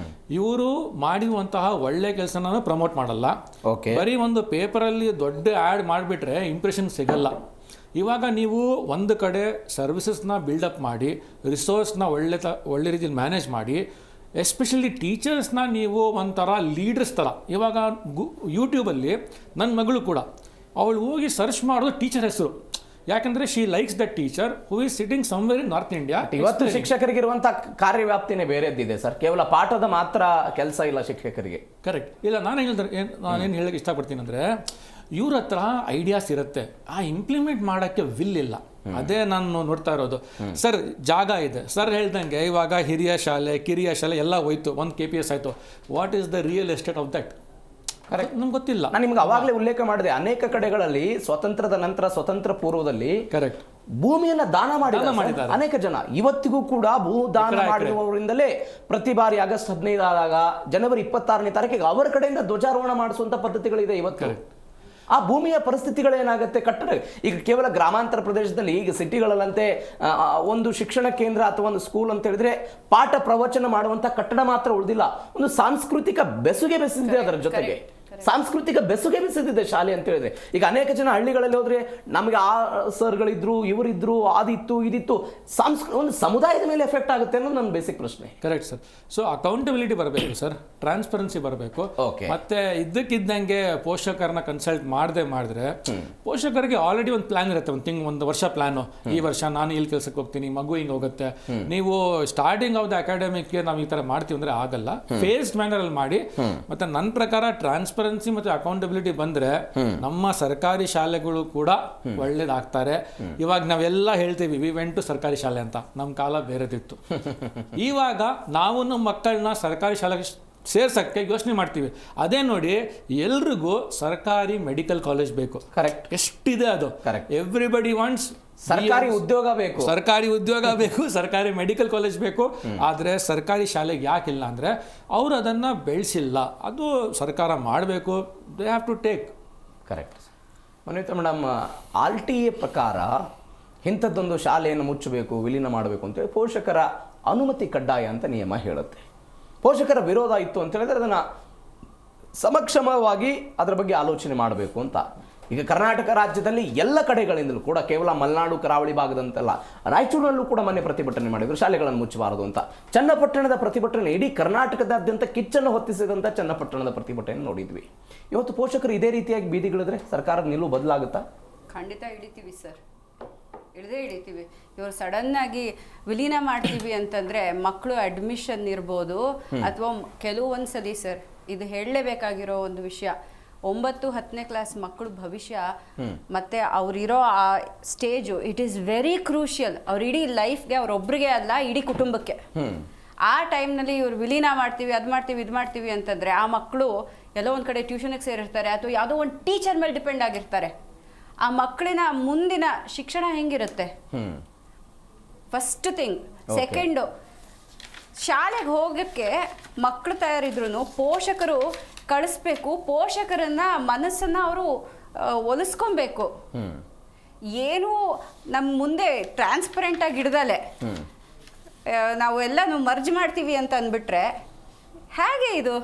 ಇವರು ಮಾಡಿರುವಂತಹ ಒಳ್ಳೆ ಕೆಲಸನ ಪ್ರಮೋಟ್ ಮಾಡಲ್ಲ, ಬರೀ ಒಂದು ಪೇಪರಲ್ಲಿ ದೊಡ್ಡ ಆ್ಯಡ್ ಮಾಡಿಬಿಟ್ರೆ ಇಂಪ್ರೆಷನ್ ಸಿಗಲ್ಲ. ಇವಾಗ ನೀವು ಒಂದು ಕಡೆ ಸರ್ವಿಸಸ್ನ ಬಿಲ್ಡಪ್ ಮಾಡಿ, ರಿಸೋರ್ಸ್ನ ಒಳ್ಳೆ ರೀತಿಯಲ್ಲಿ ಮ್ಯಾನೇಜ್ ಮಾಡಿ, ಎಸ್ಪೆಷಲಿ ಟೀಚರ್ಸ್ನ ನೀವು ಒಂಥರ ಲೀಡರ್ಸ್ ಥರ. ಇವಾಗ ಯೂಟ್ಯೂಬಲ್ಲಿ ನನ್ನ ಮಗಳು ಕೂಡ ಅವಳು ಹೋಗಿ ಸರ್ಚ್ ಮಾಡೋದು ಟೀಚರ್ ಹೆಸರು, ಯಾಕಂದ್ರೆ she likes that teacher who is sitting somewhere in north India. ಇವತ್ತು ಶಿಕ್ಷಕರಿಗಿರುವಂಥ ಕಾರ್ಯವ್ಯಾಪ್ತಿನೇ ಬೇರೆದ್ದಿದೆ ಸರ್, ಕೇವಲ ಪಾಠದ ಮಾತ್ರ ಕೆಲಸ ಇಲ್ಲ ಶಿಕ್ಷಕರಿಗೆ. ಕರೆಕ್ಟ್. ಇಲ್ಲ, ನಾನೇನು ಹೇಳಕ್ಕೆ ಇಷ್ಟಪಡ್ತೀನಿ ಅಂದರೆ, ಇವ್ರ ಹತ್ರ ಐಡಿಯಾಸ್ ಇರುತ್ತೆ, ಆ ಇಂಪ್ಲಿಮೆಂಟ್ ಮಾಡೋಕ್ಕೆ ವಿಲ್ ಇಲ್ಲ. ಅದೇ ನಾನು ನೋಡ್ತಾ ಇರೋದು. ಸರ್ ಜಾಗ ಇದೆ, ಸರ್ ಹೇಳ್ದಂಗೆ ಇವಾಗ ಹಿರಿಯ ಶಾಲೆ ಕಿರಿಯ ಶಾಲೆ ಎಲ್ಲ ಹೋಯ್ತು, ಒಂದು KPS ಆಯಿತು. What is the real estate of that? Correct, ನಮ್ಗೆ ಗೊತ್ತಿಲ್ಲ. ನಾನು ನಿಮ್ಗೆ ಅವಾಗಲೇ ಉಲ್ಲೇಖ ಮಾಡಿದೆ, ಅನೇಕ ಕಡೆಗಳಲ್ಲಿ ಸ್ವತಂತ್ರದ ನಂತರ, ಸ್ವತಂತ್ರ ಪೂರ್ವದಲ್ಲಿ ಕರೆಕ್ಟ್ ಭೂಮಿಯನ್ನ ದಾನ ಮಾಡಿದ್ದಾರೆ ಅನೇಕ ಜನ. ಇವತ್ತಿಗೂ ಕೂಡ ಭೂ ದಾನ ಮಾಡಿರುವವರಿಂದಲೇ ಪ್ರತಿ ಬಾರಿ ಆಗಸ್ಟ್ 15 ಆದಾಗ ಜನವರಿ 26ನೇ ತಾರೀಕಿಗೆ ಅವರ ಕಡೆಯಿಂದ ಧ್ವಜಾರೋಹಣ ಮಾಡಿಸುವಂತ ಪದ್ಧತಿಗಳಿದೆ ಇವತ್ತು. ಆ ಭೂಮಿಯ ಪರಿಸ್ಥಿತಿಗಳೇನಾಗುತ್ತೆ, ಕಟ್ಟಡ ಈಗ ಕೇವಲ ಗ್ರಾಮಾಂತರ ಪ್ರದೇಶದಲ್ಲಿ, ಈಗ ಸಿಟಿಗಳಲ್ಲಂತೆ ಒಂದು ಶಿಕ್ಷಣ ಕೇಂದ್ರ ಅಥವಾ ಒಂದು ಸ್ಕೂಲ್ ಅಂತ ಹೇಳಿದ್ರೆ ಪಾಠ ಪ್ರವಚನ ಮಾಡುವಂತ ಕಟ್ಟಡ ಮಾತ್ರ ಉಳಿದಿಲ್ಲ, ಒಂದು ಸಾಂಸ್ಕೃತಿಕ ಬೆಸುಗೆ ಬೆಸೆದಿದೆ. ಅದರ ಜೊತೆಗೆ ಸಾಂಸ್ಕೃತಿಕ ಬೆಸುಗೆ ಬೆಸೆದಿದೆ ಶಾಲೆ ಅಂತ ಹೇಳಿದ್ರೆ. ಈಗ ಅನೇಕ ಜನ ಹಳ್ಳಿಗಳಲ್ಲಿ ಹೋದ್ರೆ ನಮಗೆ ಆ ಸರ್ಗಳಿದ್ರು, ಇವರಿದ್ರು, ಅದಿತ್ತು, ಇದಿತ್ತು, ಒಂದು ಸಮುದಾಯದ ಮೇಲೆ ಎಫೆಕ್ಟ್ ಆಗುತ್ತೆ ಅನ್ನೋದು ನನ್ನ ಬೇಸಿಕ್ ಪ್ರಶ್ನೆ. Correct sir. ಸೊ ಅಕೌಂಟಬಿಲಿಟಿ ಬರಬೇಕು ಸರ್, ಟ್ರಾನ್ಸ್ಪರೆನ್ಸಿ ಬರಬೇಕು. ಮತ್ತೆ ಇದ್ದಕ್ಕಿದ್ದಂಗೆ ಪೋಷಕರನ್ನ ಕನ್ಸಲ್ಟ್ ಮಾಡಿದ್ರೆ ಪೋಷಕರಿಗೆ ಆಲ್ರೆಡಿ ಒಂದು ಪ್ಲಾನ್ ಇರುತ್ತೆ, ಒಂದು ವರ್ಷ ಪ್ಲಾನು. ಈ ವರ್ಷ ನಾನು ಇಲ್ಲಿ ಕೆಲಸಕ್ಕೆ ಹೋಗ್ತೀನಿ, ಮಗು ಹಿಂಗೆ ಹೋಗುತ್ತೆ. ನೀವು ಸ್ಟಾರ್ಟಿಂಗ್ ಆಫ್ ದ ಅಕಾಡೆಮಿಕ್ಗೆ ನಾವು ಈ ಥರ ಮಾಡ್ತೀವಿ ಅಂದರೆ ಆಗಲ್ಲ, ಫೇಸ್ಡ್ ಮ್ಯಾನರಲ್ಲಿ ಮಾಡಿ. ಮತ್ತೆ ನನ್ನ ಪ್ರಕಾರ ಟ್ರಾನ್ಸ್ಪರೆನ್ಸಿ ಮತ್ತೆ ಅಕೌಂಟಬಿಲಿಟಿ ಬಂದ್ರೆ ನಮ್ಮ ಸರ್ಕಾರಿ ಶಾಲೆಗಳು ಕೂಡ ಒಳ್ಳೇದಾಗ್ತಾರೆ. ಇವಾಗ ನಾವೆಲ್ಲ ಹೇಳ್ತೀವಿ ವಿ ವೆಂಟ್ ಟು ಸರ್ಕಾರಿ ಶಾಲೆ ಅಂತ, ನಮ್ಮ ಕಾಲ ಬೇರೆದಿತ್ತು. ಇವಾಗ ನಾವು ನಮ್ಮ ಮಕ್ಕಳನ್ನ ಸರ್ಕಾರಿ ಶಾಲೆಗೆ ಸೇರ್ಸಕ್ಕೆ ಯೋಚನೆ ಮಾಡ್ತೀವಿ. ಅದೇ ನೋಡಿ, ಎಲ್ರಿಗೂ ಸರ್ಕಾರಿ ಮೆಡಿಕಲ್ ಕಾಲೇಜ್ ಬೇಕು. ಕರೆಕ್ಟ್. ಎಷ್ಟಿದೆ ಅದು. ಎವ್ರಿಬಡಿ ವಾಂಟ್ಸ್ ಸರ್ಕಾರಿ ಉದ್ಯೋಗ ಬೇಕು, ಸರ್ಕಾರಿ ಮೆಡಿಕಲ್ ಕಾಲೇಜ್ ಬೇಕು. ಆದರೆ ಸರ್ಕಾರಿ ಶಾಲೆಗೆ ಯಾಕಿಲ್ಲ ಅಂದರೆ ಅವರು ಅದನ್ನು ಬೆಳೆಸಿಲ್ಲ. ಅದು ಸರ್ಕಾರ ಮಾಡಬೇಕು, they have to take. Correct. Manvitha madam, RTA ಪ್ರಕಾರ ಇಂಥದ್ದೊಂದು ಶಾಲೆಯನ್ನು ಮುಚ್ಚಬೇಕು, ವಿಲೀನ ಮಾಡಬೇಕು ಅಂತೇಳಿ ಪೋಷಕರ ಅನುಮತಿ ಕಡ್ಡಾಯ ಅಂತ ನಿಯಮ ಹೇಳುತ್ತೆ. ಪೋಷಕರ ವಿರೋಧ ಇತ್ತು ಅಂತ ಹೇಳಿದ್ರೆ ಅದನ್ನು ಸಮಕ್ಷಮವಾಗಿ ಅದರ ಬಗ್ಗೆ ಆಲೋಚನೆ ಮಾಡಬೇಕು ಅಂತ. ಈಗ ಕರ್ನಾಟಕ ರಾಜ್ಯದಲ್ಲಿ ಎಲ್ಲ ಕಡೆಗಳಿಂದಲೂ ಕೂಡ, ಕೇವಲ ಮಲೆನಾಡು ಕರಾವಳಿ ಭಾಗದಂತೆಲ್ಲ, ರಾಯಚೂರಿನಲ್ಲೂ ಕೂಡ ಮೊನ್ನೆ ಪ್ರತಿಭಟನೆ ಮಾಡಿದ್ರು ಶಾಲೆಗಳನ್ನು ಮುಚ್ಚಬಾರದು ಅಂತ. ಚನ್ನಪಟ್ಟಣದ ಪ್ರತಿಭಟನೆ ಇಡೀ ಕರ್ನಾಟಕದಾದ್ಯಂತ ಕಿಚ್ಚನ್ನು ಹೊತ್ತಿಸಿದಂಥ ಚನ್ನಪಟ್ಟಣದ ಪ್ರತಿಭಟನೆ ನೋಡಿದ್ವಿ. ಇವತ್ತು ಪೋಷಕರು ಇದೇ ರೀತಿಯಾಗಿ ಬೀದಿಗಿಳಿದ್ರೆ ಸರ್ಕಾರದ ನಿಲುವು ಬದಲಾಗುತ್ತಾ? ಖಂಡಿತ ಹಿಡಿತೀವಿ ಸರ್, ಹಿಡಿತೀವಿ. ಇವರು ಸಡನ್ ಆಗಿ ವಿಲೀನ ಮಾಡ್ತೀವಿ ಅಂತಂದ್ರೆ ಮಕ್ಕಳು ಅಡ್ಮಿಷನ್ ಇರ್ಬೋದು, ಅಥವಾ ಕೆಲವೊಂದ್ಸಲಿ ಸರ್ ಇದು ಹೇಳಲೇಬೇಕಾಗಿರೋ ಒಂದು ವಿಷಯ, 9-10ನೇ ಕ್ಲಾಸ್ ಮಕ್ಕಳು ಭವಿಷ್ಯ ಮತ್ತೆ ಅವರಿರೋ ಆ stage, it is very crucial. ಅವ್ರ ಇಡೀ ಲೈಫ್ಗೆ, ಅವರೊಬ್ಬರಿಗೆ ಅಲ್ಲ ಇಡೀ ಕುಟುಂಬಕ್ಕೆ. ಆ ಟೈಮ್ನಲ್ಲಿ ಇವ್ರು ವಿಲೀನ ಮಾಡ್ತೀವಿ, ಅದು ಮಾಡ್ತೀವಿ, ಇದು ಮಾಡ್ತೀವಿ ಅಂತಂದರೆ ಆ ಮಕ್ಕಳು ಎಲ್ಲೋ ಒಂದು ಕಡೆ ಟ್ಯೂಷನ್ಗೆ ಸೇರಿರ್ತಾರೆ, ಅಥವಾ ಯಾವುದೋ ಒಂದು ಟೀಚರ್ ಮೇಲೆ ಡಿಪೆಂಡ್ ಆಗಿರ್ತಾರೆ. ಆ ಮಕ್ಕಳಿನ ಮುಂದಿನ ಶಿಕ್ಷಣ ಹೆಂಗಿರುತ್ತೆ? First thing. ಸೆಕೆಂಡು, ಶಾಲೆಗೆ ಹೋಗೋಕ್ಕೆ ಮಕ್ಕಳು ತಯಾರಿದ್ರು ಪೋಷಕರು ಕಳಿಸ್ಬೇಕು. ಪೋಷಕರನ್ನ ಮನಸ್ಸನ್ನ ಅವರು ಒಲಿಸ್ಕೊಬೇಕು. ಏನು ನಮ್ಮ ಮುಂದೆ ಟ್ರಾನ್ಸ್ಪರೆಂಟ್ ಆಗಿ ಇಡ್ದಲೆ ನಾವು ಎಲ್ಲನೂ ಮರ್ಜ್ ಮಾಡ್ತೀವಿ ಅಂತ ಅಂದ್ಬಿಟ್ರೆ ಹೇಗೆ ಇದು?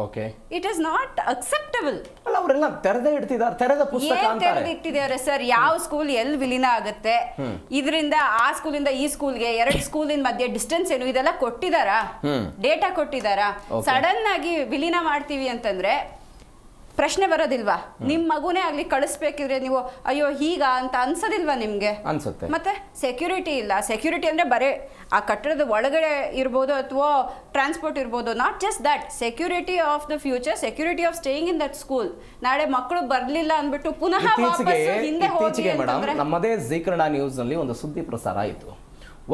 Okay, it is not acceptable. ಅಲ್ಲ, ಅವರೆಲ್ಲ ತೆರೆದೇ ಇಡ್ತಿದ್ದಾರೆ, ತೆರೆದ ಪುಸ್ತಕ ಅಂತಾರೆ. ತೆರೆದಿಟ್ಟಿದ್ದಾರೆ ಸರ್. ಯಾವ ಸ್ಕೂಲ್ ಎಲ್ಲಿ ವಿಲೀನ ಆಗುತ್ತೆ, ಇದರಿಂದ ಆ ಸ್ಕೂಲಿಂದ ಈ ಸ್ಕೂಲ್ಗೆ 2 ಸ್ಕೂಲಿನ ಮಧ್ಯೆ ಡಿಸ್ಟೆನ್ಸ್ ಏನು, ಇದೆಲ್ಲ ಕೊಟ್ಟಿದಾರಾ? ಡೇಟಾ ಕೊಟ್ಟಿದಾರಾ? ಸಡನ್ ಆಗಿ ವಿಲೀನ ಮಾಡ್ತೀವಿ ಅಂತಂದ್ರೆ ಪ್ರಶ್ನೆ ಬರೋದಿಲ್ವಾ? ನಿಮ್ ಮಗುನೇ ಆಗ್ಲಿ ಕಳಿಸ್ಬೇಕಿದ್ರೆ ನೀವು ಅಯ್ಯೋ ಹೀಗ ಅಂತ ಅನ್ಸೋದಿಲ್ವಾ ನಿಮ್ಗೆ? ಅನ್ಸುತ್ತೆ. ಮತ್ತೆ ಸೆಕ್ಯೂರಿಟಿ ಇಲ್ಲ. ಸೆಕ್ಯೂರಿಟಿ ಅಂದ್ರೆ ಬರೀ ಆ ಕಟ್ಟಡದ ಒಳಗಡೆ ಇರ್ಬೋದು ಅಥವಾ ಟ್ರಾನ್ಸ್ಪೋರ್ಟ್ ಇರ್ಬೋದು. Not just that, security of the future, security of staying in that school. ನಾಳೆ ಮಕ್ಕಳು ಬರ್ಲಿಲ್ಲ ಅಂದ್ಬಿಟ್ಟು ಪುನಃ ಇತ್ತೀಚೆಗೆ ಮೇಡಮ್ ನಮ್ಮದೇ ಜೀ ಕನ್ನಡ ನ್ಯೂಸ್ ನಲ್ಲಿ ಒಂದು ಸುದ್ದಿ ಪ್ರಸಾರ ಆಯಿತು.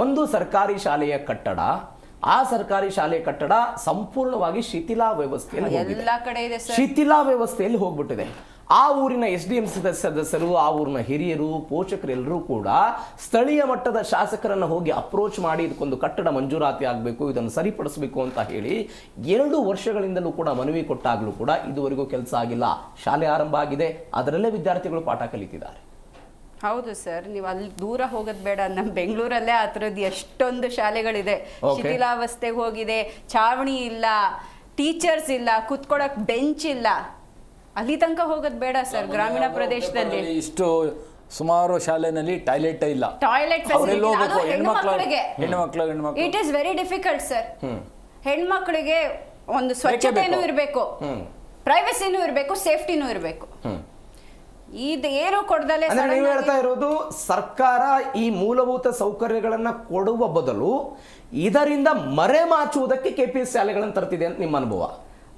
ಒಂದು ಸರ್ಕಾರಿ ಶಾಲೆಯ ಕಟ್ಟಡ, ಆ ಸರ್ಕಾರಿ ಶಾಲೆ ಕಟ್ಟಡ ಸಂಪೂರ್ಣವಾಗಿ ಶಿಥಿಲಾ ವ್ಯವಸ್ಥೆಯಲ್ಲಿ ಹೋಗ್ಬಿಟ್ಟಿದೆ. ಆ ಊರಿನ SDMC ಸದಸ್ಯರು, ಆ ಊರಿನ ಹಿರಿಯರು, ಪೋಷಕರೆಲ್ಲರೂ ಕೂಡ ಸ್ಥಳೀಯ ಮಟ್ಟದ ಶಾಸಕರನ್ನು ಹೋಗಿ ಅಪ್ರೋಚ್ ಮಾಡಿ ಇದಕ್ಕೊಂದು ಕಟ್ಟಡ ಮಂಜೂರಾತಿ ಆಗಬೇಕು, ಇದನ್ನು ಸರಿಪಡಿಸಬೇಕು ಅಂತ ಹೇಳಿ 2 ವರ್ಷಗಳಿಂದಲೂ ಕೂಡ ಮನವಿ ಕೊಟ್ಟಾಗಲೂ ಕೂಡ ಇದುವರೆಗೂ ಕೆಲಸ ಆಗಿಲ್ಲ. ಶಾಲೆ ಆರಂಭ ಆಗಿದೆ, ಅದರಲ್ಲೇ ವಿದ್ಯಾರ್ಥಿಗಳು ಪಾಠ ಕಲಿತಿದ್ದಾರೆ. ಹೌದು ಸರ್, ನೀವು ಅಲ್ಲಿ ದೂರ ಹೋಗೋದು ಬೇಡ, ನಮ್ಮ ಬೆಂಗಳೂರಲ್ಲೇ ಆ ಥರದ್ದು ಎಷ್ಟೊಂದು ಶಾಲೆಗಳಿದೆ. ಶಿಥಿಲಾವಸ್ಥೆಗೆ ಹೋಗಿದೆ, ಚಾವಣಿ ಇಲ್ಲ, ಟೀಚರ್ಸ್ ಇಲ್ಲ, ಕುತ್ಕೊಳಕ್ ಬೆಂಚ್ ಇಲ್ಲ. ಅಲ್ಲಿ ತನಕ ಹೋಗೋದು ಬೇಡ ಸರ್. ಗ್ರಾಮೀಣ ಪ್ರದೇಶದಲ್ಲಿ ಇಷ್ಟು ಸುಮಾರು ಶಾಲೆನಲ್ಲಿ ಟಾಯ್ಲೆಟ್ ಇಲ್ಲ, ಟಾಯ್ಲೆಟ್ ಹೆಣ್ಮಕ್ಳಿಗೆ it is very difficult sir. ಹೆಣ್ಮಕ್ಳಿಗೆ ಒಂದು ಸ್ವಚ್ಛತೆನೂ ಇರಬೇಕು, ಪ್ರೈವಸಿನೂ ಇರಬೇಕು, ಸೇಫ್ಟಿನೂ ಇರಬೇಕು. ಇದು ಏನು ಕೊಡದಲ್ಲೇ ನೀವು ಹೇಳ್ತಾ ಇರೋದು ಸರ್ಕಾರ ಈ ಮೂಲಭೂತ ಸೌಕರ್ಯಗಳನ್ನ ಕೊಡುವ ಬದಲು ಇದರಿಂದ ಮರೆಮಾಚುವುದಕ್ಕೆ KPS ಶಾಲೆಗಳನ್ನು ತರ್ತಿದೆ ಅಂತ ನಿಮ್ಮ ಅನುಭವ?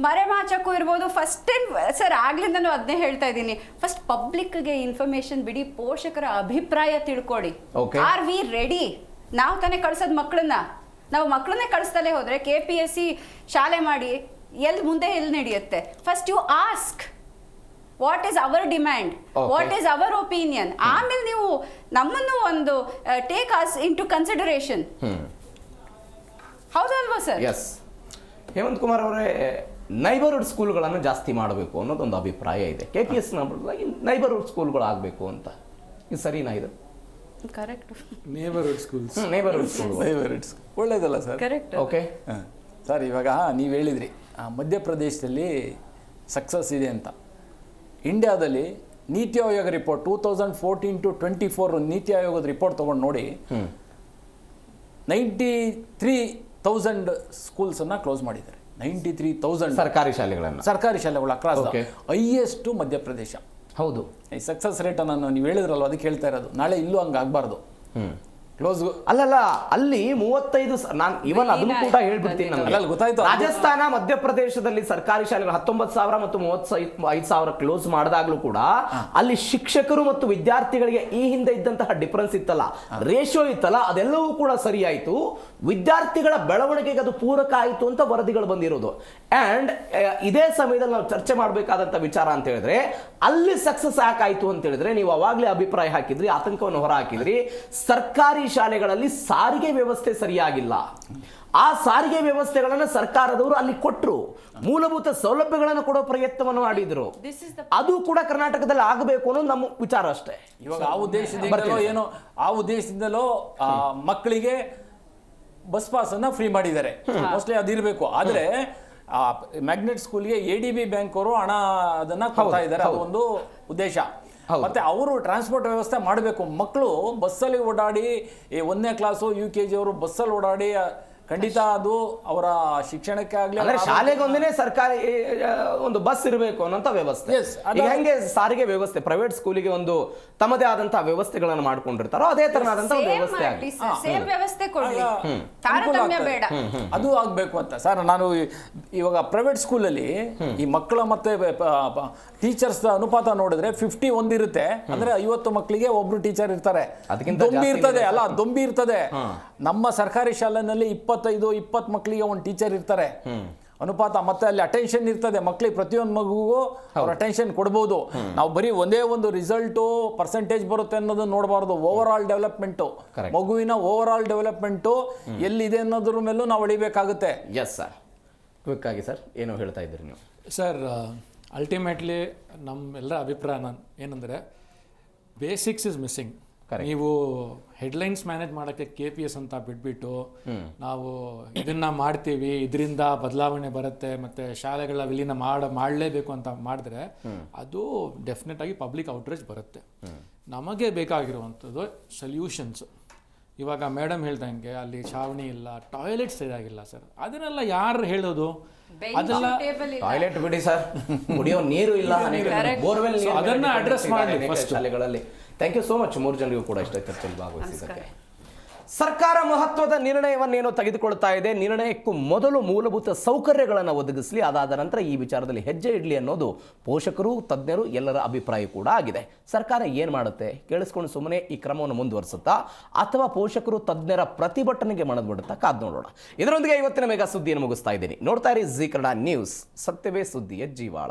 ಮರೆಮಾಚಕ್ಕೂ ಇರ್ಬೋದು. ಫಸ್ಟ್ ಟೈಮ್ ಸರ್, ಆಗ್ಲಿಂದನೂ ಅದನ್ನೇ ಹೇಳ್ತಾ ಇದ್ದೀನಿ, ಫಸ್ಟ್ ಪಬ್ಲಿಕ್ಗೆ ಇನ್ಫಾರ್ಮೇಶನ್ ಬಿಡಿ, ಪೋಷಕರ ಅಭಿಪ್ರಾಯ ತಿಳ್ಕೊಳ್ಳಿ. Are we ready? ನಾವು ತಾನೇ ಕಳ್ಸೋದು ಮಕ್ಕಳನ್ನ. ನಾವು ಮಕ್ಕಳನ್ನೇ ಕಳಿಸ್ತಲೇ ಹೋದ್ರೆ KPSC ಶಾಲೆ ಮಾಡಿ ಮುಂದೆ ಎಲ್ಲಿ ನಡೆಯುತ್ತೆ? First you ask what is our demand, what is our opinion. ಆಮೇಲೆ ನೀವು ನಮ್ಮನ್ನು ಒಂದು take us into consideration. ಹೌದಲ್ವಾ ಸರ್? ಎಸ್. ಹೇಮಂತ್ ಕುಮಾರ್ ಅವರೇ, ನೈಬರ್ಹುಡ್ ಸ್ಕೂಲ್ಗಳನ್ನು ಜಾಸ್ತಿ ಮಾಡಬೇಕು ಅನ್ನೋದೊಂದು ಅಭಿಪ್ರಾಯ ಇದೆ. KPS ನೈಬರ್ಹುಡ್ ಸ್ಕೂಲ್ಗಳು ಆಗಬೇಕು ಅಂತ, ಇದು ಸರಿನಾ? ಇದು ಕರೆಕ್ಟ್. ನೇಬರ್ಹುಡ್ ಸ್ಕೂಲ್ಸ್, ಒಳ್ಳೇದಲ್ಲ ಸರ್? ಕರೆಕ್ಟ್. ಓಕೆ ಸರ್, ಇವಾಗ ನೀವು ಹೇಳಿದ್ರಿ ಮಧ್ಯಪ್ರದೇಶದಲ್ಲಿ ಸಕ್ಸಸ್ ಇದೆ ಅಂತ. ಇಂಡಿಯಾದಲ್ಲಿ ನೀತಿ ಆಯೋಗ ರಿಪೋರ್ಟ್ 2014 to 24 ನೀತಿ ಆಯೋಗದ ರಿಪೋರ್ಟ್ ತೊಗೊಂಡು ನೋಡಿ, 93,000 ಸ್ಕೂಲ್ಸನ್ನು ಕ್ಲೋಸ್ ಮಾಡಿದ್ದಾರೆ. 93,000 ಸರ್ಕಾರಿ ಶಾಲೆಗಳ ಅಕ್ರಾಸ್. ಹೈಯೆಸ್ಟ್ ಮಧ್ಯಪ್ರದೇಶ. ಹೌದು. ಈ ಸಕ್ಸಸ್ ರೇಟ್ ಅನ್ನು ನೀವು ಹೇಳಿದ್ರಲ್ವ, ಅದಕ್ಕೆ ಹೇಳ್ತಾ ಇರೋದು. ನಾಳೆ ಇಲ್ಲೂ ಹಂಗೆ ಆಗಬಾರ್ದು. ಕ್ಲೋಸ್ ಅಲ್ಲಲ್ಲ, ಅಲ್ಲಿ 35 ನಾನು ಇವನ್ ಅದನ್ನು ಕೂಡ ಹೇಳ್ಬಿಡ್ತೀನಿ. ನಮಗೆ ಗೊತ್ತಾಯ್ತು. ರಾಜಸ್ಥಾನ, ಮಧ್ಯಪ್ರದೇಶದಲ್ಲಿ ಸರ್ಕಾರಿ ಶಾಲೆಗಳು 19,000 ಮತ್ತು 35,000 ಕ್ಲೋಸ್ ಮಾಡಿದಾಗ್ಲೂ ಕೂಡ ಅಲ್ಲಿ ಶಿಕ್ಷಕರು ಮತ್ತು ವಿದ್ಯಾರ್ಥಿಗಳಿಗೆ ಈ ಹಿಂದೆ ಇದ್ದಂತಹ ಡಿಫರೆನ್ಸ್ ಇತ್ತಲ್ಲ, ರೇಷಿಯೋ ಇತ್ತಲ್ಲ, ಅದೆಲ್ಲವೂ ಕೂಡ ಸರಿಯಾಯಿತು. ವಿದ್ಯಾರ್ಥಿಗಳ ಬೆಳವಣಿಗೆಗೆ ಅದು ಪೂರಕ ಆಯಿತು ಅಂತ ವರದಿಗಳು ಬಂದಿರೋದು. ಅಂಡ್ ಇದೇ ಸಮಯದಲ್ಲಿ ನಾವು ಚರ್ಚೆ ಮಾಡಬೇಕಾದಂತ ವಿಚಾರ ಅಂತ ಹೇಳಿದ್ರೆ, ಅಲ್ಲಿ ಸಕ್ಸಸ್ ಯಾಕಾಯ್ತು ಅಂತ ಹೇಳಿದ್ರೆ, ನೀವು ಅವಾಗಲೇ ಅಭಿಪ್ರಾಯ ಹಾಕಿದ್ರಿ, ಆತಂಕವನ್ನು ಹೊರ ಹಾಕಿದ್ರಿ, ಸರ್ಕಾರಿ ಶಾಲೆಗಳಲ್ಲಿ ಸಾರಿಗೆ ವ್ಯವಸ್ಥೆ ಸರಿಯಾಗಿಲ್ಲ. ಆ ಸಾರಿಗೆ ವ್ಯವಸ್ಥೆಗಳನ್ನು ಸರ್ಕಾರದವರು ಅಲ್ಲಿ ಕೊಟ್ಟರು, ಮೂಲಭೂತ ಸೌಲಭ್ಯಗಳನ್ನು ಕೊಡೋ ಪ್ರಯತ್ನವನ್ನು ಮಾಡಿದ್ರು. ಅದು ಕೂಡ ಕರ್ನಾಟಕದಲ್ಲಿ ಆಗಬೇಕು ಅನ್ನೋದು ನಮ್ಮ ವಿಚಾರ ಅಷ್ಟೇ. ಇವಾಗ ಆ ಉದ್ದೇಶದಿಂದಲೋ ಮಕ್ಕಳಿಗೆ ಬಸ್ ಪಾಸ್ ಅನ್ನ ಫ್ರೀ ಮಾಡಿದ್ದಾರೆ. ಮೋಸ್ಟ್ಲಿ ಅದಿರಬೇಕು. ಆದ್ರೆ ಮ್ಯಾಗ್ನೆಟ್ ಸ್ಕೂಲ್ಗೆ ADB ಬ್ಯಾಂಕ್ ಅವರು ಹಣ ಅದನ್ನ ಕೊಡ್ತಾ ಇದ್ದಾರೆ, ಅದೊಂದು ಉದ್ದೇಶ. ಮತ್ತೆ ಅವರು ಟ್ರಾನ್ಸ್ಪೋರ್ಟ್ ವ್ಯವಸ್ಥೆ ಮಾಡಬೇಕು. ಮಕ್ಕಳು ಬಸ್ಸಲ್ಲಿ ಓಡಾಡಿ, 1ನೇ ಕ್ಲಾಸು UKG ಅವರು ಬಸ್ಸಲ್ಲಿ ಓಡಾಡಿ, ಖಂಡಿತ ಅದು ಅವರ ಶಿಕ್ಷಣಕ್ಕೆ ಆಗಲಿ, ಶಾಲೆಗೆ ಒಂದೇ ಸರ್ಕಾರಿ ಒಂದು ಬಸ್ ಇರಬೇಕು ಅನ್ನೋಂಥ ವ್ಯವಸ್ಥೆ. ಹೆಂಗೆ ಸಾರಿಗೆ ವ್ಯವಸ್ಥೆ ಪ್ರೈವೇಟ್ ಸ್ಕೂಲಿಗೆ ಒಂದು ತಮ್ಮದೇ ಆದಂತಹ ವ್ಯವಸ್ಥೆಗಳನ್ನು ಮಾಡ್ಕೊಂಡಿರ್ತಾರೋ ಅದೇ ತರನಾದಂತಹ ವ್ಯವಸ್ಥೆ ಅದು ಆಗ್ಬೇಕು ಅಂತ ಸರ್. ನಾನು ಇವಾಗ ಪ್ರೈವೇಟ್ ಸ್ಕೂಲಲ್ಲಿ ಈ ಮಕ್ಕಳ ಮತ್ತೆ ಟೀಚರ್ಸ್ ಅನುಪಾತ ನೋಡಿದ್ರೆ 50 ಇರುತ್ತೆ. ಅಂದ್ರೆ 50 ಮಕ್ಕಳಿಗೆ ಒಬ್ರು ಟೀಚರ್ ಇರ್ತಾರೆ. ದೊಂಬಿ ಇರ್ತದೆ. ನಮ್ಮ ಸರ್ಕಾರಿ ಶಾಲೆನಲ್ಲಿ 25-20 ಮಕ್ಕಳಿಗೆ ಒಂದು ಟೀಚರ್ ಇರ್ತಾರೆ ಅನುಪಾತ. ಮತ್ತೆ ಅಲ್ಲಿ ಅಟೆನ್ಷನ್ ಇರ್ತದೆ ಮಕ್ಕಳಿಗೆ, ಪ್ರತಿಯೊಂದು ಮಗುಗೂ ಅವ್ರ ಅಟೆನ್ಷನ್ ಕೊಡ್ಬೋದು. ನಾವು ಬರೀ ಒಂದೇ ಒಂದು ರಿಸಲ್ಟು ಪರ್ಸೆಂಟೇಜ್ ಬರುತ್ತೆ ಅನ್ನೋದನ್ನ ನೋಡಬಾರ್ದು. ಓವರ್ ಆಲ್ ಡೆವಲಪ್ಮೆಂಟು, ಮಗುವಿನ ಓವರ್ ಆಲ್ ಡೆವಲಪ್ಮೆಂಟು ಎಲ್ಲಿದೆ ಅನ್ನೋದ್ರ ಮೇಲೂ ನಾವು ಅಳಿಬೇಕಾಗುತ್ತೆ. ಎಸ್ ಸರ್, ಕ್ವಿಕ್ ಆಗಿ ಸರ್, ಏನೋ ಹೇಳ್ತಾ ಇದ್ದೀರಿ ನೀವು ಸರ್? ಅಲ್ಟಿಮೇಟ್ಲಿ ನಮ್ಮೆಲ್ಲರ ಅಭಿಪ್ರಾಯ ಏನಂದರೆ, ಬೇಸಿಕ್ಸ್ ಇಸ್ ಮಿಸ್ಸಿಂಗ್. ನೀವು ಹೆಡ್ಲೈನ್ಸ್ ಮ್ಯಾನೇಜ್ ಮಾಡೋಕ್ಕೆ KPS ಅಂತ ಬಿಟ್ಬಿಟ್ಟು ನಾವು ಇದನ್ನ ಮಾಡ್ತೀವಿ, ಇದರಿಂದ ಬದಲಾವಣೆ ಬರುತ್ತೆ, ಮತ್ತು ಶಾಲೆಗಳ ವಿಲೀನ ಮಾಡಲೇಬೇಕು ಅಂತ ಮಾಡಿದ್ರೆ ಅದು ಡೆಫಿನೆಟ್ ಆಗಿ ಪಬ್ಲಿಕ್ ಔಟ್ರೇಜ್ ಬರುತ್ತೆ. ನಮಗೆ ಬೇಕಾಗಿರುವಂಥದ್ದು ಸೊಲ್ಯೂಷನ್ಸು. ಇವಾಗ ಮೇಡಮ್ ಹೇಳ್ದಂಗೆ ಅಲ್ಲಿ ಛಾವಣಿ ಇಲ್ಲ, ಟಾಯ್ಲೆಟ್ ಸರಿಯಾಗಿಲ್ಲ ಸರ್. ಅದನ್ನೆಲ್ಲ ಯಾರು ಹೇಳೋದು? ಅದೆಲ್ಲ ಟಾಯ್ಲೆಟ್ ಬಿಡಿ ಸರ್, ಕುಡಿಯೋ ನೀರು ಇಲ್ಲ, ಬೋರ್ವೆಲ್, ಅದನ್ನ ಅಡ್ರೆಸ್ ಮಾಡಿ ಫಸ್ಟ್ ಶಾಲೆಗಳಲ್ಲಿ. ಥ್ಯಾಂಕ್ ಯು ಸೋ ಮಚ್ 3 ಜನರಿಗೂ ಕೂಡ ಇಷ್ಟ ಚರ್ಚೆಯಲ್ಲಿ ಭಾಗವಹಿಸಿದ್ದಕ್ಕೆ. ಸರ್ಕಾರ ಮಹತ್ವದ ನಿರ್ಣಯವನ್ನೇನೋ ತೆಗೆದುಕೊಳ್ತಾ ಇದೆ. ನಿರ್ಣಯಕ್ಕೂ ಮೊದಲು ಮೂಲಭೂತ ಸೌಕರ್ಯಗಳನ್ನು ಒದಗಿಸಲಿ, ಅದಾದ ನಂತರ ಈ ವಿಚಾರದಲ್ಲಿ ಹೆಜ್ಜೆ ಇಡಲಿ ಅನ್ನೋದು ಪೋಷಕರು, ತಜ್ಞರು ಎಲ್ಲರ ಅಭಿಪ್ರಾಯ ಕೂಡ ಆಗಿದೆ. ಸರ್ಕಾರ ಏನು ಮಾಡುತ್ತೆ ಕೇಳಿಸ್ಕೊಂಡು ಸುಮ್ಮನೆ ಈ ಕ್ರಮವನ್ನು ಮುಂದುವರಿಸುತ್ತಾ ಅಥವಾ ಪೋಷಕರು ತಜ್ಞರ ಪ್ರತಿಭಟನೆಗೆ ಮಣದ್ಬಿಡುತ್ತಾ ಕಾದು ನೋಡೋಣ. ಇದರೊಂದಿಗೆ ಇವತ್ತಿನ ಮೆಗಾ ಸುದ್ದಿಯನ್ನು ಮುಗಿಸ್ತಾ ಇದ್ದೀನಿ. ನೋಡ್ತಾ ಇರಿ ಜೀ ಕನ್ನಡ ನ್ಯೂಸ್, ಸತ್ಯವೇ ಸುದ್ದಿಯ ಜೀವಾಳ.